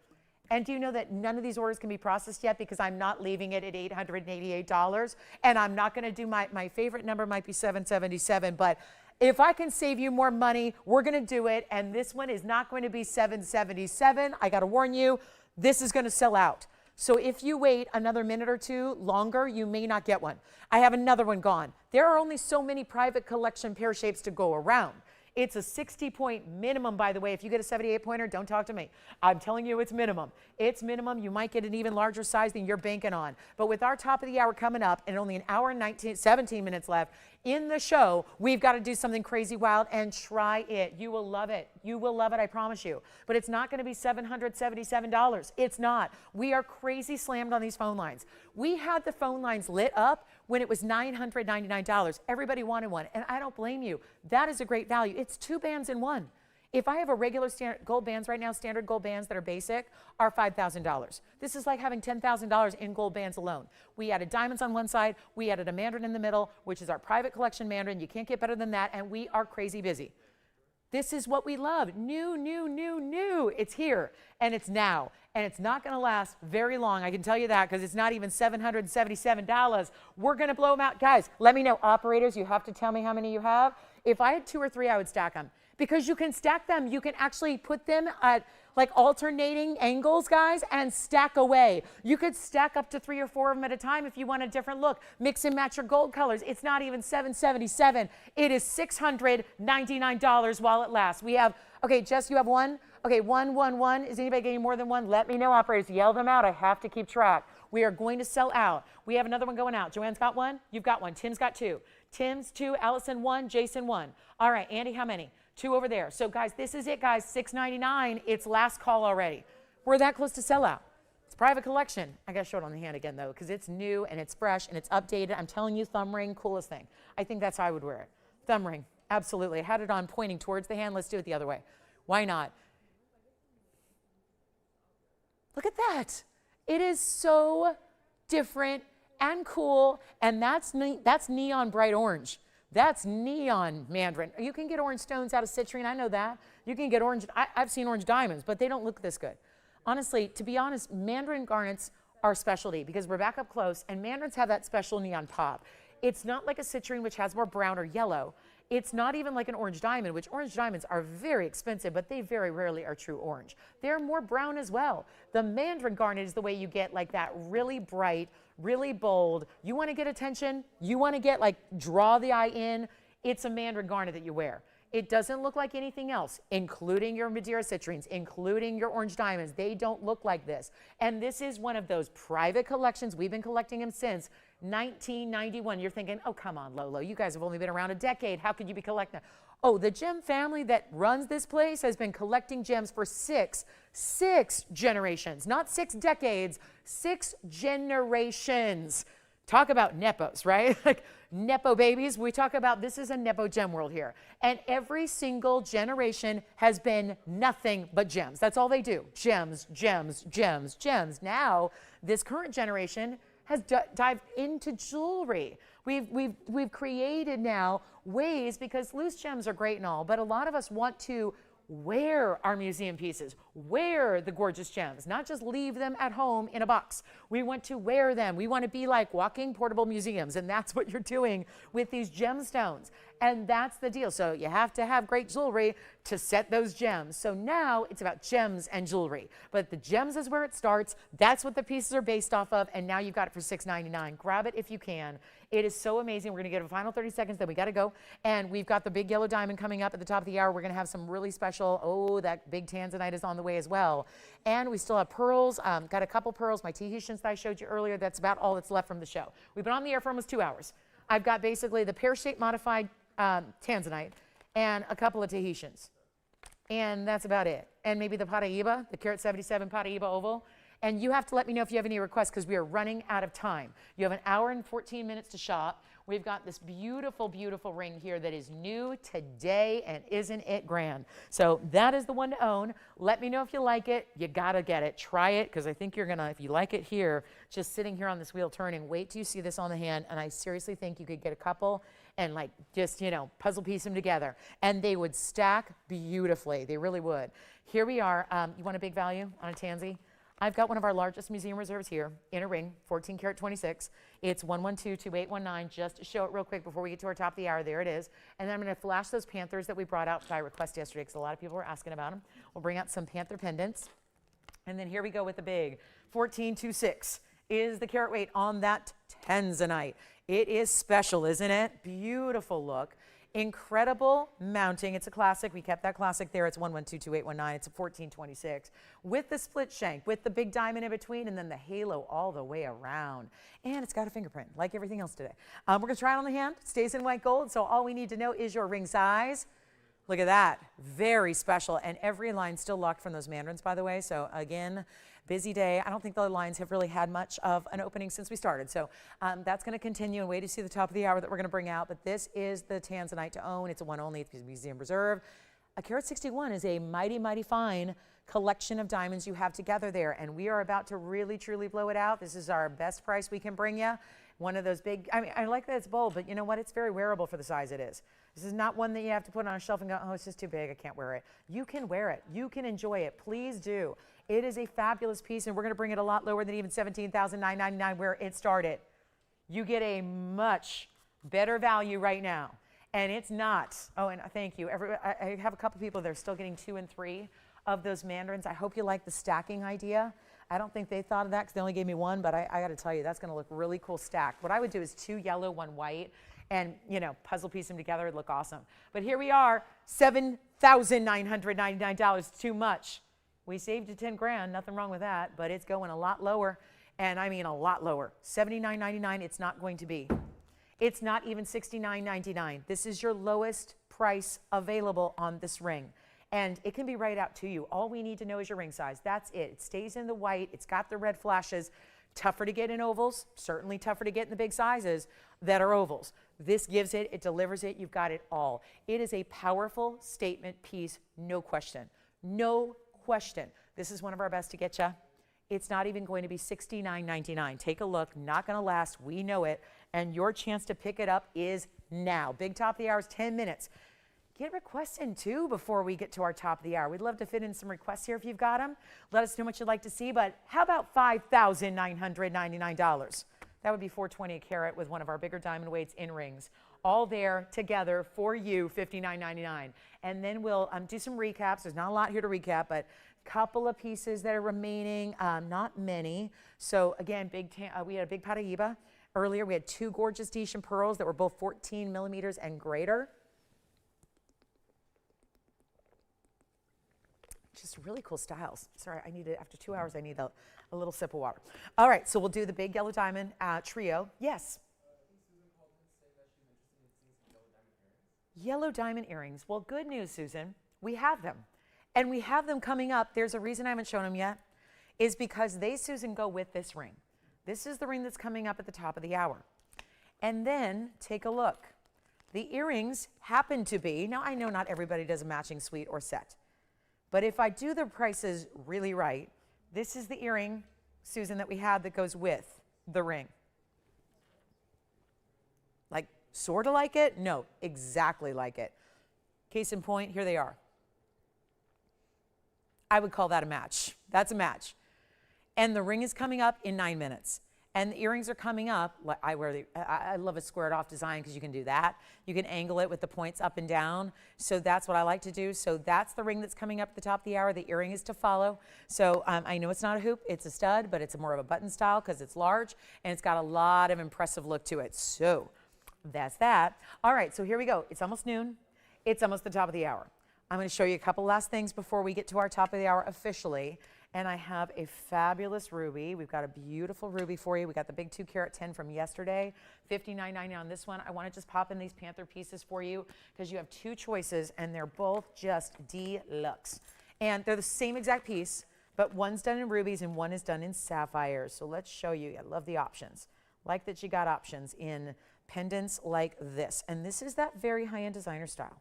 Speaker 1: And do you know that none of these orders can be processed yet because I'm not leaving it at $888, and I'm not going to do my favorite number might be $777, but if I can save you more money, we're going to do it. And this one is not going to be $777. I got to warn you, this is going to sell out. So if you wait another minute or two longer, you may not get one. I have another one gone. There are only so many private collection pear shapes to go around. It's a 60-point minimum, by the way. If you get a 78-pointer, don't talk to me. I'm telling you it's minimum. It's minimum. You might get an even larger size than you're banking on. But with our top of the hour coming up and only an hour and 17 minutes left in the show, we've got to do something crazy wild and try it. You will love it. You will love it, I promise you. But it's not going to be $777. It's not. We are crazy slammed on these phone lines. We had the phone lines lit up when it was $999. Everybody wanted one, and I don't blame you. That is a great value. It's 2 bands in one. If I have a regular standard gold bands right now, standard gold bands that are basic are $5,000. This is like having $10,000 in gold bands alone. We added diamonds on one side. We added a mandarin in the middle, which is our private collection mandarin. You can't get better than that, and we are crazy busy. This is what we love. New, new, new, new. It's here, and it's now, and it's not going to last very long. I can tell you that because it's not even $777. We're going to blow them out. Guys, let me know. Operators, you have to tell me how many you have. If I had 2 or 3, I would stack them because you can stack them. You can actually put them at like alternating angles, guys, and stack away. You could stack up to 3 or 4 of them at a time if you want a different look. Mix and match your gold colors. It's not even $777. It is $699 while it lasts. We have, okay, Jess, you have one? Okay, one. Is anybody getting more than one? Let me know, operators. Yell them out. I have to keep track. We are going to sell out. We have another one going out. Joanne's got one. You've got one. Tim's got 2. Tim's 2. Allison 1. Jason 1. All right, Andy, how many? 2 over there. So, guys, this is it, guys. $699. It's last call already. We're that close to sellout. It's private collection. I got to show it on the hand again, though, because it's new and it's fresh and it's updated. I'm telling you, thumb ring, coolest thing. I think that's how I would wear it. Thumb ring, absolutely. I had it on pointing towards the hand. Let's do it the other way. Why not? Look at that. It is so different and cool, and that's neon bright orange. That's neon mandarin. You can get orange stones out of citrine. I know that. You can get orange. I've seen orange diamonds, but they don't look this good. Honestly, to be honest, mandarin garnets are a specialty because we're back up close, and mandarins have that special neon pop. It's not like a citrine, which has more brown or yellow. It's not even like an orange diamond, which orange diamonds are very expensive, but they very rarely are true orange. They're more brown as well. The mandarin garnet is the way you get like that really bright, really bold. You want to get attention? You want to get like draw the eye in? It's a mandarin garnet that you wear. It doesn't look like anything else, including your Madeira citrines, including your orange diamonds. They don't look like this. And this is one of those private collections. We've been collecting them since 1991. You're thinking, oh, come on, Lolo. You guys have only been around a decade. How could you be collecting? Oh, the gem family that runs this place has been collecting gems for six generations, not 6 decades, 6 generations. Talk about nepos, right? Like nepo babies. We talk about this is a nepo gem world here. And every single generation has been nothing but gems. That's all they do. Gems, gems, gems, gems. Now, this current generation has dived into jewelry. We've created now ways, because loose gems are great and all, but a lot of us want to wear our museum pieces, wear the gorgeous gems, not just leave them at home in a box. We want to wear them. We want to be like walking portable museums, and that's what you're doing with these gemstones. And that's the deal. So you have to have great jewelry to set those gems. So now it's about gems and jewelry. But the gems is where it starts. That's what the pieces are based off of. And now you've got it for $6.99. Grab it if you can. It is so amazing. We're going to get a final 30 seconds, then we got to go. And we've got the big yellow diamond coming up at the top of the hour. We're going to have some really special, oh, that big Tanzanite is on the way as well. And we still have pearls. Got a couple pearls. My Tahitians that I showed you earlier. That's about all that's left from the show. We've been on the air for almost 2 hours. I've got basically the pear-shaped modified Tanzanite and a couple of Tahitians. And that's about it. And maybe the Paraiba, the Carat 77 Paraiba oval. And you have to let me know if you have any requests, because we are running out of time. You have an hour and 14 minutes to shop. We've got this beautiful, beautiful ring here that is new today, and isn't it grand? So that is the one to own. Let me know if you like it. You got to get it. Try it, because I think you're going to, if you like it here, just sitting here on this wheel turning, wait till you see this on the hand. And I seriously think you could get a couple and like just, you know, puzzle piece them together. And they would stack beautifully. They really would. Here we are. You want a big value on a tansy? I've got one of our largest museum reserves here in a ring, 14 karat 26. It's 112-2819. Just to show it real quick before we get to our top of the hour. There it is. And then I'm going to flash those panthers that we brought out by request yesterday because a lot of people were asking about them. We'll bring out some panther pendants. And then here we go with the big 1426 is the carat weight on that Tanzanite. It is special, isn't it? Beautiful look. Incredible mounting. It's a classic. We kept that classic there. It's 112-2819. It's a 1426 with the split shank, with the big diamond in between, and then the halo all the way around. And it's got a fingerprint, like everything else today. We're going to try it on the hand. It stays in white gold, so all we need to know is your ring size. Look at that. Very special. And every line still locked from those mandarins, by the way. So again, busy day. I don't think the lines have really had much of an opening since we started. So that's going to continue and wait to see the top of the hour that we're going to bring out. But this is the Tanzanite to own. It's a one only. It's museum reserve. A carat 61 is a mighty, mighty fine collection of diamonds you have together there. And we are about to really, truly blow it out. This is our best price we can bring you. One of those big, I mean, I like that it's bold, but you know what? It's very wearable for the size it is. This is not one that you have to put on a shelf and go, oh, it's just too big. I can't wear it. You can wear it. You can enjoy it. Please do. It is a fabulous piece, and we're going to bring it a lot lower than even $17,999 where it started. You get a much better value right now. And it's not, oh, and thank you. I have a couple people that are still getting 2 and 3 of those mandarins. I hope you like the stacking idea. I don't think they thought of that because they only gave me one, but I got to tell you, that's going to look really cool stacked. What I would do is 2 yellow, 1 white, and, you know, puzzle piece them together. It'd look awesome. But here we are, $7,999, too much. We saved you 10 grand, nothing wrong with that, but it's going a lot lower, and I mean a lot lower. $79.99, it's not going to be. It's not even $69.99. This is your lowest price available on this ring. And it can be right out to you. All we need to know is your ring size. That's it. It stays in the white. It's got the red flashes. Tougher to get in ovals. Certainly tougher to get in the big sizes that are ovals. This gives it. It delivers it. You've got it all. It is a powerful statement piece. No question. No question. This is one of our best to get you. It's not even going to be $69.99. Take a look. Not going to last. We know it. And your chance to pick it up is now. Big top of the hour is 10 minutes. Get requests in too before we get to our top of the hour. We'd love to fit in some requests here if you've got them. Let us know what you'd like to see, but how about $5,999? That would be $420 a carat with one of our bigger diamond weights in rings. All there together for you, $59.99. And then we'll do some recaps. There's not a lot here to recap, but a couple of pieces that are remaining, not many. So again, we had a big Paraiba. Earlier, we had 2 gorgeous Detian pearls that were both 14 millimeters and greater. Just really cool styles. Sorry, I need to, after 2 hours, I need a little sip of water. All right, so we'll do the big yellow diamond trio. Yes? Yellow diamond earrings. Well, good news, Susan. We have them. And we have them coming up. There's a reason I haven't shown them yet, is because they, Susan, go with this ring. This is the ring that's coming up at the top of the hour. And then take a look. The earrings happen to be, now I know not everybody does a matching suite or set, but if I do the prices really right, this is the earring, Susan, that we have that goes with the ring. Like, sort of like it? No, exactly like it. Case in point, here they are. I would call that a match. That's a match. And the ring is coming up in 9 minutes. And the earrings are coming up. I love a squared off design because you can do that. You can angle it with the points up and down. So that's what I like to do. So that's the ring that's coming up at the top of the hour. The earring is to follow. So I know it's not a hoop, it's a stud, but it's more of a button style because it's large and it's got a lot of impressive look to it. So that's that. All right, so here we go. It's almost noon. It's almost the top of the hour. I'm going to show you a couple last things before we get to our top of the hour officially. And I have a fabulous ruby. We've got a beautiful ruby for you. We got the big 2 carat 10 from yesterday, $59.99 on this one. I want to just pop in these panther pieces for you because you have 2 choices and they're both just deluxe. And they're the same exact piece, but one's done in rubies and one is done in sapphires. So let's show you. I love the options. Like that you got options in pendants like this. And this is that very high-end designer style.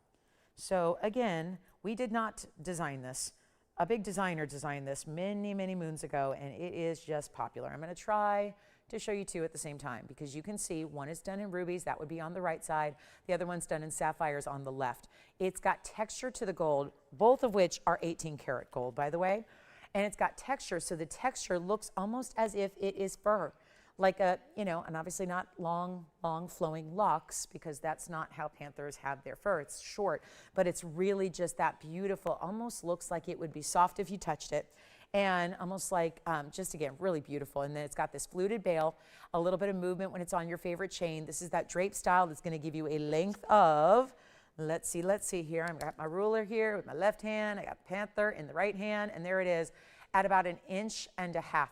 Speaker 1: So again, we did not design this. A big designer designed this many, many moons ago, and it is just popular. I'm going to try to show you 2 at the same time because you can see one is done in rubies. That would be on the right side. The other one's done in sapphires on the left. It's got texture to the gold, both of which are 18 karat gold, by the way. and it's got texture. So the texture looks almost as if it is fur, like a, you know, and obviously not long flowing locks, because that's not how panthers have their fur. It's short, but it's really just that beautiful, almost looks like it would be soft if you touched it. And almost like, just again, really beautiful. And then it's got this fluted bail, a little bit of movement when it's on your favorite chain. This is that drape style that's going to give you a length of, let's see here. I've got my ruler here with my left hand. I got the panther in the right hand, and there it is, at about 1.5 inches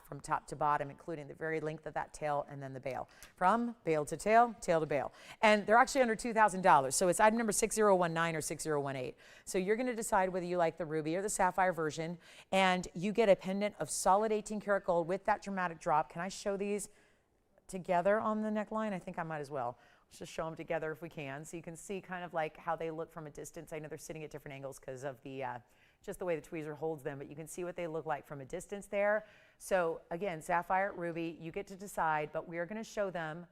Speaker 1: from top to bottom, including the very length of that tail and then the bail. From bail to tail, tail to bail. And they're actually under $2,000. So it's item number 6019 or 6018. So you're going to decide whether you like the ruby or the sapphire version, and you get a pendant of solid 18 karat gold with that dramatic drop. Can I show these together on the neckline? I think I might as well. Let's just show them together if we can, so you can see kind of like how they look from a distance. I know they're sitting at different angles because of the just the way the tweezer holds them, but you can see what they look like from a distance there. So again, sapphire, ruby, you get to decide, but we are going to show them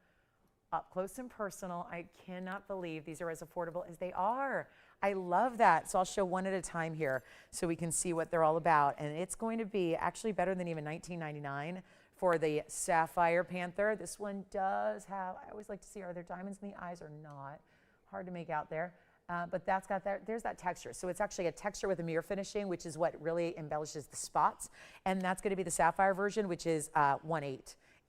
Speaker 1: up close and personal. I cannot believe these are as affordable as they are. I love that. So I'll show one at a time here so we can see what they're all about. And it's going to be actually better than even $19.99 for the sapphire panther. This one does have, I always like to see, are there diamonds in the eyes or not? Hard to make out there. But that's got that, there's that texture. So it's actually a texture with a mirror finishing, which is what really embellishes the spots. And that's going to be the sapphire version, which is 18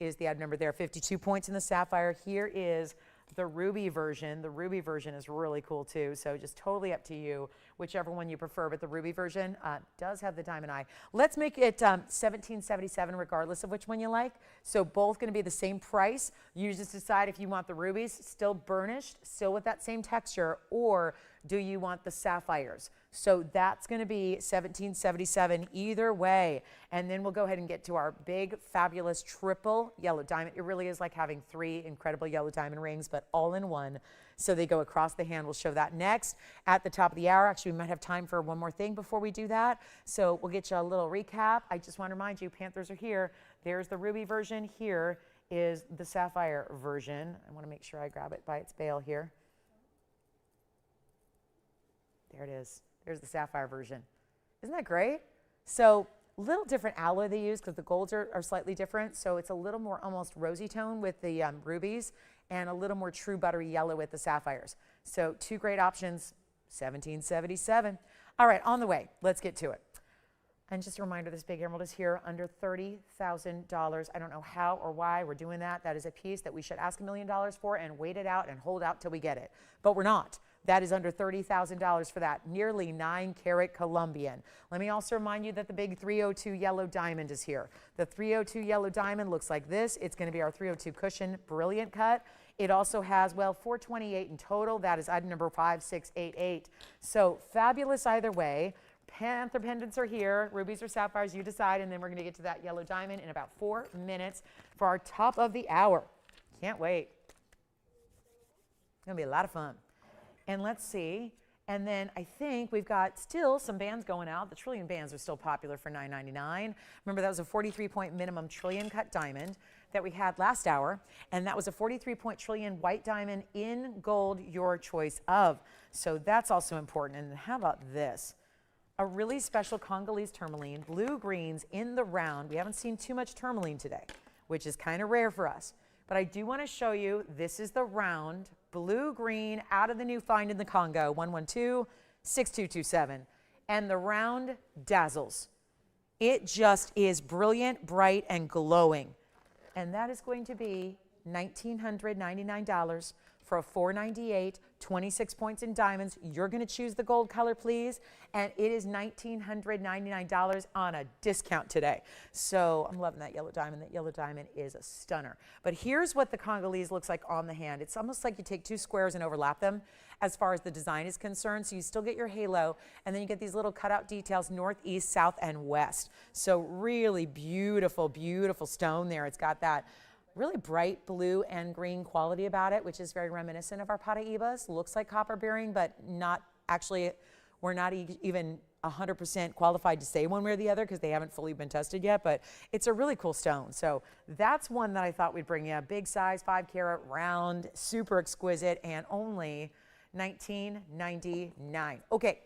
Speaker 1: is the item number there. 52 points in the sapphire. Here is the ruby version. The ruby version is really cool too. So just totally up to you, whichever one you prefer. But the ruby version does have the diamond eye. Let's make it $17.77 regardless of which one you like. So both going to be the same price. You just decide if you want the rubies still burnished, still with that same texture, or do you want the sapphires? So that's going to be $17.77 either way. And then we'll go ahead and get to our big, fabulous triple yellow diamond. It really is like having 3 incredible yellow diamond rings, but all in one. So they go across the hand. We'll show that next at the top of the hour. Actually, we might have time for one more thing before we do that. So we'll get you a little recap. I just want to remind you, panthers are here. There's the ruby version. Here is the sapphire version. I want to make sure I grab it by its bail here. There it is. There's the sapphire version. Isn't that great? So little different alloy they use because the golds are slightly different. So it's a little more almost rosy tone with the rubies and a little more true buttery yellow with the sapphires. So 2 great options, $17.77. All right, on the way. Let's get to it. And just a reminder, this big emerald is here under $30,000. I don't know how or why we're doing that. That is a piece that we should ask $1 million for and wait it out and hold out till we get it. But we're not. That is under $30,000 for that. Nearly 9 karat Colombian. Let me also remind you that the big 302 yellow diamond is here. The 302 yellow diamond looks like this. It's going to be our 302 cushion brilliant cut. It also has, well, 428 in total. That is item number 5688. So fabulous either way. Panther pendants are here. Rubies or sapphires, you decide. And then we're going to get to that yellow diamond in about 4 minutes for our top of the hour. Can't wait. It's going to be a lot of fun. And let's see. And then I think we've got still some bands going out. The trillion bands are still popular for $9.99. Remember, that was a 43-point minimum trillion cut diamond that we had last hour. And that was a 43-point trillion white diamond in gold, your choice of. So that's also important. And how about this? A really special Congolese tourmaline, blue greens in the round. We haven't seen too much tourmaline today, which is kind of rare for us. But I do want to show you, this is the round blue-green out of the new find in the Congo, 112-6227. And the round dazzles. It just is brilliant, bright, and glowing. And that is going to be $1,999 for a $498, 26 points in diamonds. You're going to choose the gold color, please. And it is $1,999 on a discount today. So I'm loving that yellow diamond. That yellow diamond is a stunner. But here's what the Congolese looks like on the hand. It's almost like you take 2 squares and overlap them as far as the design is concerned. So you still get your halo, and then you get these little cutout details north, east, south, and west. So really beautiful, beautiful stone there. It's got that really bright blue and green quality about it, which is very reminiscent of our Paraibas. Looks like copper bearing, but not actually, we're not even 100% qualified to say one way or the other because they haven't fully been tested yet, but it's a really cool stone. So that's one that I thought we'd bring you. Big size, 5 carat, round, super exquisite, and only $19.99. Okay,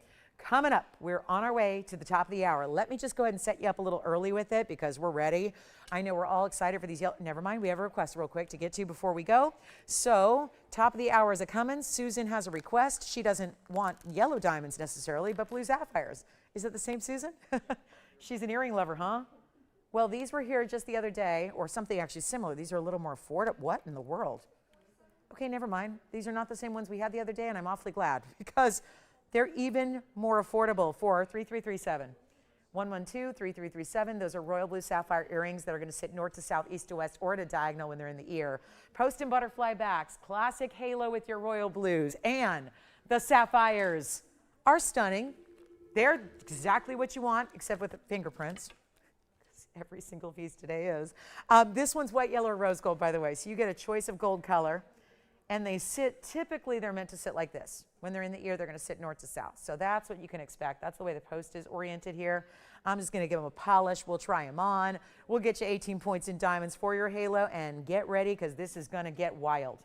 Speaker 1: Coming up, we're on our way to the top of the hour. Let me just go ahead and set you up a little early with it because we're ready. I know we're all excited for these yellow. Never mind, we have a request real quick to get to before we go. So, top of the hour is a coming. Susan has a request. She doesn't want yellow diamonds necessarily, but blue sapphires. Is it the same Susan? She's an earring lover, huh? Well, these were here just the other day, or something actually similar. These are a little more affordable. What in the world? Okay, never mind. These are not the same ones we had the other day, and I'm awfully glad because they're even more affordable for 3337. 112-3337. Those are royal blue sapphire earrings that are going to sit north to south, east to west, or at a diagonal when they're in the ear. Post and butterfly backs, classic halo with your royal blues, and the sapphires are stunning. They're exactly what you want, except with the fingerprints. Every single piece today is. This one's white, yellow, or rose gold, by the way, so you get a choice of gold color. And they sit, typically they're meant to sit like this. When they're in the ear, they're going to sit north to south. So that's what you can expect. That's the way the post is oriented here. I'm just going to give them a polish. We'll try them on. We'll get you 18 points in diamonds for your halo. And get ready because this is going to get wild.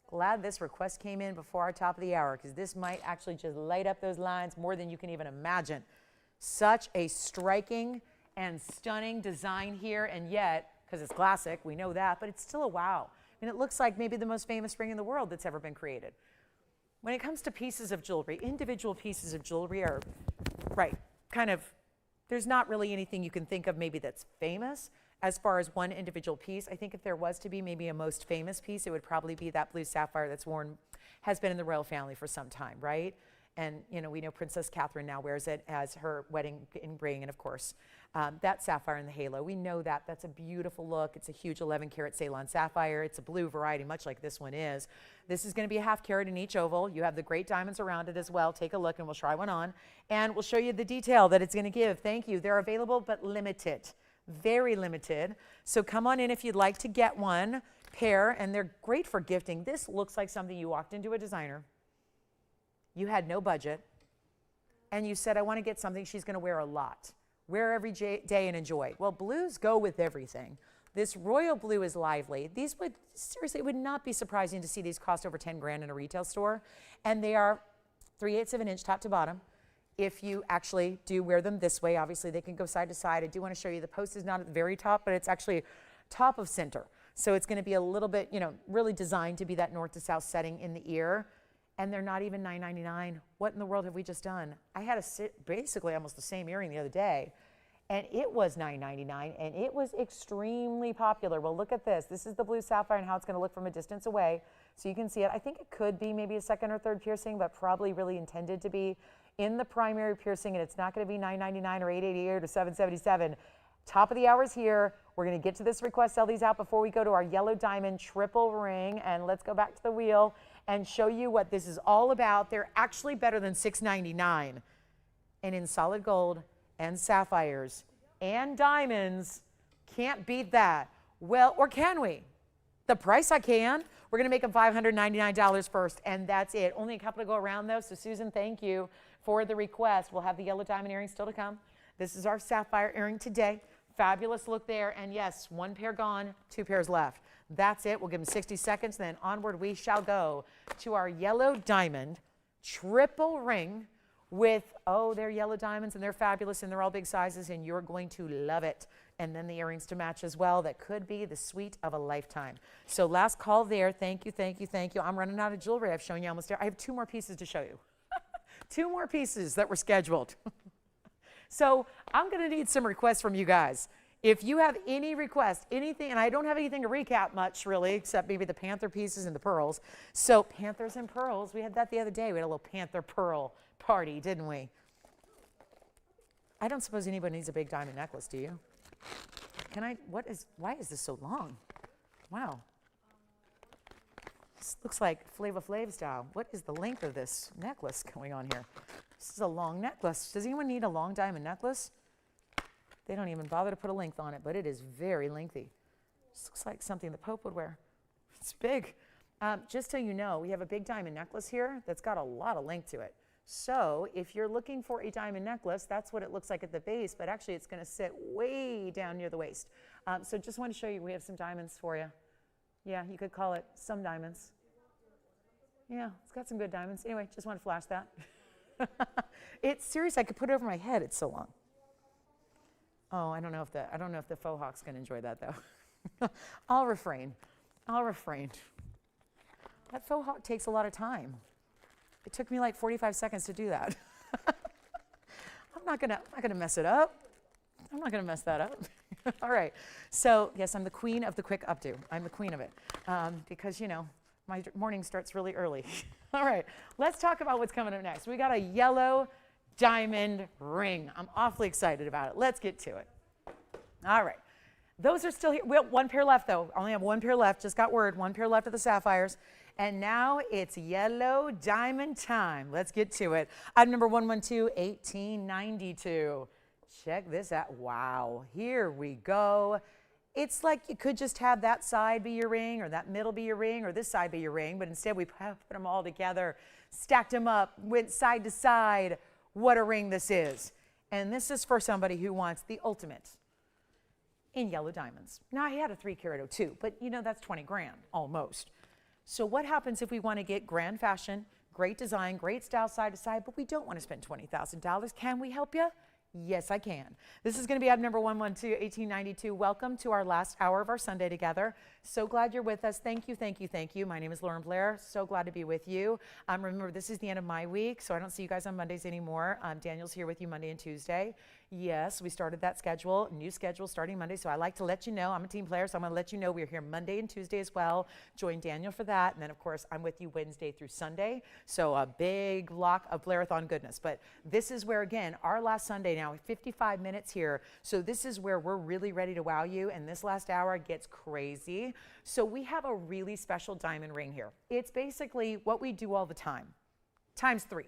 Speaker 1: Glad this request came in before our top of the hour because this might actually just light up those lines more than you can even imagine. Such a striking and stunning design here. And yet, because it's classic, we know that, but it's still a wow. And it looks like maybe the most famous ring in the world that's ever been created. When it comes to pieces of jewelry, individual pieces of jewelry are, right, kind of, there's not really anything you can think of maybe that's famous as far as one individual piece. I think if there was to be maybe a most famous piece, it would probably be that blue sapphire that's worn, has been in the royal family for some time, right? And, you know, we know Princess Catherine now wears it as her wedding ring, and of course, that sapphire in the halo. We know that. That's a beautiful look. It's a huge 11-carat Ceylon sapphire. It's a blue variety, much like this one is. This is going to be a half carat in each oval. You have the great diamonds around it as well. Take a look, and we'll try one on. And we'll show you the detail that it's going to give. Thank you. They're available, but limited. Very limited. So come on in if you'd like to get one pair, and they're great for gifting. This looks like something you walked into a designer. You had no budget, and you said, I want to get something she's going to wear a lot. Wear every day and enjoy. Well, blues go with everything. This royal blue is lively. These would, seriously, it would not be surprising to see these cost over 10 grand in a retail store. And they are 3/8 of an inch top to bottom. If you actually do wear them this way, obviously they can go side to side. I do want to show you the post is not at the very top, but it's actually top of center. So it's going to be a little bit, you know, really designed to be that north to south setting in the ear. And they're not even $9.99. What in the world have we just done? I had basically almost the same earring the other day, and it was $9.99, and it was extremely popular. Well, look at this. This is the blue sapphire and how it's going to look from a distance away. So you can see it. I think it could be maybe a second or third piercing, but probably really intended to be in the primary piercing, and it's not going to be $9.99 or $8.88 or $7.77. Top of the hour is here. We're going to get to this request, sell these out before we go to our yellow diamond triple ring. And let's go back to the wheel and show you what this is all about. They're actually better than $6.99. And in solid gold and sapphires and diamonds, can't beat that. Well, or can we? The price I can. We're going to make them $599 first, and that's it. Only a couple to go around, though. So, Susan, thank you for the request. We'll have the yellow diamond earring still to come. This is our sapphire earring today. Fabulous look there. And yes, one pair gone, two pairs left. That's it. We'll give them 60 seconds. Then onward we shall go to our yellow diamond triple ring with, oh, they're yellow diamonds and they're fabulous and they're all big sizes and you're going to love it. And then the earrings to match as well. That could be the suite of a lifetime. So last call there. Thank you, thank you, thank you. I'm running out of jewelry. I've shown you almost there. I have 2 more pieces to show you. 2 more pieces that were scheduled. So I'm going to need some requests from you guys. If you have any requests, anything, and I don't have anything to recap much really, except maybe the panther pieces and the pearls. So panthers and pearls, we had that the other day. We had a little panther pearl party, didn't we? I don't suppose anybody needs a big diamond necklace, do you? Can I, why is this so long? Wow. This looks like Flava Flav style. What is the length of this necklace going on here? This is a long necklace. Does anyone need a long diamond necklace? They don't even bother to put a length on it, but it is very lengthy. This looks like something the Pope would wear. It's big. Just so you know, we have a big diamond necklace here that's got a lot of length to it. So if you're looking for a diamond necklace, that's what it looks like at the base, but actually it's going to sit way down near the waist. So just want to show you, we have some diamonds for you. Yeah, you could call it some diamonds. Yeah, it's got some good diamonds. Anyway, just want to flash that. It's serious. I could put it over my head. It's so long. Oh, I don't know if the faux hawk's going to enjoy that though. I'll refrain. That faux hawk takes a lot of time. It took me like 45 seconds to do that. I'm not gonna mess it up. I'm not gonna mess that up. All right. So yes, I'm the queen of the quick updo. I'm the queen of it because my morning starts really early. All right. Let's talk about what's coming up next. We got a yellow diamond ring. I'm awfully excited about it. Let's get to it. All right. Those are still here. We have one pair left though. I only have one pair left. Just got word. One pair left of the sapphires. And now it's yellow diamond time. Let's get to it. Item number 112, 1892. Check this out. Wow. Here we go. It's like you could just have that side be your ring or that middle be your ring or this side be your ring, but instead we put them all together, stacked them up, went side to side. What a ring this is. And this is for somebody who wants the ultimate in yellow diamonds. Now I had a 3-carat too, but that's 20 grand almost. So what happens if we want to get grand fashion, great design, great style side to side, but we don't want to spend $20,000? Can we help you? Yes, I can. This is going to be item number 112, 1892. Welcome to our last hour of our Sunday together. So glad you're with us. Thank you, thank you, thank you. My name is Lauren Blair. So glad to be with you. Remember, this is the end of my week, so I don't see you guys on Mondays anymore. Daniel's here with you Monday and Tuesday. Yes, we started that schedule, new schedule starting Monday, so I like to let you know. I'm a team player, so I'm going to let you know we're here Monday and Tuesday as well. Join Daniel for that, and then, of course, I'm with you Wednesday through Sunday, so a big block of Blairathon goodness. But this is where, again, our last Sunday now, 55 minutes here, so this is where we're really ready to wow you, and this last hour gets crazy. So we have a really special diamond ring here. It's basically what we do all the time, times 3,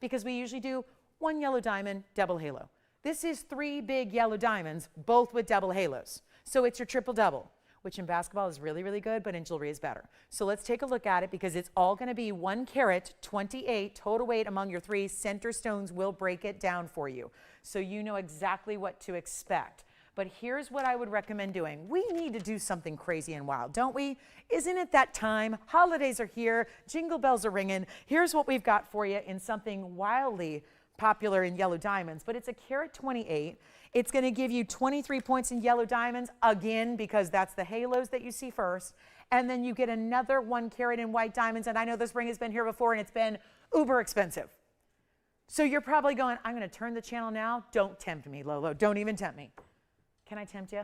Speaker 1: because we usually do one yellow diamond, double halo. This is 3 big yellow diamonds, both with double halos. So it's your triple double, which in basketball is really, really good, but in jewelry is better. So let's take a look at it because it's all going to be 1 carat, 28 total weight among your 3 center stones. Will break it down for you, so you know exactly what to expect. But here's what I would recommend doing. We need to do something crazy and wild, don't we? Isn't it that time? Holidays are here. Jingle bells are ringing. Here's what we've got for you in something wildly popular in yellow diamonds, but it's a carat 28. It's going to give you 23 points in yellow diamonds, again, because that's the halos that you see first. And then you get another 1 carat in white diamonds. And I know this ring has been here before and it's been uber expensive. So you're probably going, I'm going to turn the channel now. Don't tempt me, Lolo. Don't even tempt me. Can I tempt you?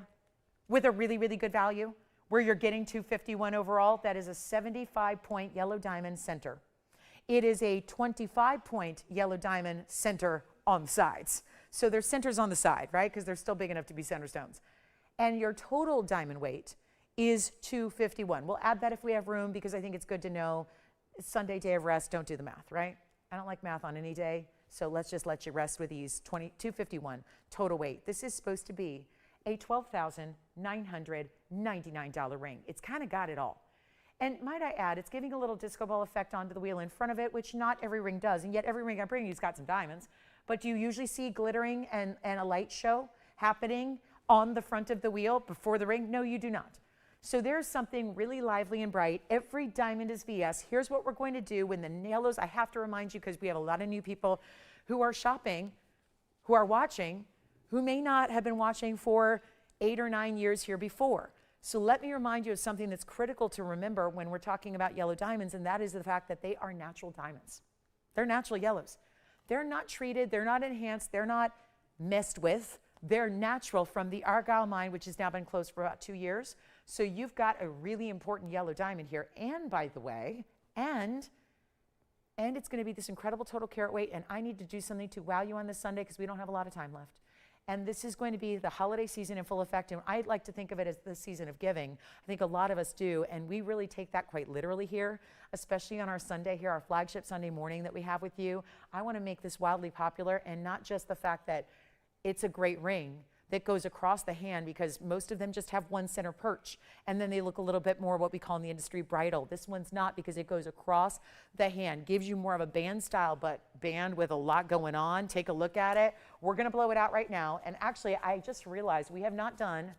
Speaker 1: With a really, really good value, where you're getting 251 overall, that is a 75-point yellow diamond center. It is a 25-point yellow diamond center on the sides. So there's centers on the side, right? Because they're still big enough to be center stones. And your total diamond weight is 251. We'll add that if we have room because I think it's good to know. It's Sunday, day of rest. Don't do the math, right? I don't like math on any day. So let's just let you rest with these 251 total weight. This is supposed to be a $12,999 ring. It's kind of got it all. And might I add, it's giving a little disco ball effect onto the wheel in front of it, which not every ring does. And yet every ring I bring you's got some diamonds. But do you usually see glittering and a light show happening on the front of the wheel before the ring? No, you do not. So there's something really lively and bright. Every diamond is VS. Here's what we're going to do when the halos, I have to remind you because we have a lot of new people who are shopping, who are watching, who may not have been watching for 8 or 9 years here before. So let me remind you of something that's critical to remember when we're talking about yellow diamonds, and that is the fact that they are natural diamonds. They're natural yellows. They're not treated, they're not enhanced, they're not messed with. They're natural from the Argyle mine, which has now been closed for about 2 years. So you've got a really important yellow diamond here. And by the way, and it's going to be this incredible total carat weight, and I need to do something to wow you on this Sunday because we don't have a lot of time left. And this is going to be the holiday season in full effect. And I like to think of it as the season of giving. I think a lot of us do. And we really take that quite literally here, especially on our Sunday here, our flagship Sunday morning that we have with you. I want to make this wildly popular, and not just the fact that it's a great ring that goes across the hand, because most of them just have one center perch, and then they look a little bit more what we call in the industry bridal. This one's not, because it goes across the hand, gives you more of a band style, but band with a lot going on. Take a look at it. We're going to blow it out right now. And actually, I just realized we have not done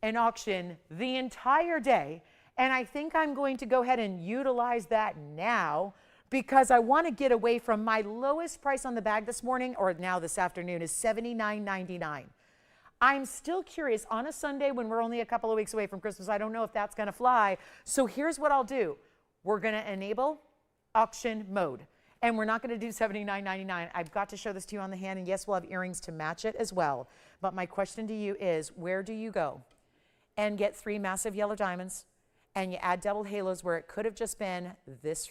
Speaker 1: an auction the entire day, and I think I'm going to go ahead and utilize that now because I want to get away from my lowest price on the bag this morning, or now this afternoon, is $79.99. I'm still curious on a Sunday when we're only a couple of weeks away from Christmas. I don't know if that's going to fly. So here's what I'll do. We're going to enable auction mode. And we're not going to do $79.99. I've got to show this to you on the hand. And yes, we'll have earrings to match it as well. But my question to you is, where do you go and get 3 massive yellow diamonds and you add double halos where it could have just been this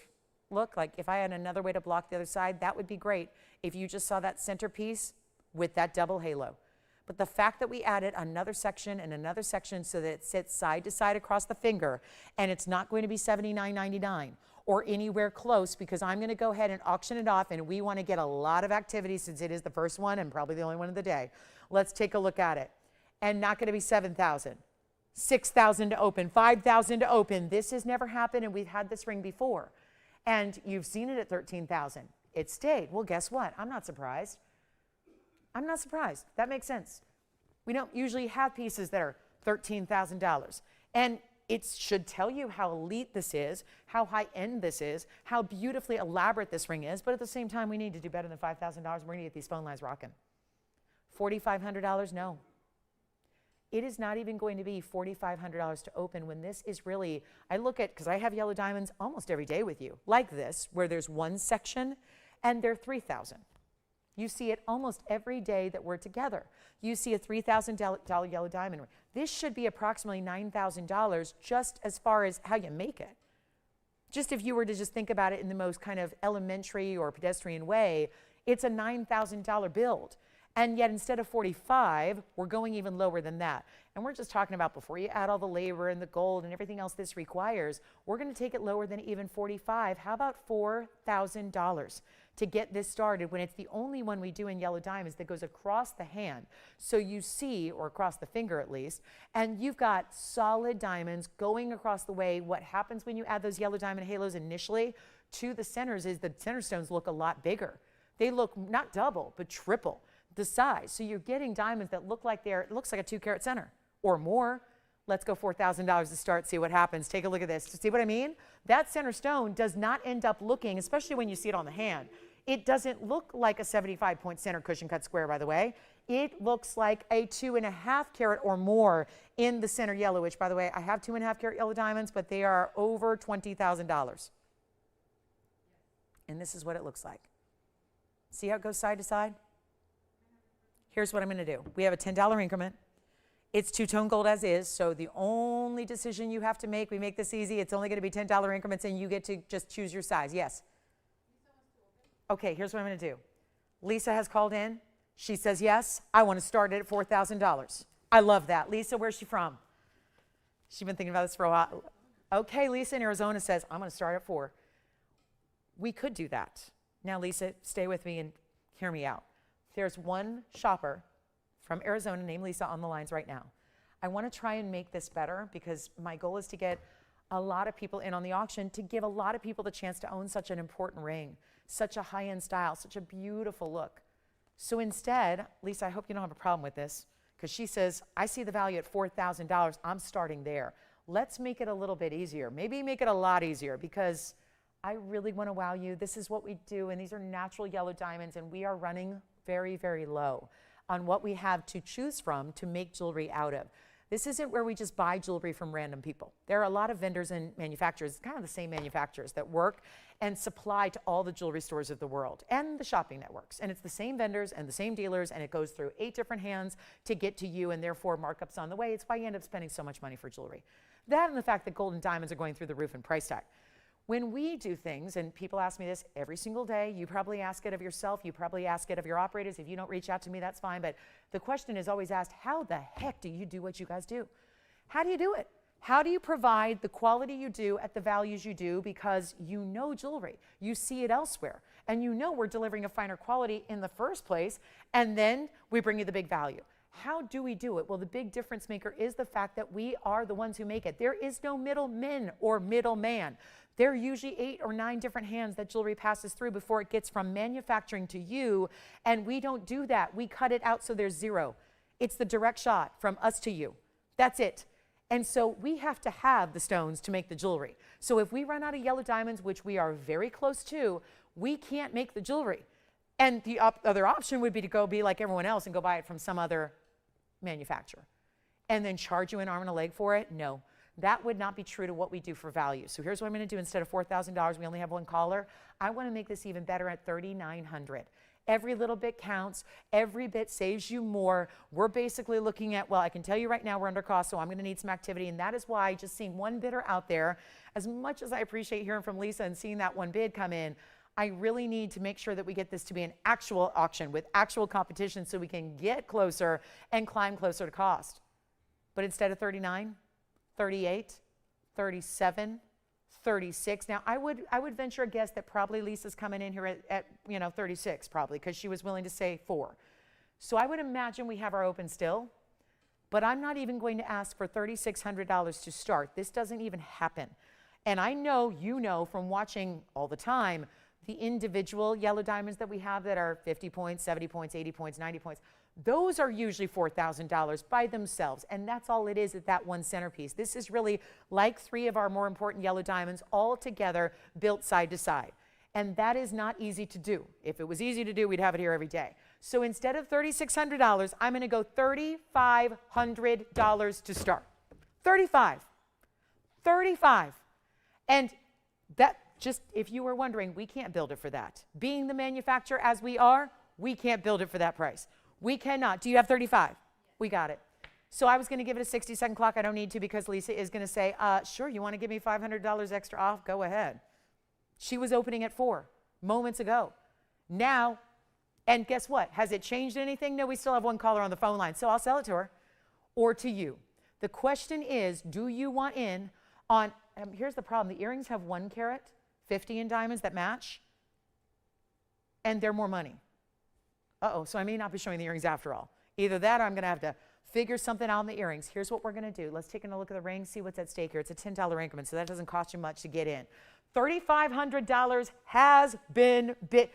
Speaker 1: look? Like if I had another way to block the other side, that would be great if you just saw that centerpiece with that double halo. But the fact that we added another section and another section so that it sits side to side across the finger, and it's not going to be $79.99 or anywhere close, because I'm going to go ahead and auction it off, and we want to get a lot of activity since it is the first one and probably the only one of the day. Let's take a look at it. And not going to be 7,000, 6,000 to open, 5,000 to open. This has never happened, and we've had this ring before. And you've seen it at 13,000. It stayed. Well, guess what? I'm not surprised. I'm not surprised. That makes sense. We don't usually have pieces that are $13,000. And it should tell you how elite this is, how high-end this is, how beautifully elaborate this ring is. But at the same time, we need to do better than $5,000. We're going to get these phone lines rocking. $4,500? No. It is not even going to be $4,500 to open when this is really, I look at, because I have yellow diamonds almost every day with you, like this, where there's one section and they're 3,000. You see it almost every day that we're together. You see a $3,000 yellow diamond ring. This should be approximately $9,000 just as far as how you make it. Just if you were to just think about it in the most kind of elementary or pedestrian way, it's a $9,000 build. And yet instead of 45, we're going even lower than that. And we're just talking about before you add all the labor and the gold and everything else this requires, we're going to take it lower than even 45. How about $4,000 to get this started when it's the only one we do in yellow diamonds that goes across the hand? So you see, or across the finger at least, and you've got solid diamonds going across the way. What happens when you add those yellow diamond halos initially to the centers is the center stones look a lot bigger. They look not double, but triple the size. So you're getting diamonds that look like it looks like a 2-carat center or more. Let's go $4,000 to start, see what happens. Take a look at this. See what I mean? That center stone does not end up looking, especially when you see it on the hand, it doesn't look like a 75-point center cushion cut square, by the way. It looks like a 2.5 carat or more in the center yellow, which, by the way, I have 2.5 carat yellow diamonds, but they are over $20,000. And this is what it looks like. See how it goes side to side? Here's what I'm going to do. We have a $10 increment. It's two-tone gold as is, so the only decision you have to make, we make this easy, it's only going to be $10 increments, and you get to just choose your size. Yes? Okay, here's what I'm going to do. Lisa has called in. She says, yes, I want to start it at $4,000. I love that. Lisa, where's she from? She's been thinking about this for a while. Okay, Lisa in Arizona says, I'm going to start at 4. We could do that. Now, Lisa, stay with me and hear me out. There's one shopper from Arizona named Lisa on the lines right now. I want to try and make this better because my goal is to get a lot of people in on the auction, to give a lot of people the chance to own such an important ring, such a high-end style, such a beautiful look. So instead, Lisa, I hope you don't have a problem with this, because she says, I see the value at $4,000. I'm starting there. Let's make it a little bit easier. Maybe make it a lot easier, because I really want to wow you. This is what we do, and these are natural yellow diamonds, and we are running very, very low on what we have to choose from to make jewelry out of. This isn't where we just buy jewelry from random people. There are a lot of vendors and manufacturers, kind of the same manufacturers, that work and supply to all the jewelry stores of the world and the shopping networks. And it's the same vendors and the same dealers, and it goes through 8 different hands to get to you, and therefore markups on the way. It's why you end up spending so much money for jewelry. That and the fact that gold and diamonds are going through the roof in price tag. When we do things, and people ask me this every single day, you probably ask it of yourself, you probably ask it of your operators. If you don't reach out to me, that's fine. But the question is always asked, how the heck do you do what you guys do? How do you do it? How do you provide the quality you do at the values you do? Because you know jewelry, you see it elsewhere, and you know we're delivering a finer quality in the first place, and then we bring you the big value. How do we do it? Well, the big difference maker is the fact that we are the ones who make it. There is no middleman or middleman. There are usually 8 or 9 different hands that jewelry passes through before it gets from manufacturing to you, and we don't do that. We cut it out so there's 0. It's the direct shot from us to you. That's it. And so we have to have the stones to make the jewelry. So if we run out of yellow diamonds, which we are very close to, we can't make the jewelry. And the other option would be to go be like everyone else and go buy it from some other manufacturer and then charge you an arm and a leg for it. No, that would not be true to what we do for value. So here's what I'm going to do. Instead of $4,000, we only have one caller. I want to make this even better at $3,900. Every little bit counts. Every bit saves you more. We're basically looking at, well, I can tell you right now we're under cost, so I'm going to need some activity. And that is why just seeing one bidder out there, as much as I appreciate hearing from Lisa and seeing that one bid come in, I really need to make sure that we get this to be an actual auction with actual competition so we can get closer and climb closer to cost. But instead of 39, 38, 37, 36. Now, I would venture a guess that probably Lisa's coming in here at 36 probably, because she was willing to say 4. So I would imagine we have our open still, but I'm not even going to ask for $3,600 to start. This doesn't even happen. And I know you know from watching all the time the individual yellow diamonds that we have that are 50 points, 70 points, 80 points, 90 points. Those are usually $4,000 by themselves, and that's all it is at that one centerpiece. This is really like 3 of our more important yellow diamonds all together built side to side, and that is not easy to do. If it was easy to do, we'd have it here every day. So instead of $3,600, I'm going to go $3,500 to start. 35. And that, just if you were wondering, we can't build it for that. Being the manufacturer as we are, we can't build it for that price. We cannot. Do you have 35? We got it. So I was going to give it a 60-second clock. I don't need to because Lisa is going to say, sure, you want to give me $500 extra off? Go ahead. She was opening at 4 moments ago. Now, and guess what? Has it changed anything? No, we still have one caller on the phone line. So I'll sell it to her or to you. The question is, do you want in on, here's the problem. The earrings have 1 carat, 50 in diamonds that match, and they're more money. So I may not be showing the earrings after all. Either that or I'm going to have to figure something out on the earrings. Here's what we're going to do. Let's take a look at the ring, see what's at stake here. It's a $10 increment, so that doesn't cost you much to get in. $3,500 has been bid.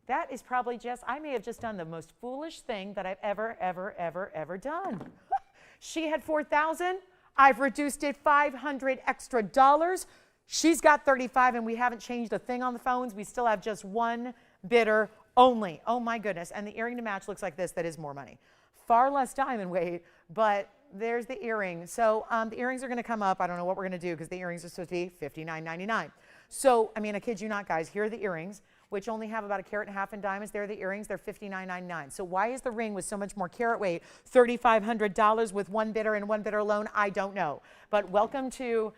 Speaker 1: That is probably I may have just done the most foolish thing that I've ever done. She had $4,000. I've reduced it $500 extra dollars. She's got 35, and we haven't changed a thing on the phones. We still have just one bidder only. Oh my goodness. And the earring to match looks like this. That is more money. Far less diamond weight, but there's the earring. So the earrings are going to come up. I don't know what we're going to do because the earrings are supposed to be $59.99. So, I mean, I kid you not, guys. Here are the earrings, which only have about 1.5 carats in diamonds. There are the earrings. They're $59.99. So why is the ring with so much more carat weight $3,500 with one bidder and one bidder alone? I don't know. But welcome to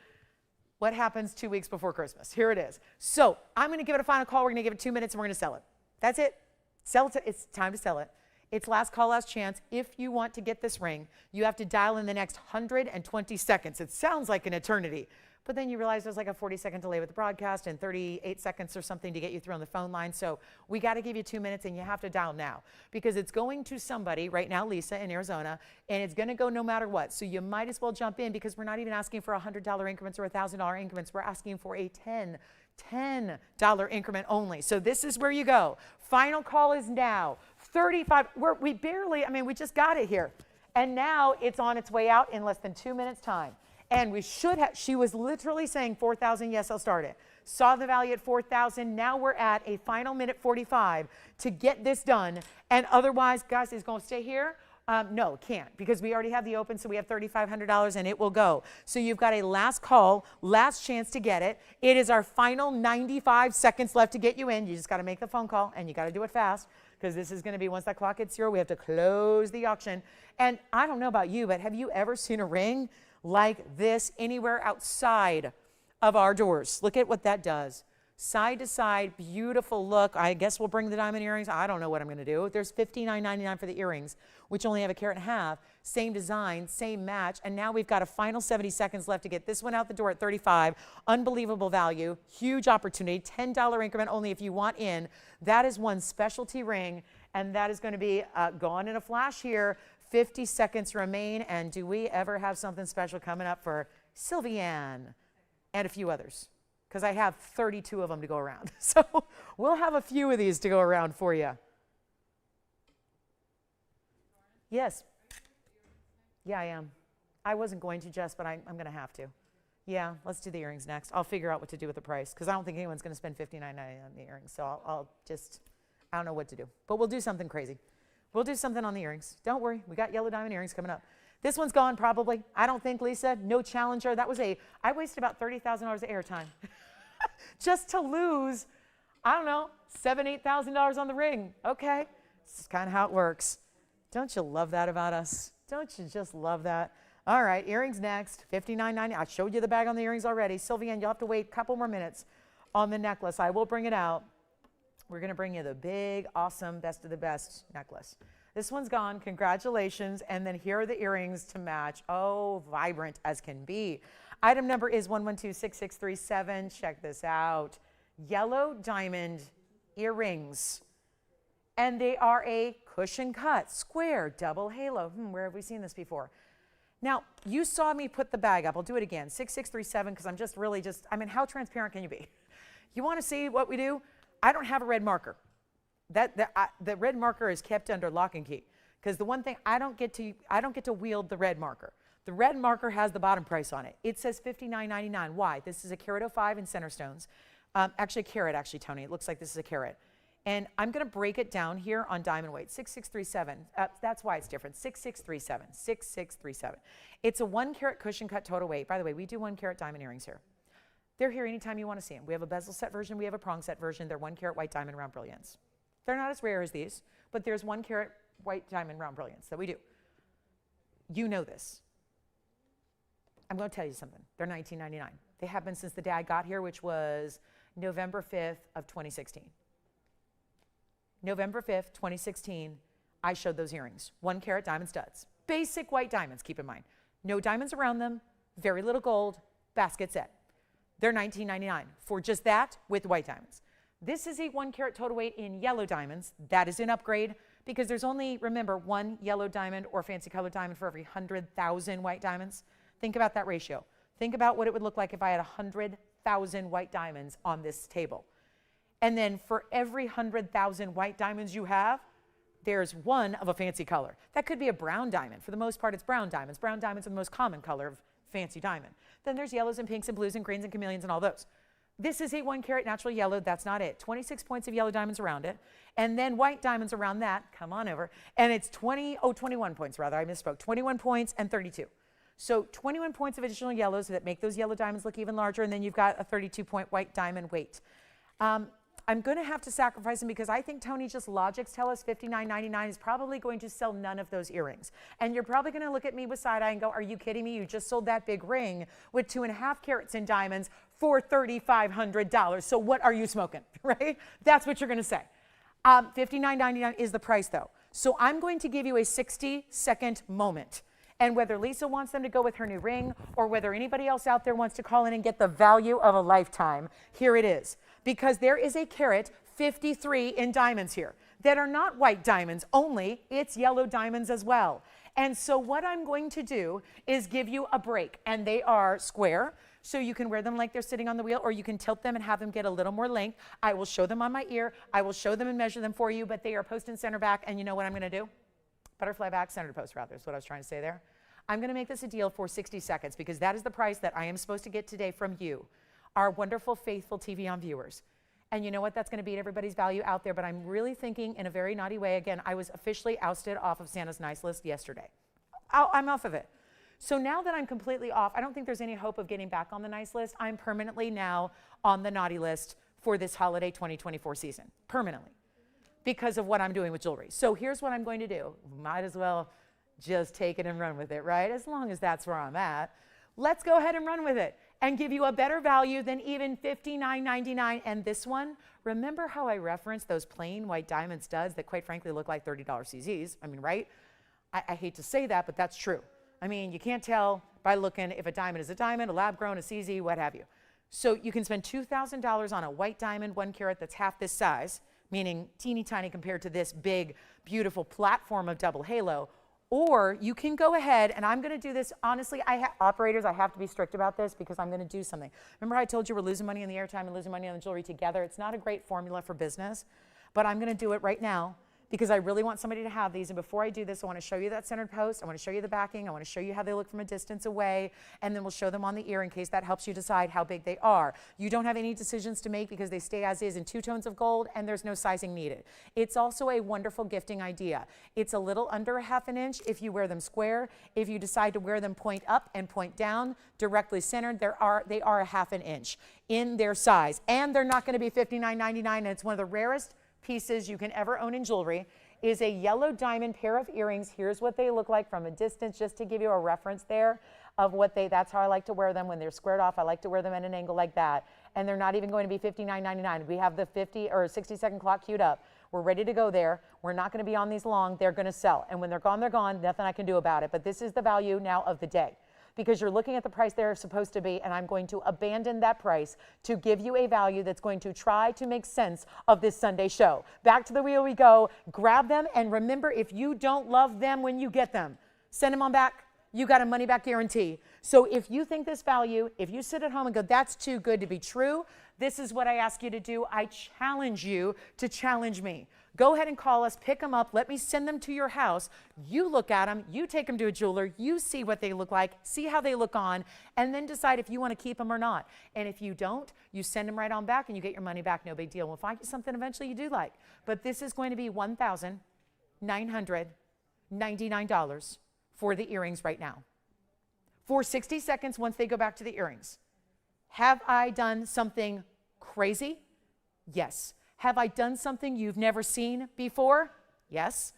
Speaker 1: what happens 2 weeks before Christmas. Here it is. So I'm going to give it a final call. We're going to give it 2 minutes, and we're going to sell it. That's it. Sell it. It's time to sell it. It's last call, last chance. If you want to get this ring, you have to dial in the next 120 seconds. It sounds like an eternity. But then you realize there's like a 40-second delay with the broadcast and 38 seconds or something to get you through on the phone line. So we got to give you 2 minutes, and you have to dial now because it's going to somebody right now, Lisa in Arizona, and it's going to go no matter what. So you might as well jump in because we're not even asking for $100 increments or $1,000 increments. We're asking for a $10 increment only. So this is where you go. Final call is now. 35. We just got it here. And now it's on its way out in less than 2 minutes time. And we should have, she was literally saying 4,000, yes, I'll start it. Saw the value at 4,000. Now we're at a final minute 45 to get this done. And otherwise, guys, is going to stay here? No, can't, because we already have the open, so we have $3,500 and it will go. So you've got a last call, last chance to get it. It is our final 95 seconds left to get you in. You just got to make the phone call, and you got to do it fast, because this is going to be, once that clock hits 0, we have to close the auction. And I don't know about you, but have you ever seen a ring like this anywhere outside of our doors? Look at what that does. Side to side, beautiful look. I guess we'll bring the diamond earrings. I don't know what I'm going to do. There's $59.99 for the earrings, which only have 1.5 carats. Same design, same match. And now we've got a final 70 seconds left to get this one out the door at 35. Unbelievable value, huge opportunity, $10 increment only if you want in. That is one specialty ring, and that is going to be gone in a flash here. 50 seconds remain, and do we ever have something special coming up for Sylvianne and a few others? Because I have 32 of them to go around. So we'll have a few of these to go around for you. Yes. Yeah, I am. I wasn't going to, Jess, but I'm going to have to. Yeah, let's do the earrings next. I'll figure out what to do with the price because I don't think anyone's going to spend $59.99 on the earrings. So I'll just, I don't know what to do. But we'll do something crazy. We'll do something on the earrings. Don't worry. We got yellow diamond earrings coming up. This one's gone probably. I don't think, Lisa. No challenger. That was I wasted about $30,000 of airtime just to lose, I don't know, $7,000, $8,000 on the ring. Okay. This is kind of how it works. Don't you love that about us? Don't you just love that? All right, earrings next, $59.90. I showed you the bag on the earrings already. Sylviane, you'll have to wait a couple more minutes on the necklace. I will bring it out. We're going to bring you the big, awesome, best of the best necklace. This one's gone. Congratulations. And then here are the earrings to match. Oh, vibrant as can be. Item number is 1126637. Check this out. Yellow diamond earrings. And they are a cushion cut, square, double halo. Where have we seen this before? Now, you saw me put the bag up. I'll do it again, 6637, because I'm just really I mean, how transparent can you be? You want to see what we do? I don't have a red marker. The red marker is kept under lock and key, because the one thing I don't get to wield the red marker. The red marker has the bottom price on it. It says $59.99. Why? This is a carat 05 in center stones. Actually, a carat, Tony. It looks like this is a carat. And I'm going to break it down here on diamond weight, 6637. That's why it's different, 6637, 6637. It's a 1 carat cushion cut total weight. By the way, we do 1 carat diamond earrings here. They're here anytime you want to see them. We have a bezel set version. We have a prong set version. They're 1 carat white diamond round brilliance. They're not as rare as these, but there's 1 carat white diamond round brilliance that we do. You know this. I'm going to tell you something. They're $19.99. They have been since the day I got here, which was November 5th of 2016. November 5th, 2016, I showed those earrings. 1 carat diamond studs. Basic white diamonds, keep in mind. No diamonds around them, very little gold, basket set. They're $19.99 for just that with white diamonds. This is a 1 carat total weight in yellow diamonds. That is an upgrade because there's only, remember, 1 yellow diamond or fancy colored diamond for every 100,000 white diamonds. Think about that ratio. Think about what it would look like if I had 100,000 white diamonds on this table. And then for every 100,000 white diamonds you have, there's 1 of a fancy color. That could be a brown diamond. For the most part, it's brown diamonds. Brown diamonds are the most common color of fancy diamond. Then there's yellows and pinks and blues and greens and chameleons and all those. This is a 1 carat natural yellow. That's not it. 26 points of yellow diamonds around it. And then white diamonds around that. Come on over. And it's 21 points rather. I misspoke. 21 points and 32. So 21 points of additional yellows that make those yellow diamonds look even larger. And then you've got a 32-point white diamond weight. I'm going to have to sacrifice them because I think Tony, just logics tell us $59.99 is probably going to sell none of those earrings. And you're probably going to look at me with side eye and go, are you kidding me? You just sold that big ring with 2.5 carats in diamonds for $3,500. So what are you smoking, right? That's what you're going to say. $59.99 is the price though. So I'm going to give you a 60-second moment. And whether Lisa wants them to go with her new ring or whether anybody else out there wants to call in and get the value of a lifetime, here it is. Because there is a carat 53 in diamonds here that are not white diamonds only, it's yellow diamonds as well. And so what I'm going to do is give you a break, and they are square, so you can wear them like they're sitting on the wheel, or you can tilt them and have them get a little more length. I will show them on my ear, I will show them and measure them for you, but they are post and center back, and you know what I'm going to do? Butterfly back, center to post rather, is what I was trying to say there. I'm going to make this a deal for 60 seconds because that is the price that I am supposed to get today from you, our wonderful, faithful TVON viewers. And you know what? That's going to beat everybody's value out there, but I'm really thinking in a very naughty way. Again, I was officially ousted off of Santa's nice list yesterday. I'm off of it. So now that I'm completely off, I don't think there's any hope of getting back on the nice list. I'm permanently now on the naughty list for this holiday 2024 season, permanently, because of what I'm doing with jewelry. So here's what I'm going to do. Might as well just take it and run with it, right? As long as that's where I'm at. Let's go ahead and run with it and give you a better value than even $59.99. And this one, remember how I referenced those plain white diamond studs that quite frankly look like $30 CZs? I mean, right? I hate to say that, but that's true. I mean, you can't tell by looking if a diamond is a diamond, a lab grown, a CZ, what have you. So you can spend $2,000 on a white diamond, 1 carat that's half this size, meaning teeny tiny compared to this big, beautiful platform of double halo. Or you can go ahead, and I'm going to do this, honestly, operators, I have to be strict about this because I'm going to do something. Remember how I told you we're losing money on the airtime and losing money on the jewelry together? It's not a great formula for business, but I'm going to do it right now because I really want somebody to have these. And before I do this, I want to show you that centered post. I want to show you the backing. I want to show you how they look from a distance away. And then we'll show them on the ear in case that helps you decide how big they are. You don't have any decisions to make because they stay as is in 2 tones of gold and there's no sizing needed. It's also a wonderful gifting idea. It's a little under 1/2 inch if you wear them square. If you decide to wear them point up and point down, directly centered, they are 1/2 inch in their size. And they're not going to be $59.99, and it's one of the rarest pieces you can ever own in jewelry. Is a yellow diamond pair of earrings. Here's what they look like from a distance, just to give you a reference there of what that's how I like to wear them when they're squared off. I like to wear them at an angle like that. And they're not even going to be $59.99. We have the 50 or 60-second clock queued up. We're ready to go there. We're not going to be on these long. They're going to sell. And when they're gone, they're gone. Nothing I can do about it. But this is the value now of the day, because you're looking at the price they're supposed to be, and I'm going to abandon that price to give you a value that's going to try to make sense of this Sunday show. Back to the wheel we go. Grab them, and remember, if you don't love them when you get them, send them on back. You got a money-back guarantee. So if you think this value, if you sit at home and go, that's too good to be true, this is what I ask you to do. I challenge you to challenge me. Go ahead and call us, pick them up, let me send them to your house. You look at them, you take them to a jeweler, you see what they look like, see how they look on, and then decide if you want to keep them or not. And if you don't, you send them right on back and you get your money back, no big deal. We'll find you something eventually you do like. But this is going to be $1,999 for the earrings right now. For 60 seconds once they go back to the earrings. Have I done something crazy? Yes. Have I done something you've never seen before? Yes.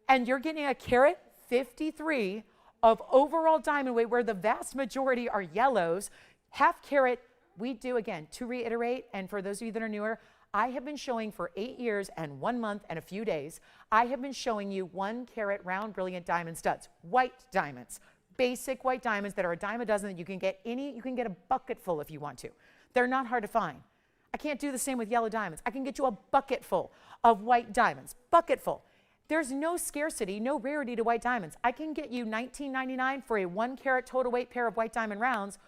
Speaker 1: And you're getting a carat 53 of overall diamond weight, where the vast majority are yellows. Half carat, we do, again, to reiterate, and for those of you that are newer, I have been showing for 8 years and 1 month and a few days, I have been showing you 1 carat round brilliant diamond studs, white diamonds, basic white diamonds that are a dime a dozen that you can get a bucket full if you want to. They're not hard to find. I can't do the same with yellow diamonds. I can get you a bucket full of white diamonds, bucket full. There's no scarcity, no rarity to white diamonds. I can get you $19.99 for a 1 carat total weight pair of white diamond rounds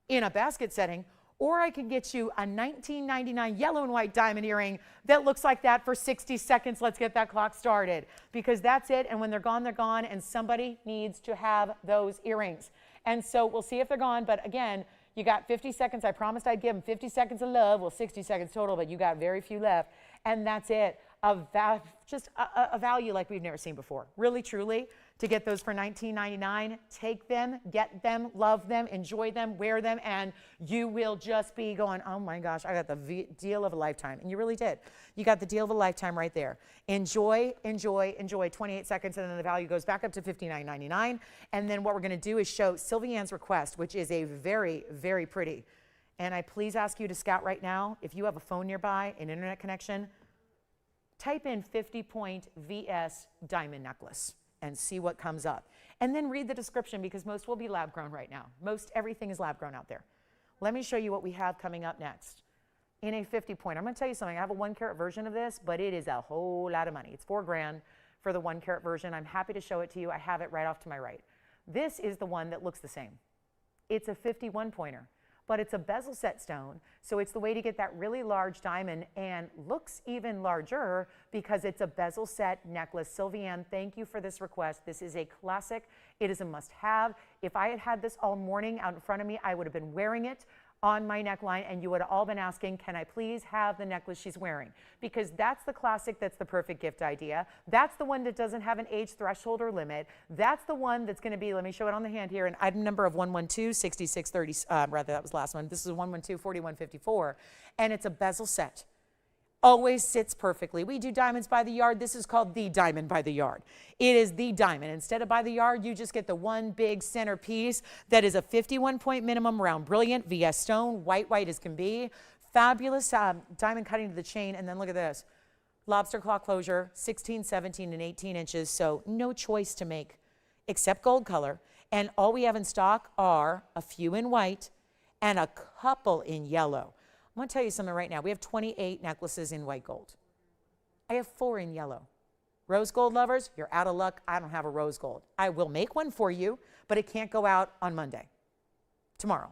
Speaker 1: in a basket setting, or I can get you a $19.99 yellow and white diamond earring that looks like that for 60 seconds. Let's get that clock started, because that's it. And when they're gone, and somebody needs to have those earrings. And so we'll see if they're gone. But again, you got 50 seconds. I promised I'd give them 50 seconds of love. Well, 60 seconds total, but you got very few left. And that's it. Just a value like we've never seen before. Really, truly, to get those for $19.99, take them, get them, love them, enjoy them, wear them, and you will just be going, oh my gosh, I got the deal of a lifetime. And you really did. You got the deal of a lifetime right there. Enjoy, enjoy, enjoy. 28 seconds, and then the value goes back up to $59.99. And then what we're going to do is show Sylvianne's request, which is a very, very pretty. And I please ask you to scout right now, if you have a phone nearby, an internet connection, type in 50-point VS diamond necklace and see what comes up. And then read the description, because most will be lab grown right now. Most everything is lab grown out there. Let me show you what we have coming up next. In a 50-point, I'm going to tell you something. I have a 1 carat version of this, but it is a whole lot of money. It's $4 grand for the 1 carat version. I'm happy to show it to you. I have it right off to my right. This is the one that looks the same. It's a 51-pointer. But it's a bezel set stone, so it's the way to get that really large diamond, and looks even larger because it's a bezel set necklace. Sylvianne, thank you for this request. This is a classic. It is a must-have. If I had had this all morning out in front of me, I would have been wearing it on my neckline, and you would have all been asking, can I please have the necklace she's wearing? Because that's the classic, that's the perfect gift idea. That's the one that doesn't have an age threshold or limit. That's the one that's going to be, let me show it on the hand here, an item number of 112-6630, rather that was last one. This is 112-4154, and it's a bezel set. Always sits perfectly. We do diamonds by the yard. This is called the diamond by the yard. It is the diamond. Instead of by the yard, you just get the one big center piece that is a 51-point minimum round brilliant VS stone, white as can be. Fabulous diamond cutting to the chain. And then look at this. Lobster claw closure, 16, 17, and 18 inches. So no choice to make except gold color. And all we have in stock are a few in white and a couple in yellow. I'm going to tell you something right now. We have 28 necklaces in white gold. I have 4 in yellow. Rose gold lovers, you're out of luck. I don't have a rose gold. I will make one for you, but it can't go out on Monday. Tomorrow.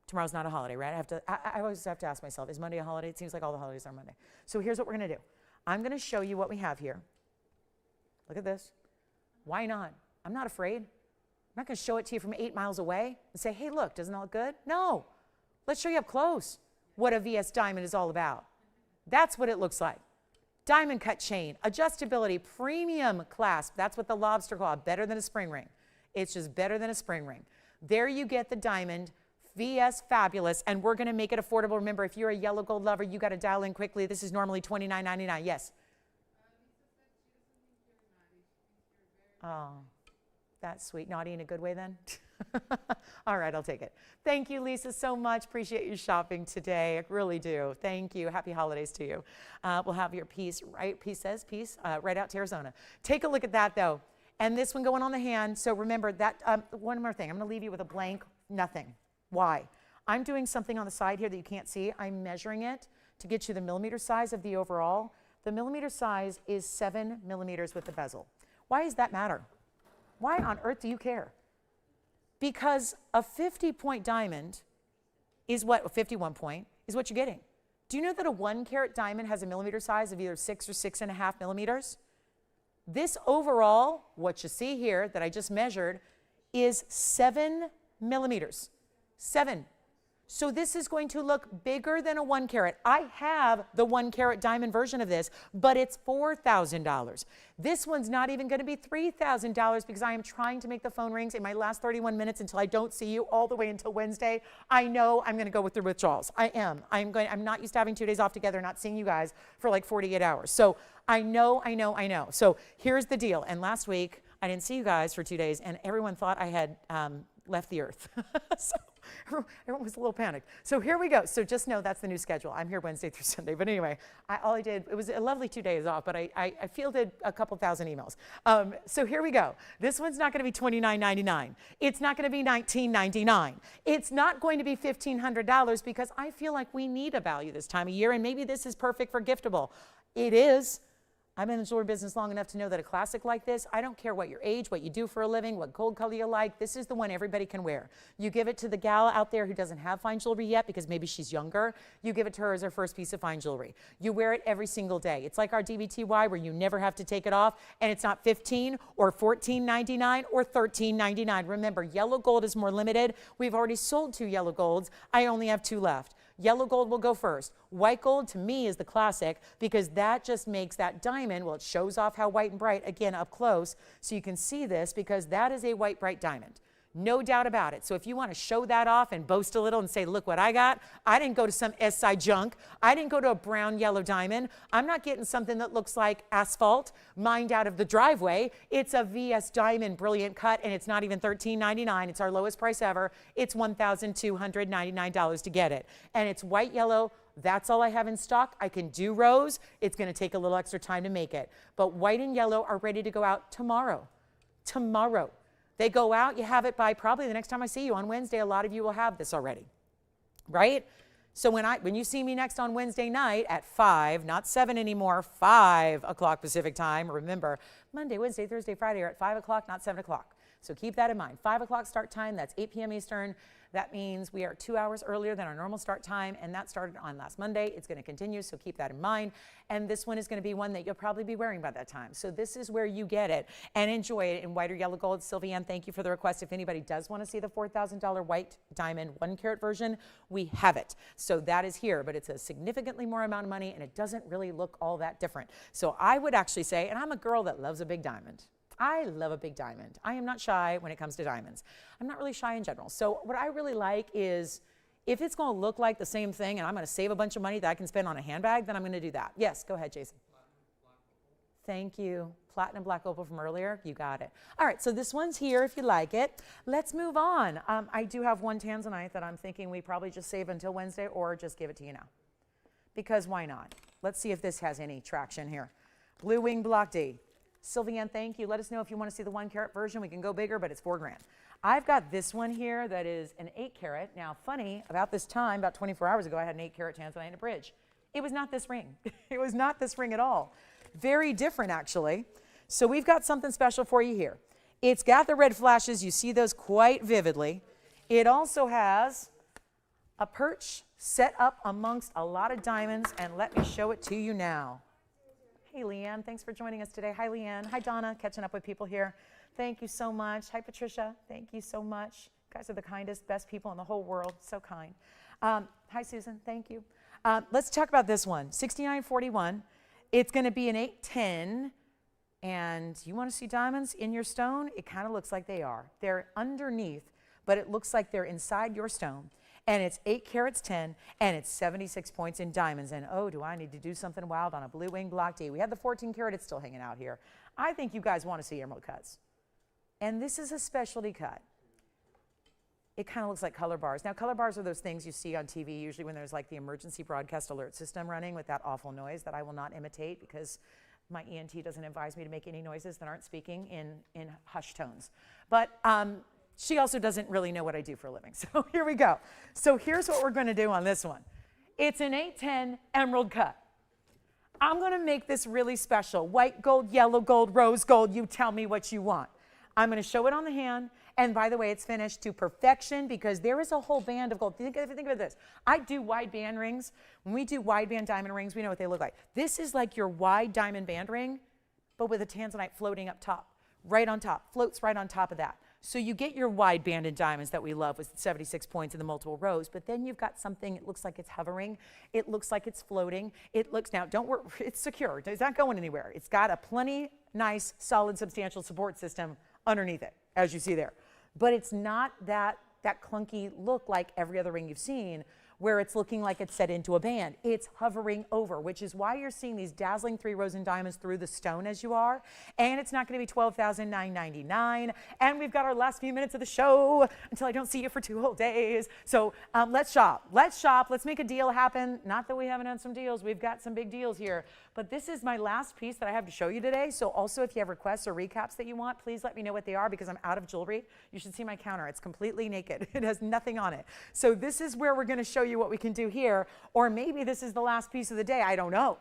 Speaker 1: Tomorrow's not a holiday, right? I always have to ask myself, is Monday a holiday? It seems like all the holidays are Monday. So here's what we're going to do. I'm going to show you what we have here. Look at this. Why not? I'm not afraid. I'm not going to show it to you from 8 miles away and say, hey, look, doesn't that look good? No. Let's show you up close what a VS diamond is all about. That's what it looks like. Diamond cut chain, adjustability, premium clasp. That's what the lobster claw, better than a spring ring. It's just better than a spring ring. There you get the diamond, VS Fabulous, and we're going to make it affordable. Remember, if you're a yellow gold lover, you got to dial in quickly. This is normally $29.99. Yes? Oh, that's sweet. Naughty in a good way then? All right, I'll take it. Thank you, Lisa, so much. Appreciate you shopping today. I really do. Thank you. Happy holidays to you. We'll have your piece, right? Piece says piece, right out to Arizona. Take a look at that, though. And this one going on the hand. So remember that, one more thing. I'm going to leave you with a blank nothing. Why? I'm doing something on the side here that you can't see. I'm measuring it to get you the millimeter size of the overall. The millimeter size is 7 millimeters with the bezel. Why does that matter? Why on earth do you care? Because a 50-point diamond is what, a 51 point, is what you're getting. Do you know that a 1 carat diamond has a millimeter size of either 6 or 6.5 millimeters? This overall, what you see here that I just measured, is 7 millimeters. 7. So this is going to look bigger than a 1 carat. I have the 1 carat diamond version of this, but it's $4,000. This one's not even going to be $3,000 because I am trying to make the phone rings in my last 31 minutes until I don't see you all the way until Wednesday. I know I'm going to go through withdrawals. I am. I'm not used to having 2 days off together, not seeing you guys for like 48 hours. So I know. So here's the deal. And last week, I didn't see you guys for 2 days, and everyone thought I had left the earth. So everyone was a little panicked. So here we go. So just know that's the new schedule. I'm here Wednesday through Sunday. But anyway, all I did, it was a lovely 2 days off, but I fielded a couple thousand emails. So here we go. This one's not going to be $29.99. It's not going to be $19.99. It's not going to be $1,500 because I feel like we need a value this time of year, and maybe this is perfect for giftable. It is. I'm in the jewelry business long enough to know that a classic like this, I don't care what your age, what you do for a living, what gold color you like, this is the one everybody can wear. You give it to the gal out there who doesn't have fine jewelry yet because maybe she's younger, you give it to her as her first piece of fine jewelry. You wear it every single day. It's like our DBTY where you never have to take it off, and it's not $15 or $14.99 or $13.99. Remember, yellow gold is more limited. We've already sold 2 yellow golds. I only have 2 left. Yellow gold will go first. White gold to me is the classic because that just makes that diamond, well, it shows off how white and bright, again, up close. So you can see this because that is a white, bright diamond. No doubt about it. So if you want to show that off and boast a little and say, look what I got. I didn't go to some SI junk. I didn't go to a brown yellow diamond. I'm not getting something that looks like asphalt mined out of the driveway. It's a VS diamond, brilliant cut, and it's not even $13.99. It's our lowest price ever. It's $1,299 to get it. And it's white yellow. That's all I have in stock. I can do rose. It's going to take a little extra time to make it. But white and yellow are ready to go out tomorrow. Tomorrow. They go out, you have it by probably the next time I see you on Wednesday. A lot of you will have this already, right? So when you see me next on Wednesday night at 5, not 7 anymore, 5 o'clock Pacific time. Remember, Monday, Wednesday, Thursday, Friday are at 5 o'clock, not 7 o'clock. So keep that in mind. 5 o'clock start time, that's 8 p.m. Eastern. That means we are 2 hours earlier than our normal start time, and that started on last Monday. It's going to continue, so keep that in mind. And this one is going to be one that you'll probably be wearing by that time. So this is where you get it and enjoy it in white or yellow gold. Sylvianne, thank you for the request. If anybody does want to see the $4,000 white diamond 1 carat version, we have it. So that is here, but it's a significantly more amount of money, and it doesn't really look all that different. So I would actually say, and I'm a girl that loves a big diamond. I love a big diamond. I am not shy when it comes to diamonds. I'm not really shy in general. So what I really like is if it's going to look like the same thing and I'm going to save a bunch of money that I can spend on a handbag, then I'm going to do that. Yes, go ahead, Jason. Thank you. Platinum black opal from earlier. You got it. All right, so this one's here if you like it. Let's move on. I do have one Tanzanite that I'm thinking we probably just save until Wednesday or just give it to you now. Because why not? Let's see if this has any traction here. Blue Wing Block D. Sylvianne, thank you. Let us know if you want to see the 1 carat version. We can go bigger, but it's $4 grand. I've got this one here that is an 8 carat. Now, funny, about this time, about 24 hours ago, I had an 8 carat Tanzanite in a bridge. It was not this ring. It was not this ring at all. Very different, actually. So we've got something special for you here. It's got the red flashes. You see those quite vividly. It also has a perch set up amongst a lot of diamonds, and let me show it to you now. Hey, Leanne, thanks for joining us today. Hi, Leanne. Hi, Donna, catching up with people here. Thank you so much. Hi, Patricia. Thank you so much. You guys are the kindest, best people in the whole world. So kind. Hi, Susan. Thank you. Let's talk about this one. 6941. It's going to be an 810. And you want to see diamonds in your stone? It kind of looks like they are. They're underneath, but it looks like they're inside your stone. And it's 8 carats 10, and it's 76 points in diamonds. And oh, do I need to do something wild on a blue wing block D. We have the 14 carat, it's still hanging out here. I think you guys want to see emerald cuts. And this is a specialty cut. It kind of looks like color bars. Now, color bars are those things you see on TV, usually when there's like the emergency broadcast alert system running with that awful noise that I will not imitate because my ENT doesn't advise me to make any noises that aren't speaking in hushed tones. But she also doesn't really know what I do for a living. So here we go. So here's what we're going to do on this one. It's an 810 emerald cut. I'm going to make this really special. White gold, yellow gold, rose gold. You tell me what you want. I'm going to show it on the hand. And by the way, it's finished to perfection because there is a whole band of gold. Think of this. I do wide band rings. When we do wide band diamond rings, we know what they look like. This is like your wide diamond band ring, but with a Tanzanite floating up top, right on top, floats right on top of that. So you get your wide banded diamonds that we love with 76 points in the multiple rows, but then you've got something, it looks like it's hovering. It looks like it's floating. It looks, now don't worry, it's secure. It's not going anywhere. It's got a plenty nice, solid, substantial support system underneath it, as you see there. But it's not that clunky look like every other ring you've seen where it's looking like it's set into a band. It's hovering over, which is why you're seeing these dazzling 3 rows in diamonds through the stone as you are. And it's not going to be $12,999. And we've got our last few minutes of the show until I don't see you for 2 whole days. So let's shop. Let's shop. Let's make a deal happen. Not that we haven't had some deals. We've got some big deals here. But this is my last piece that I have to show you today. So also if you have requests or recaps that you want, please let me know what they are because I'm out of jewelry. You should see my counter. It's completely naked. It has nothing on it. So this is where we're going to show you what we can do here. Or maybe this is the last piece of the day. I don't know.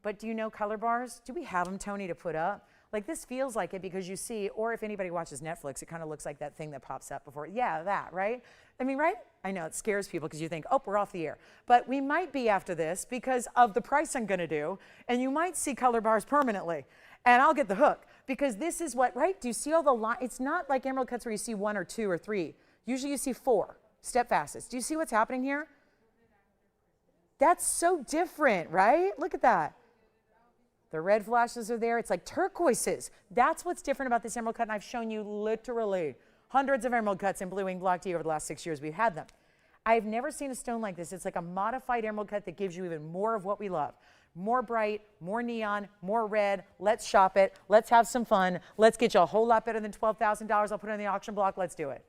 Speaker 1: But do you know color bars? Do we have them, Tony, to put up? Like this feels like it because you see, or if anybody watches Netflix, it kind of looks like that thing that pops up before. Yeah, that, right? I mean, right? I know it scares people because you think, oh, we're off the air. But we might be after this because of the price I'm going to do. And you might see color bars permanently. And I'll get the hook because this is what, right? Do you see all the lines? It's not like emerald cuts where you see 1 or 2 or 3. Usually you see 4 step facets. Do you see what's happening here? That's so different, right? Look at that. The red flashes are there. It's like turquoises. That's what's different about this emerald cut. And I've shown you literally hundreds of emerald cuts in Blue Wing Block D over the last 6 years we've had them. I've never seen a stone like this. It's like a modified emerald cut that gives you even more of what we love. More bright, more neon, more red. Let's shop it. Let's have some fun. Let's get you a whole lot better than $12,000. I'll put it on the auction block. Let's do it.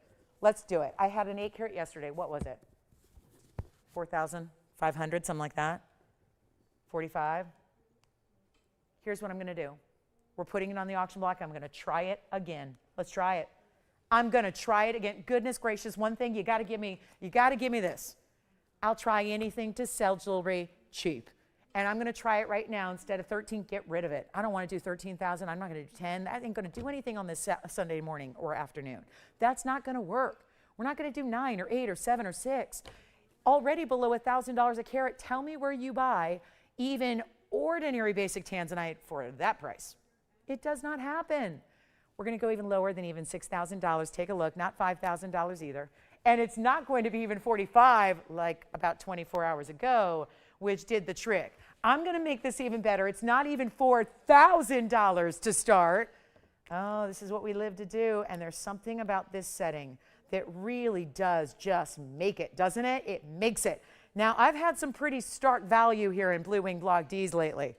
Speaker 1: Let's do it. I had an 8 carat yesterday. What was it? 4,500, something like that. 45. Here's what I'm going to do. We're putting it on the auction block. I'm going to try it again. Let's try it. I'm going to try it again. Goodness gracious, one thing you got to give me this. I'll try anything to sell jewelry cheap. And I'm going to try it right now instead of 13. Get rid of it. I don't want to do 13,000. I'm not going to do 10. I ain't going to do anything on this Sunday morning or afternoon. That's not going to work. We're not going to do 9 or 8 or 7 or 6. Already below $1,000 a carat. Tell me where you buy even ordinary basic Tanzanite for that price. It does not happen. We're going to go even lower than even $6,000. Take a look, not $5,000 either. And it's not going to be even 45 like about 24 hours ago, which did the trick. I'm going to make this even better. It's not even $4,000 to start. Oh, this is what we live to do. And there's something about this setting that really does just make it, doesn't it? It makes it. Now, I've had some pretty stark value here in Blue Wing Block Ds lately.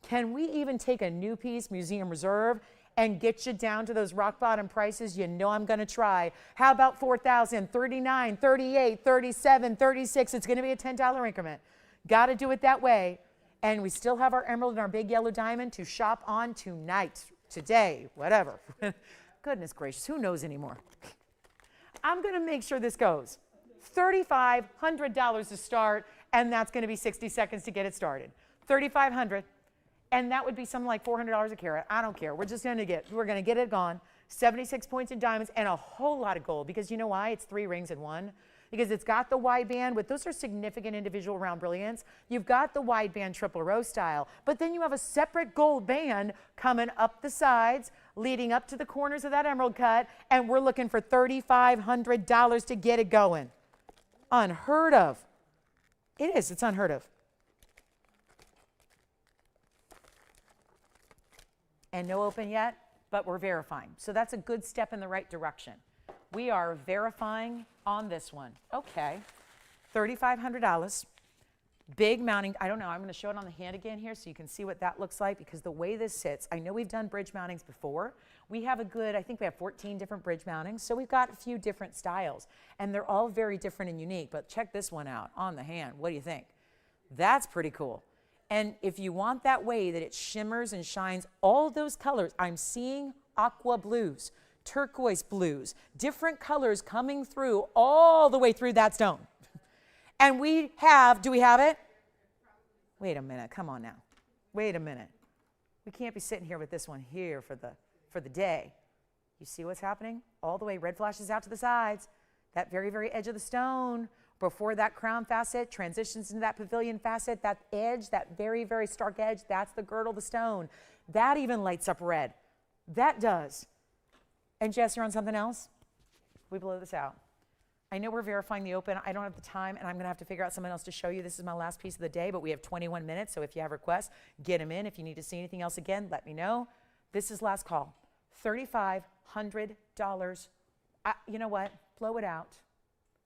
Speaker 1: Can we even take a new piece, Museum Reserve, and get you down to those rock bottom prices? You know I'm going to try. How about 4,000, 39, 38, 37, 36? It's going to be a $10 increment. Got to do it that way. And we still have our emerald and our big yellow diamond to shop on tonight, today, whatever. Goodness gracious, who knows anymore? I'm going to make sure this goes. $3,500 to start, and that's going to be 60 seconds to get it started. $3,500, and that would be something like $400 a carat. I don't care. We're going to get it gone. 76 points in diamonds and a whole lot of gold, because you know why? It's 3 rings in one. because it's got the wide band with, those are significant individual round brilliants. You've got the wide band triple row style, but then you have a separate gold band coming up the sides, leading up to the corners of that emerald cut, and we're looking for $3,500 to get it going. Unheard of. It is, it's unheard of. And no open yet, but we're verifying. So that's a good step in the right direction. We are verifying on this one. Okay, $3,500. Big mounting. I don't know, I'm going to show it on the hand again here so you can see what that looks like, because the way this sits, I know we've done bridge mountings before. We have a good, I think we have 14 different bridge mountings, so we've got a few different styles, and they're all very different and unique. But check this one out on the hand. What do you think? That's pretty cool. And if you want that way that it shimmers and shines, all those colors, I'm seeing aqua blues, turquoise blues, different colors coming through all the way through that stone. And we have, do we have it? Wait a minute, come on now. Wait a minute. We can't be sitting here with this one here for the day. You see what's happening? All the way, red flashes out to the sides, that very, very edge of the stone. Before that crown facet transitions into that pavilion facet, that edge, that very, very stark edge, that's the girdle of the stone. That even lights up red. That does. And Jess, you're on something else? We blow this out. I know we're verifying the open. I don't have the time, and I'm going to have to figure out something else to show you. This is my last piece of the day, but we have 21 minutes, so if you have requests, get them in. If you need to see anything else again, let me know. This is last call. $3,500. You know what? Blow it out.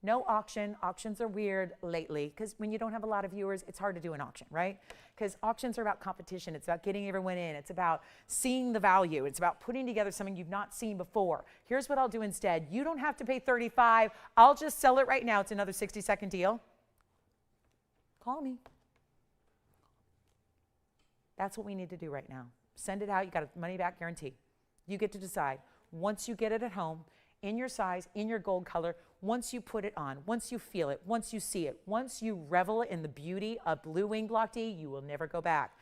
Speaker 1: No auction. Auctions are weird lately because when you don't have a lot of viewers, it's hard to do an auction, right? Because auctions are about competition. It's about getting everyone in. It's about seeing the value. It's about putting together something you've not seen before. Here's what I'll do instead. You don't have to pay $35. I'll just sell it right now. It's another 60-second deal. Call me. That's what we need to do right now. Send it out. You got a money back guarantee. You get to decide. Once you get it at home, in your size, in your gold color, once you put it on, once you feel it, once you see it, once you revel in the beauty of blue wing block D, you will never go back.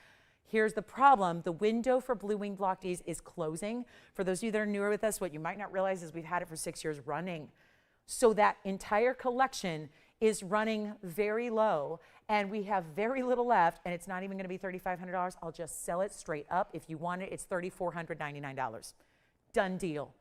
Speaker 1: Here's the problem. The window for blue wing block Ds is closing. For those of you that are newer with us, what you might not realize is we've had it for 6 years running. So that entire collection is running very low, and we have very little left, and it's not even going to be $3,500. I'll just sell it straight up. If you want it, it's $3,499. Done deal.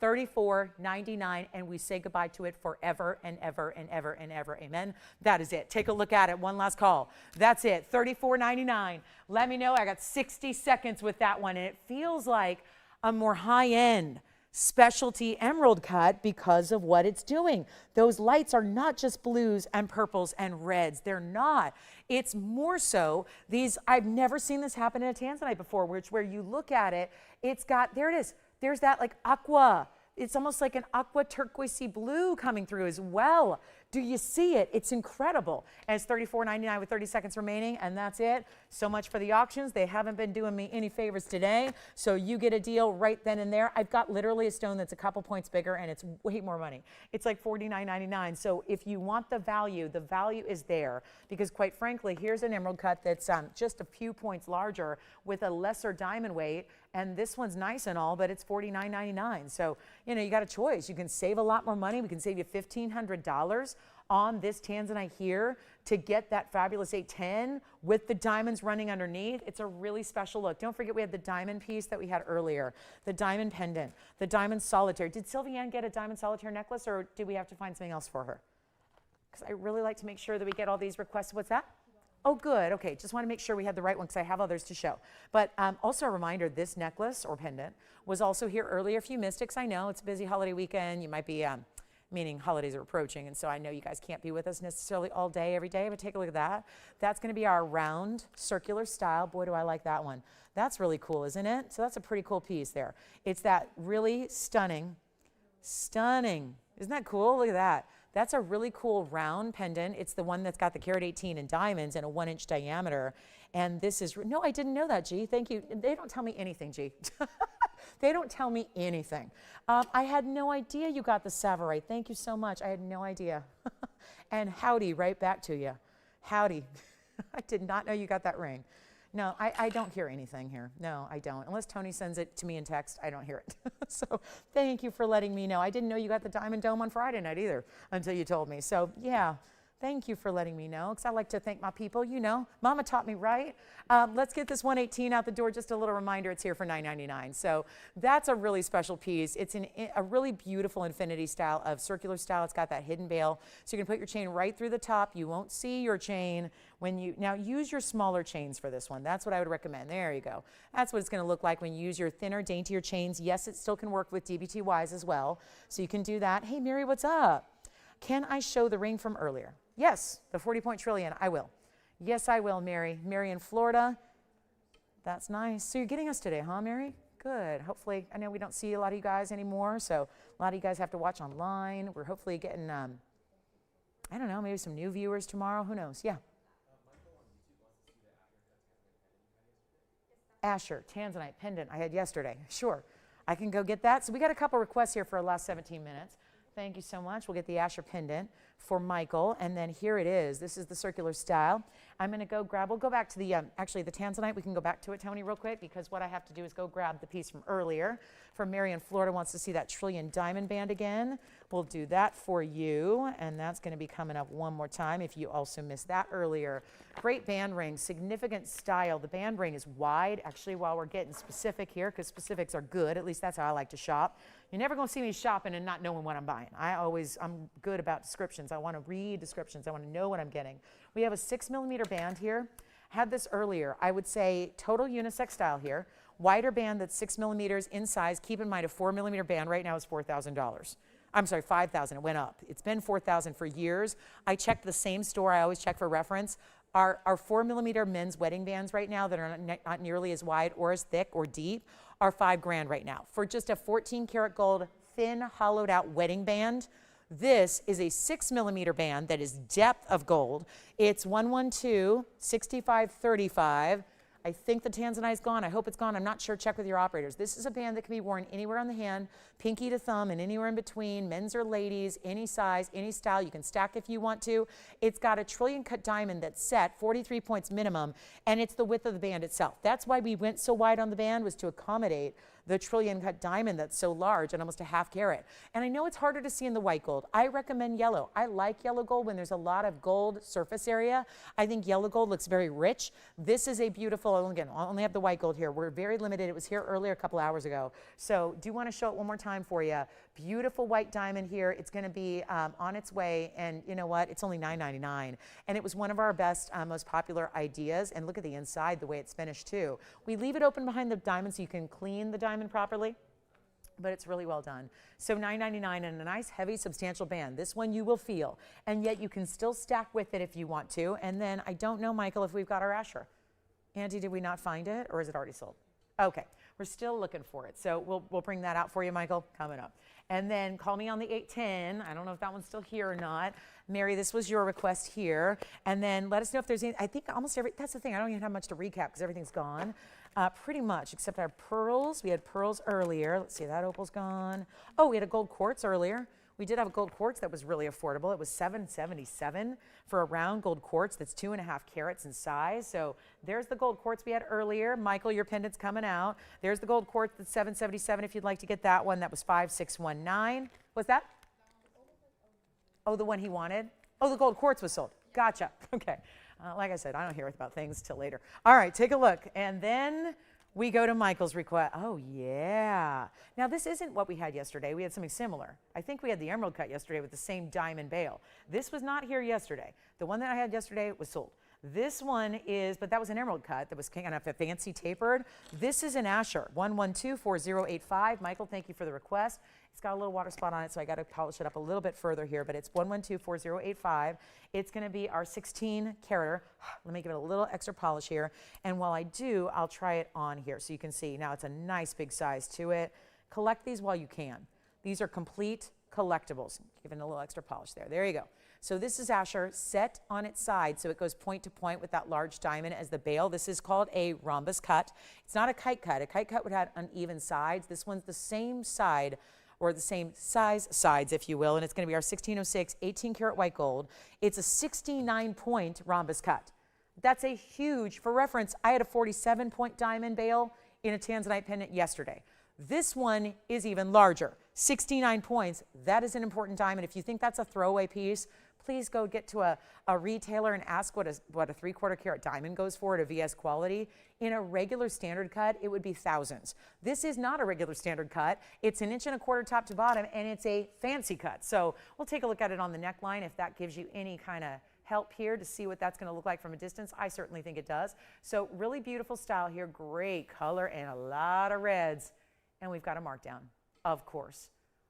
Speaker 1: $34.99, and we say goodbye to it forever and ever and ever and ever. Amen. That is it. Take a look at it. One last call. That's it. $34.99. Let me know. I got 60 seconds with that one, and it feels like a more high-end specialty emerald cut because of what it's doing. Those lights are not just blues and purples and reds. They're not. It's more so these. I've never seen this happen in a Tanzanite before, where you look at it, it's got, there it is. There's that like aqua. It's almost like an aqua turquoisey blue coming through as well. Do you see it? It's incredible. And it's $34.99 with 30 seconds remaining, and that's it. So much for the auctions. They haven't been doing me any favors today, so you get a deal right then and there. I've got literally a stone that's a couple points bigger, and it's way more money. It's like $49.99. So if you want the value is there, because quite frankly, here's an emerald cut that's just a few points larger with a lesser diamond weight, and this one's nice and all, but it's $49.99. So, you know, you got a choice. You can save a lot more money. We can save you $1,500 on this Tanzanite here to get that fabulous 810 with the diamonds running underneath. It's a really special look. Don't forget we had the diamond piece that we had earlier, the diamond pendant, the diamond solitaire. Did Sylvianne get a diamond solitaire necklace, or did we have to find something else for her? Because I really like to make sure that we get all these requests. What's that? Oh, good. Okay, just want to make sure we had the right one because I have others to show. But also a reminder, this necklace or pendant was also here earlier. If you missed it, 'cause I know it's a busy holiday weekend. You might be, meaning holidays are approaching, and so I know you guys can't be with us necessarily all day, every day, but take a look at that. That's going to be our round circular style. Boy, do I like that one. That's really cool, isn't it? So that's a pretty cool piece there. It's that really stunning. Isn't that cool? Look at that. That's a really cool round pendant. It's the one that's got the carat 18 in diamonds and a 1-inch diameter. And this is, no, I didn't know that, G. Thank you. They don't tell me anything, G. They don't tell me anything. I had no idea you got the Savarite. Thank you so much. I had no idea. And howdy, right back to you. Howdy. I did not know you got that ring. No, I don't hear anything here. No, I don't. Unless Tony sends it to me in text, I don't hear it. So thank you for letting me know. I didn't know you got the Diamond Dome on Friday night either until you told me. So yeah, thank you for letting me know, because I like to thank my people. You know, Mama taught me right. Let's get this 118 out the door. Just a little reminder, it's here for $9.99. So that's a really special piece. It's a really beautiful infinity style of circular style. It's got that hidden bail. So you can put your chain right through the top. You won't see your chain when you, now use your smaller chains for this one. That's what I would recommend. There you go. That's what it's going to look like when you use your thinner, daintier chains. Yes, it still can work with DBTYs as well. So you can do that. Hey, Mary, what's up? Can I show the ring from earlier? Yes, the 40-point trillion, I will. Yes, I will, Mary. Mary in Florida. That's nice. So you're getting us today, huh, Mary? Good. Hopefully, I know we don't see a lot of you guys anymore, so a lot of you guys have to watch online. We're hopefully getting, I don't know, maybe some new viewers tomorrow. Who knows? Yeah. Asher, Tanzanite pendant I had yesterday. Sure, I can go get that. So we got a couple requests here for our last 17 minutes. Thank you so much. We'll get the Asher pendant for Michael. And then here it is. This is the circular style. I'm going to go grab, we'll go back to the, actually the Tanzanite. We can go back to it, Tony, real quick, because what I have to do is go grab the piece from earlier. From Mary in Florida wants to see that trillion diamond band again. We'll do that for you. And that's going to be coming up one more time if you also missed that earlier. Great band ring, significant style. The band ring is wide. Actually, while we're getting specific here, because specifics are good, at least that's how I like to shop. You're never going to see me shopping and not knowing what I'm buying. I'm good about descriptions. I want to read descriptions. I want to know what I'm getting. We have a 6mm band here. Had this earlier. I would say total unisex style here. Wider band that's 6mm in size. Keep in mind a 4mm band right now is $4,000. I'm sorry, $5,000. It went up. It's been $4,000 for years. I checked the same store. I always check for reference. Our 4mm men's wedding bands right now that are not nearly as wide or as thick or deep are $5,000 right now. For just a 14 karat gold, thin, hollowed out wedding band, this is a 6mm band that is depth of gold. It's 112, 65, 35. I think the Tanzanite's gone. I hope it's gone. I'm not sure. Check with your operators. This is a band that can be worn anywhere on the hand, pinky to thumb, and anywhere in between, men's or ladies, any size, any style. You can stack if you want to. It's got a trillion cut diamond that's set, 43 points minimum, and it's the width of the band itself. That's why we went so wide on the band, was to accommodate the trillion cut diamond that's so large and almost a half carat. And I know it's harder to see in the white gold. I recommend yellow. I like yellow gold when there's a lot of gold surface area. I think yellow gold looks very rich. This is a beautiful, again, I only have the white gold here. We're very limited. It was here earlier a couple hours ago. So do want to show it one more time for you. Beautiful white diamond here. It's going to be on its way, and you know what? It's only $9.99. And it was one of our best, most popular ideas. And look at the inside, the way it's finished too. We leave it open behind the diamond so you can clean the diamond properly, but it's really well done. So $9.99 and a nice, heavy, substantial band. This one you will feel, and yet you can still stack with it if you want to. And then I don't know, Michael, if we've got our Asher. Andy, did we not find it, or is it already sold? Okay, we're still looking for it. So we'll bring that out for you, Michael, coming up. And then call me on the 810. I don't know if that one's still here or not. Mary, this was your request here. And then let us know if there's any, I think almost every, that's the thing, I don't even have much to recap because everything's gone. Pretty much, except our pearls. We had pearls earlier. Let's see, that opal's gone. Oh, we had a gold quartz earlier. We did have a gold quartz that was really affordable. It was $777 for a round gold quartz that's 2.5 carats in size. So there's the gold quartz we had earlier. Michael, your pendant's coming out. There's the gold quartz that's $777 if you'd like to get that one. That was $5,619. What's that? Oh, the one he wanted? Oh, the gold quartz was sold. Gotcha. Okay. Like I said, I don't hear about things till later. All right, take a look. And then we go to Michael's request. Oh, yeah. Now, this isn't what we had yesterday. We had something similar. I think we had the emerald cut yesterday with the same diamond bail. This was not here yesterday. The one that I had yesterday was sold. This one is, but that was an emerald cut that was kind of a fancy tapered. This is an Asher, 1124085. Michael, thank you for the request. It's got a little water spot on it, so I got to polish it up a little bit further here, but it's 1124085. It's going to be our 16 carater. Let me give it a little extra polish here. And while I do, I'll try it on here so you can see. Now, it's a nice big size to it. Collect these while you can. These are complete collectibles. Giving a little extra polish there. There you go. So this is Asher set on its side, so it goes point to point with that large diamond as the bail. This is called a rhombus cut. It's not a kite cut. A kite cut would have uneven sides. This one's the same side, or the same size sides, if you will, and it's going to be our 1606 18 karat white gold. It's a 69 point rhombus cut. That's a huge, for reference, I had a 47-point diamond bail in a Tanzanite pendant yesterday. This one is even larger, 69 points. That is an important diamond. If you think that's a throwaway piece, please go get to a retailer and ask what a 3/4 carat diamond goes for at a VS quality. In a regular standard cut, it would be thousands. This is not a regular standard cut. It's 1 1/4 inch top to bottom, and it's a fancy cut. So we'll take a look at it on the neckline if that gives you any kind of help here to see what that's going to look like from a distance. I certainly think it does. So really beautiful style here, great color and a lot of reds. And we've got a markdown, of course.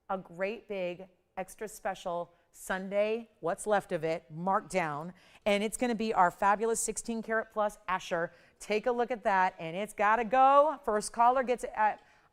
Speaker 1: A great big extra special Sunday, what's left of it, marked down, and it's going to be our fabulous 16 karat plus Asher. Take a look at that, and it's got to go. First caller gets it.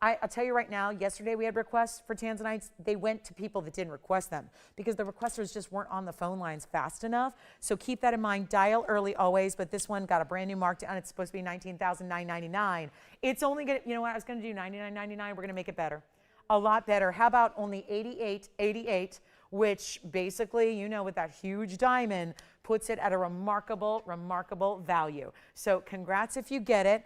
Speaker 1: I'll tell you right now, yesterday we had requests for Tanzanites. They went to people that didn't request them because the requesters just weren't on the phone lines fast enough. So keep that in mind. Dial early always, but this one got a brand new markdown. It's supposed to be $19,999. It's only going to, you know what, I was going to do $99.99. We're going to make it better. A lot better. How about only $88.88, which basically, you know, with that huge diamond, puts it at a remarkable, remarkable value. So congrats if you get it.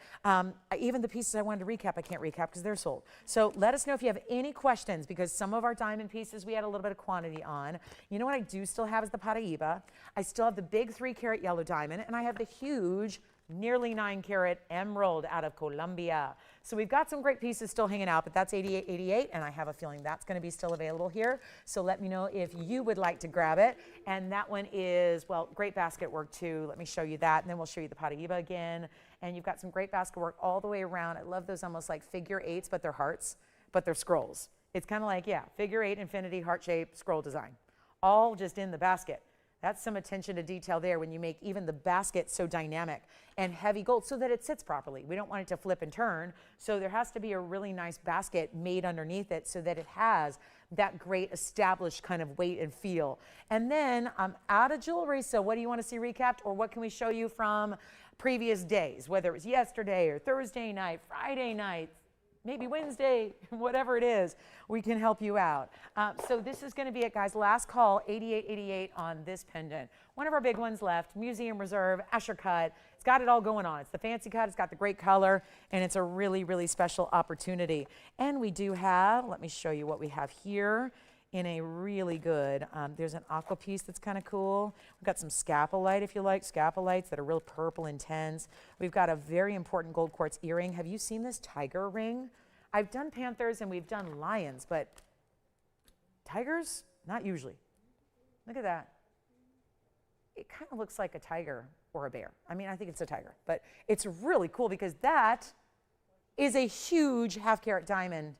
Speaker 1: Even the pieces I wanted to recap, I can't recap because they're sold. So let us know if you have any questions, because some of our diamond pieces we had a little bit of quantity on. You know what I do still have is the Paraiba. I still have the big 3 carat yellow diamond, and I have the huge nearly 9 carat emerald out of Colombia. So we've got some great pieces still hanging out, but that's $88.88, and I have a feeling that's going to be still available here. So let me know if you would like to grab it. And that one is, well, great basket work too. Let me show you that, and then we'll show you the Paraiba again. And you've got some great basket work all the way around. I love those almost like figure eights, but they're hearts, but they're scrolls. It's kind of like, yeah, figure eight, infinity, heart-shaped scroll design, all just in the basket. That's some attention to detail there when you make even the basket so dynamic and heavy gold so that it sits properly. We don't want it to flip and turn, so there has to be a really nice basket made underneath it so that it has that great established kind of weight and feel. And then I'm out of jewelry, so what do you want to see recapped, or what can we show you from previous days, whether it was yesterday or Thursday night, Friday night, maybe Wednesday, whatever it is, we can help you out. So this is going to be it, guys. Last call, $88.88 on this pendant. One of our big ones left, Museum Reserve, Asher cut. It's got it all going on. It's the fancy cut. It's got the great color, and it's a really, really special opportunity. And we do have, let me show you what we have here in a really good, there's an aqua piece that's kind of cool. We've got some scapolite, if you like, scapalites that are real purple intense. We've got a very important gold quartz earring. Have you seen this tiger ring? I've done panthers and we've done lions, but tigers, not usually. Look at that. It kind of looks like a tiger or a bear. I mean, I think it's a tiger, but it's really cool because that is a huge half-carat diamond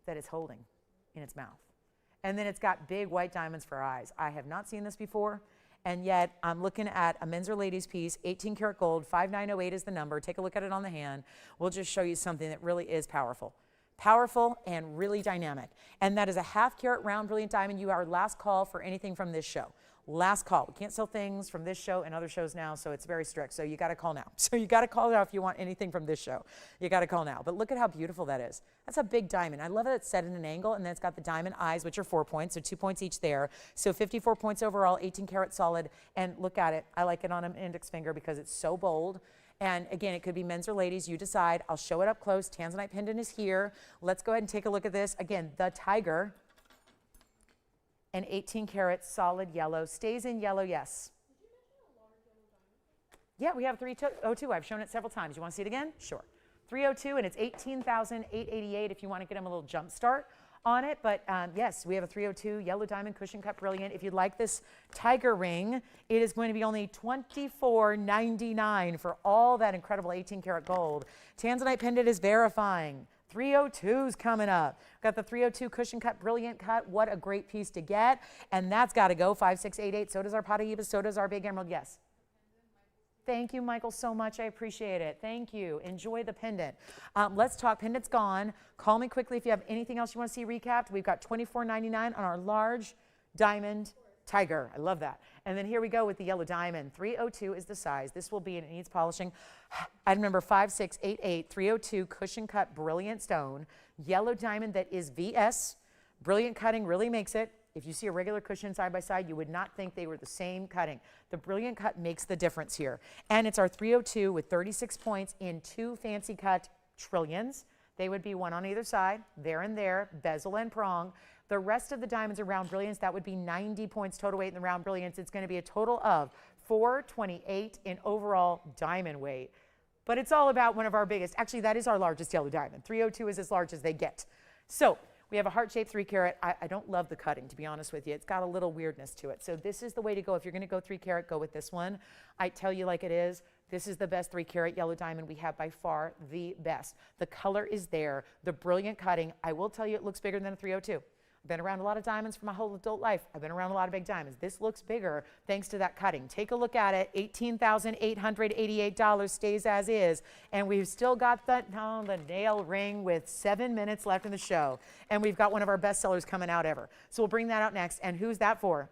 Speaker 1: that it's holding in its mouth. And then it's got big white diamonds for eyes. I have not seen this before, and yet I'm looking at a men's or ladies piece, 18 karat gold, 5908 is the number. Take a look at it on the hand. We'll just show you something that really is powerful. Powerful and really dynamic. And that is a half-carat round brilliant diamond. You are our last call for anything from this show. Last call. We can't sell things from this show and other shows now, so it's very strict. So you got to call now. So you got to call now if you want anything from this show. You got to call now. But look at how beautiful that is. That's a big diamond. I love that it's set in an angle, and then it's got the diamond eyes, which are 4 points, so 2 points each there. So 54 points overall, 18 karat solid. And look at it. I like it on an index finger because it's so bold. And again, it could be men's or ladies. You decide. I'll show it up close. Tanzanite pendant is here. Let's go ahead and take a look at this. Again, the tiger. An 18 karat solid yellow. Stays in yellow, yes.
Speaker 2: Did you mention a large yellow diamond?
Speaker 1: Yeah, we have 302. I've shown it several times. You want to see it again? Sure. 302, and it's $18,888 if you want to get them a little jump start on it. But yes, we have a 302 yellow diamond cushion cut brilliant. If you'd like this tiger ring, it is going to be only $24.99 for all that incredible 18 karat gold. Tanzanite pendant is verifying. 302's coming up. Got the 302 cushion cut, brilliant cut. What a great piece to get. And that's got to go, 5688. So does our Paraiba, so does our big emerald, yes. Thank you, Michael, so much. I appreciate it. Thank you. Enjoy the pendant. Let's talk. Pendant's gone. Call me quickly if you have anything else you want to see recapped. We've got $24.99 on our large diamond tiger. I love that. And then here we go with the yellow diamond. 302 is the size. This will be, and it needs polishing. Item number 5688, 302 cushion cut brilliant stone. Yellow diamond that is VS. Brilliant cutting really makes it. If you see a regular cushion side by side, you would not think they were the same cutting. The brilliant cut makes the difference here. And it's our 302 with 36 points in 2 fancy cut trillions. They would be 1 on either side, there and there, bezel and prong. The rest of the diamonds are round brilliance. That would be 90 points total weight in the round brilliance. It's going to be a total of 428 in overall diamond weight. But it's all about one of our biggest. Actually, that is our largest yellow diamond. 302 is as large as they get. So we have a heart-shaped 3 carat. I don't love the cutting, to be honest with you. It's got a little weirdness to it. So this is the way to go. If you're going to go 3 carat, go with this one. I tell you like it is. This is the best 3 carat yellow diamond we have, by far the best. The color is there. The brilliant cutting. I will tell you it looks bigger than a 302. I've been around a lot of diamonds for my whole adult life. I've been around a lot of big diamonds. This looks bigger thanks to that cutting. Take a look at it. $18,888 stays as is. And we've still got the nail ring with 7 minutes left in the show. And we've got one of our best sellers coming out ever. So we'll bring that out next. And who's that for?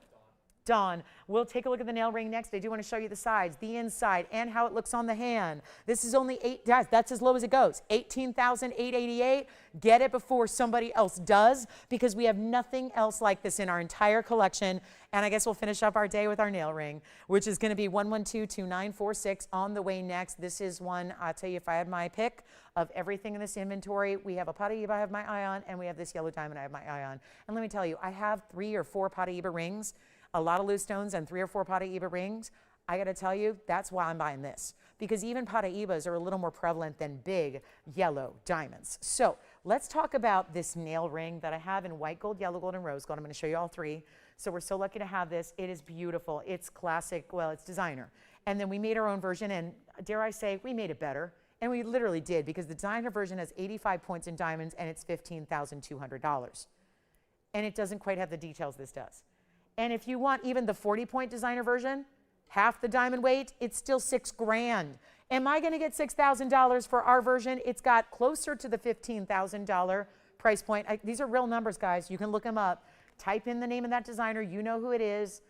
Speaker 1: Dawn. We'll take a look at the nail ring next. I do want to show you the sides, the inside, and how it looks on the hand. This is only that's as low as it goes. $18,888. Get it before somebody else does, because we have nothing else like this in our entire collection. And I guess we'll finish up our day with our nail ring, which is going to be 1122946 on the way next. This is one, I'll tell you, if I had my pick of everything in this inventory, we have a Paraiba I have my eye on, and we have this yellow diamond I have my eye on. And let me tell you, I have 3 or 4 Paraiba rings, a lot of loose stones, and 3 or 4 Paraiba rings. I got to tell you, that's why I'm buying this, because even Paraibas are a little more prevalent than big yellow diamonds. So let's talk about this nail ring that I have in white gold, yellow gold, and rose gold. I'm going to show you all 3. So we're so lucky to have this. It is beautiful. It's classic. Well, it's designer. And then we made our own version, and dare I say, we made it better. And we literally did, because the designer version has 85 points in diamonds, and it's $15,200. And it doesn't quite have the details this does. And if you want even the 40-point designer version, half the diamond weight, it's still $6 grand. Am I going to get $6,000 for our version? It's got closer to the $15,000 price point. These are real numbers, guys. You can look them up. Type in the name of that designer. You know who it is.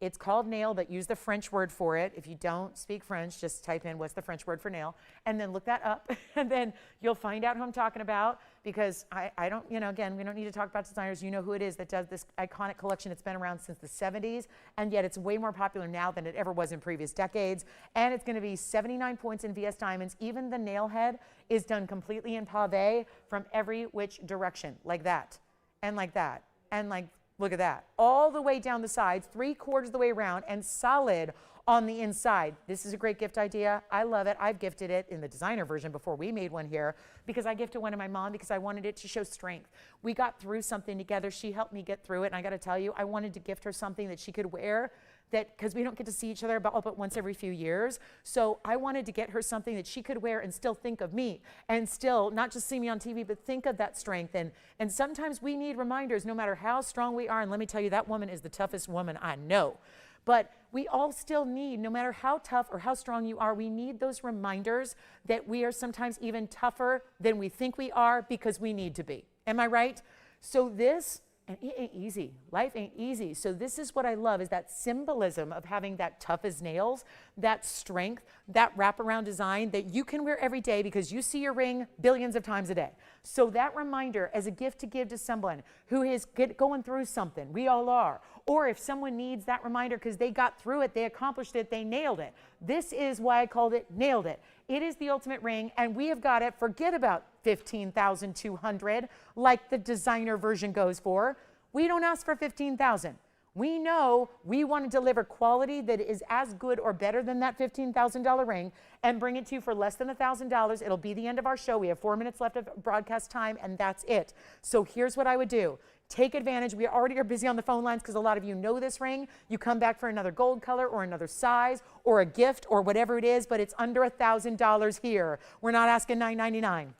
Speaker 1: It's called nail, but use the French word for it. If you don't speak French, just type in what's the French word for nail, and then look that up, and then you'll find out who I'm talking about, because I don't, again, we don't need to talk about designers. You know who it is that does this iconic collection. It's been around since the 70s, and yet it's way more popular now than it ever was in previous decades, and it's going to be 79 points in VS Diamonds. Even the nail head is done completely in pave from every which direction, like that, and like that, and like, look at that. All the way down the sides, 3/4 of the way around, and solid on the inside. This is a great gift idea. I love it. I've gifted it in the designer version before we made one here, because I gifted one to my mom because I wanted it to show strength. We got through something together. She helped me get through it, and I got to tell you, I wanted to gift her something that she could wear, that, because we don't get to see each other but once every few years. So I wanted to get her something that she could wear and still think of me, and still not just see me on TV, but think of that strength. And sometimes we need reminders, no matter how strong we are. And let me tell you, that woman is the toughest woman I know. But we all still need, no matter how tough or how strong you are, we need those reminders that we are sometimes even tougher than we think we are, because we need to be. Am I right? So this, and it ain't easy. Life ain't easy. So this is what I love, is that symbolism of having that tough as nails, that strength, that wraparound design that you can wear every day, because you see your ring billions of times a day. So that reminder as a gift to give to someone who is going through something, we all are. Or if someone needs that reminder because they got through it, they accomplished it, they nailed it. This is why I called it Nailed It. It is the ultimate ring, and we have got it. Forget about $15,200 like the designer version goes for. We don't ask for $15,000. We know we want to deliver quality that is as good or better than that $15,000 ring, and bring it to you for less than $1,000. It'll be the end of our show. We have 4 minutes left of broadcast time, and that's it. So here's what I would do. Take advantage. We already are busy on the phone lines because a lot of you know this ring. You come back for another gold color or another size or a gift or whatever it is, but it's under $1,000 here. We're not asking $999.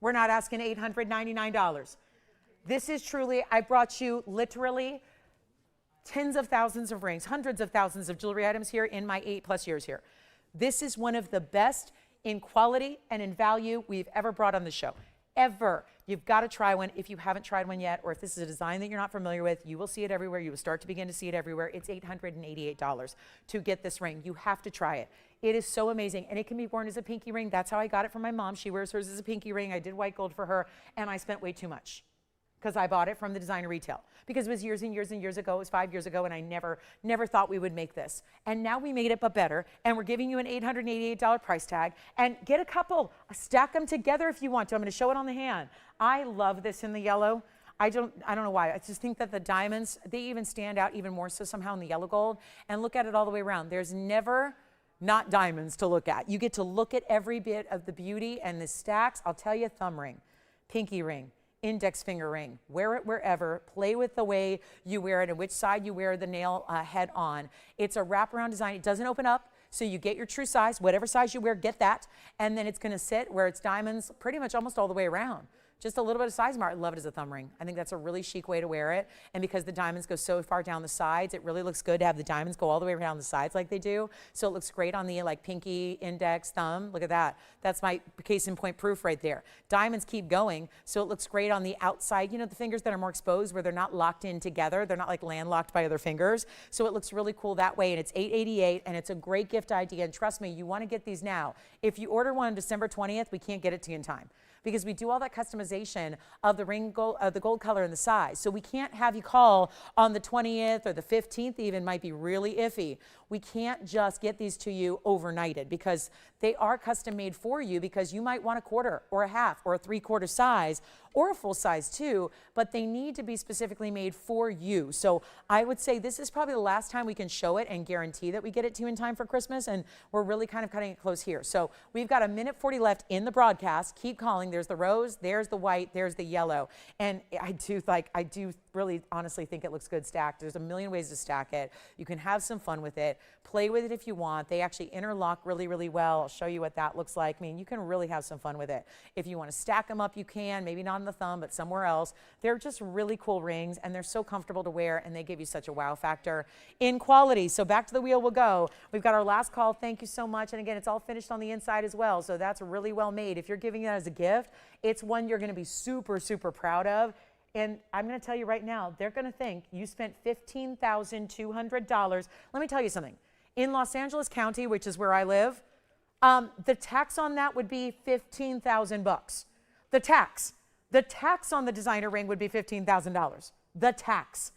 Speaker 1: We're not asking $899. This is truly, I brought you literally tens of thousands of rings, hundreds of thousands of jewelry items here in my 8+ years here. This is one of the best in quality and in value we've ever brought on the show. Ever. You've got to try one. If you haven't tried one yet, or if this is a design that you're not familiar with, you will see it everywhere. You will start to begin to see it everywhere. It's $888 to get this ring. You have to try it. It is so amazing, and it can be worn as a pinky ring. That's how I got it from my mom. She wears hers as a pinky ring. I did white gold for her, and I spent way too much. because I bought it from the designer retail, because it was years and years and years ago. It was 5 years ago, and I never thought we would make this. And now we made it, but better. And we're giving you an $888 price tag. And get a couple, stack them together if you want to. I'm going to show it on the hand. I love this in the yellow. I don't know why. I just think that the diamonds, they even stand out even more so somehow in the yellow gold. And look at it all the way around. There's never not diamonds to look at. You get to look at every bit of the beauty and the stacks. I'll tell you, thumb ring, pinky ring, index finger ring, wear it wherever, play with the way you wear it and which side you wear the nail head on. It's a wraparound design. It doesn't open up, so you get your true size. Whatever size you wear, get that. And then it's going to sit where it's diamonds pretty much almost all the way around. Just a little bit of size mark. I love it as a thumb ring. I think that's a really chic way to wear it. And because the diamonds go so far down the sides, it really looks good to have the diamonds go all the way around the sides like they do. So it looks great on the like pinky, index, thumb. Look at that. That's my case in point proof right there. Diamonds keep going, so it looks great on the outside. You know, the fingers that are more exposed where they're not locked in together. They're not like landlocked by other fingers. So it looks really cool that way. And it's $888, and it's a great gift idea. And trust me, you want to get these now. If you order one on December 20th, we can't get it to you in time, because we do all that customization of the ring gold, the gold color and the size. So we can't have you call on the 20th or the 15th even, might be really iffy. We can't just get these to you overnighted, because they are custom made for you, because you might want a quarter or a half or a 3/4 size or a full size too, but they need to be specifically made for you. So I would say this is probably the last time we can show it and guarantee that we get it to you in time for Christmas, and we're really kind of cutting it close here. So we've got 1:40 left in the broadcast. Keep calling. There's the rose, there's the white, there's the yellow. And I do really honestly think it looks good stacked. There's a million ways to stack it. You can have some fun with it. Play with it if you want. They actually interlock really, really well. I'll show you what that looks like. I mean, you can really have some fun with it. If you want to stack them up, you can. Maybe not on the thumb, but somewhere else. They're just really cool rings, and they're so comfortable to wear, and they give you such a wow factor in quality. So back to the wheel we'll go. We've got our last call. Thank you so much. And again, it's all finished on the inside as well, so that's really well made. If you're giving it as a gift, it's one you're going to be super, super proud of. And I'm going to tell you right now, they're going to think you spent $15,200. Let me tell you something. In Los Angeles County, which is where I live, the tax on that would be $15,000. The tax on the designer ring would be $15,000. The tax.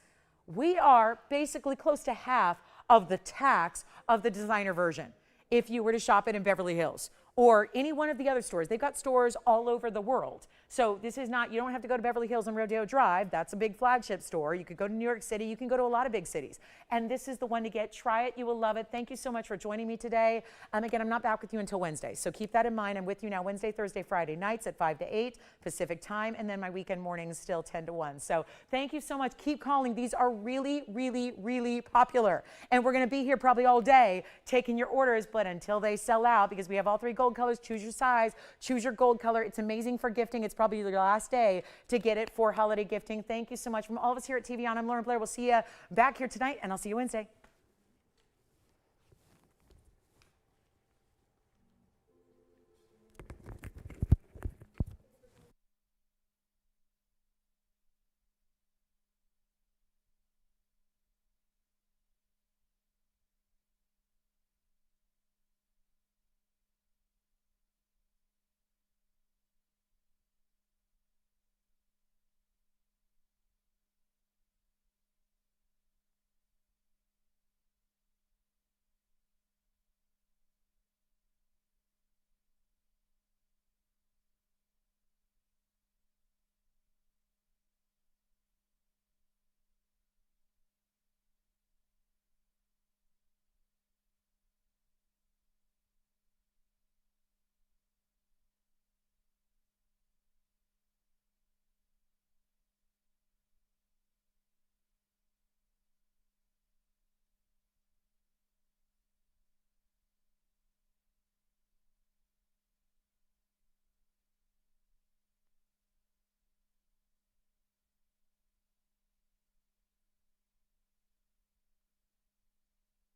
Speaker 1: We are basically close to half of the tax of the designer version if you were to shop it in Beverly Hills or any one of the other stores. They've got stores all over the world. So this is not, you don't have to go to Beverly Hills and Rodeo Drive. That's a big flagship store. You could go to New York City. You can go to a lot of big cities. And this is the one to get. Try it. You will love it. Thank you so much for joining me today. Again, I'm not back with you until Wednesday. So keep that in mind. I'm with you now Wednesday, Thursday, Friday nights at 5 to 8 Pacific time. And then my weekend mornings still 10 to 1. So thank you so much. Keep calling. These are really, really, really popular. And we're going to be here probably all day taking your orders. But until they sell out, because we have all 3 gold colors, choose your size, choose your gold color. It's amazing for gifting. It's probably your last day to get it for holiday gifting. Thank you so much. From all of us here at TVON, I'm Lauren Blair. We'll see you back here tonight, and I'll see you Wednesday.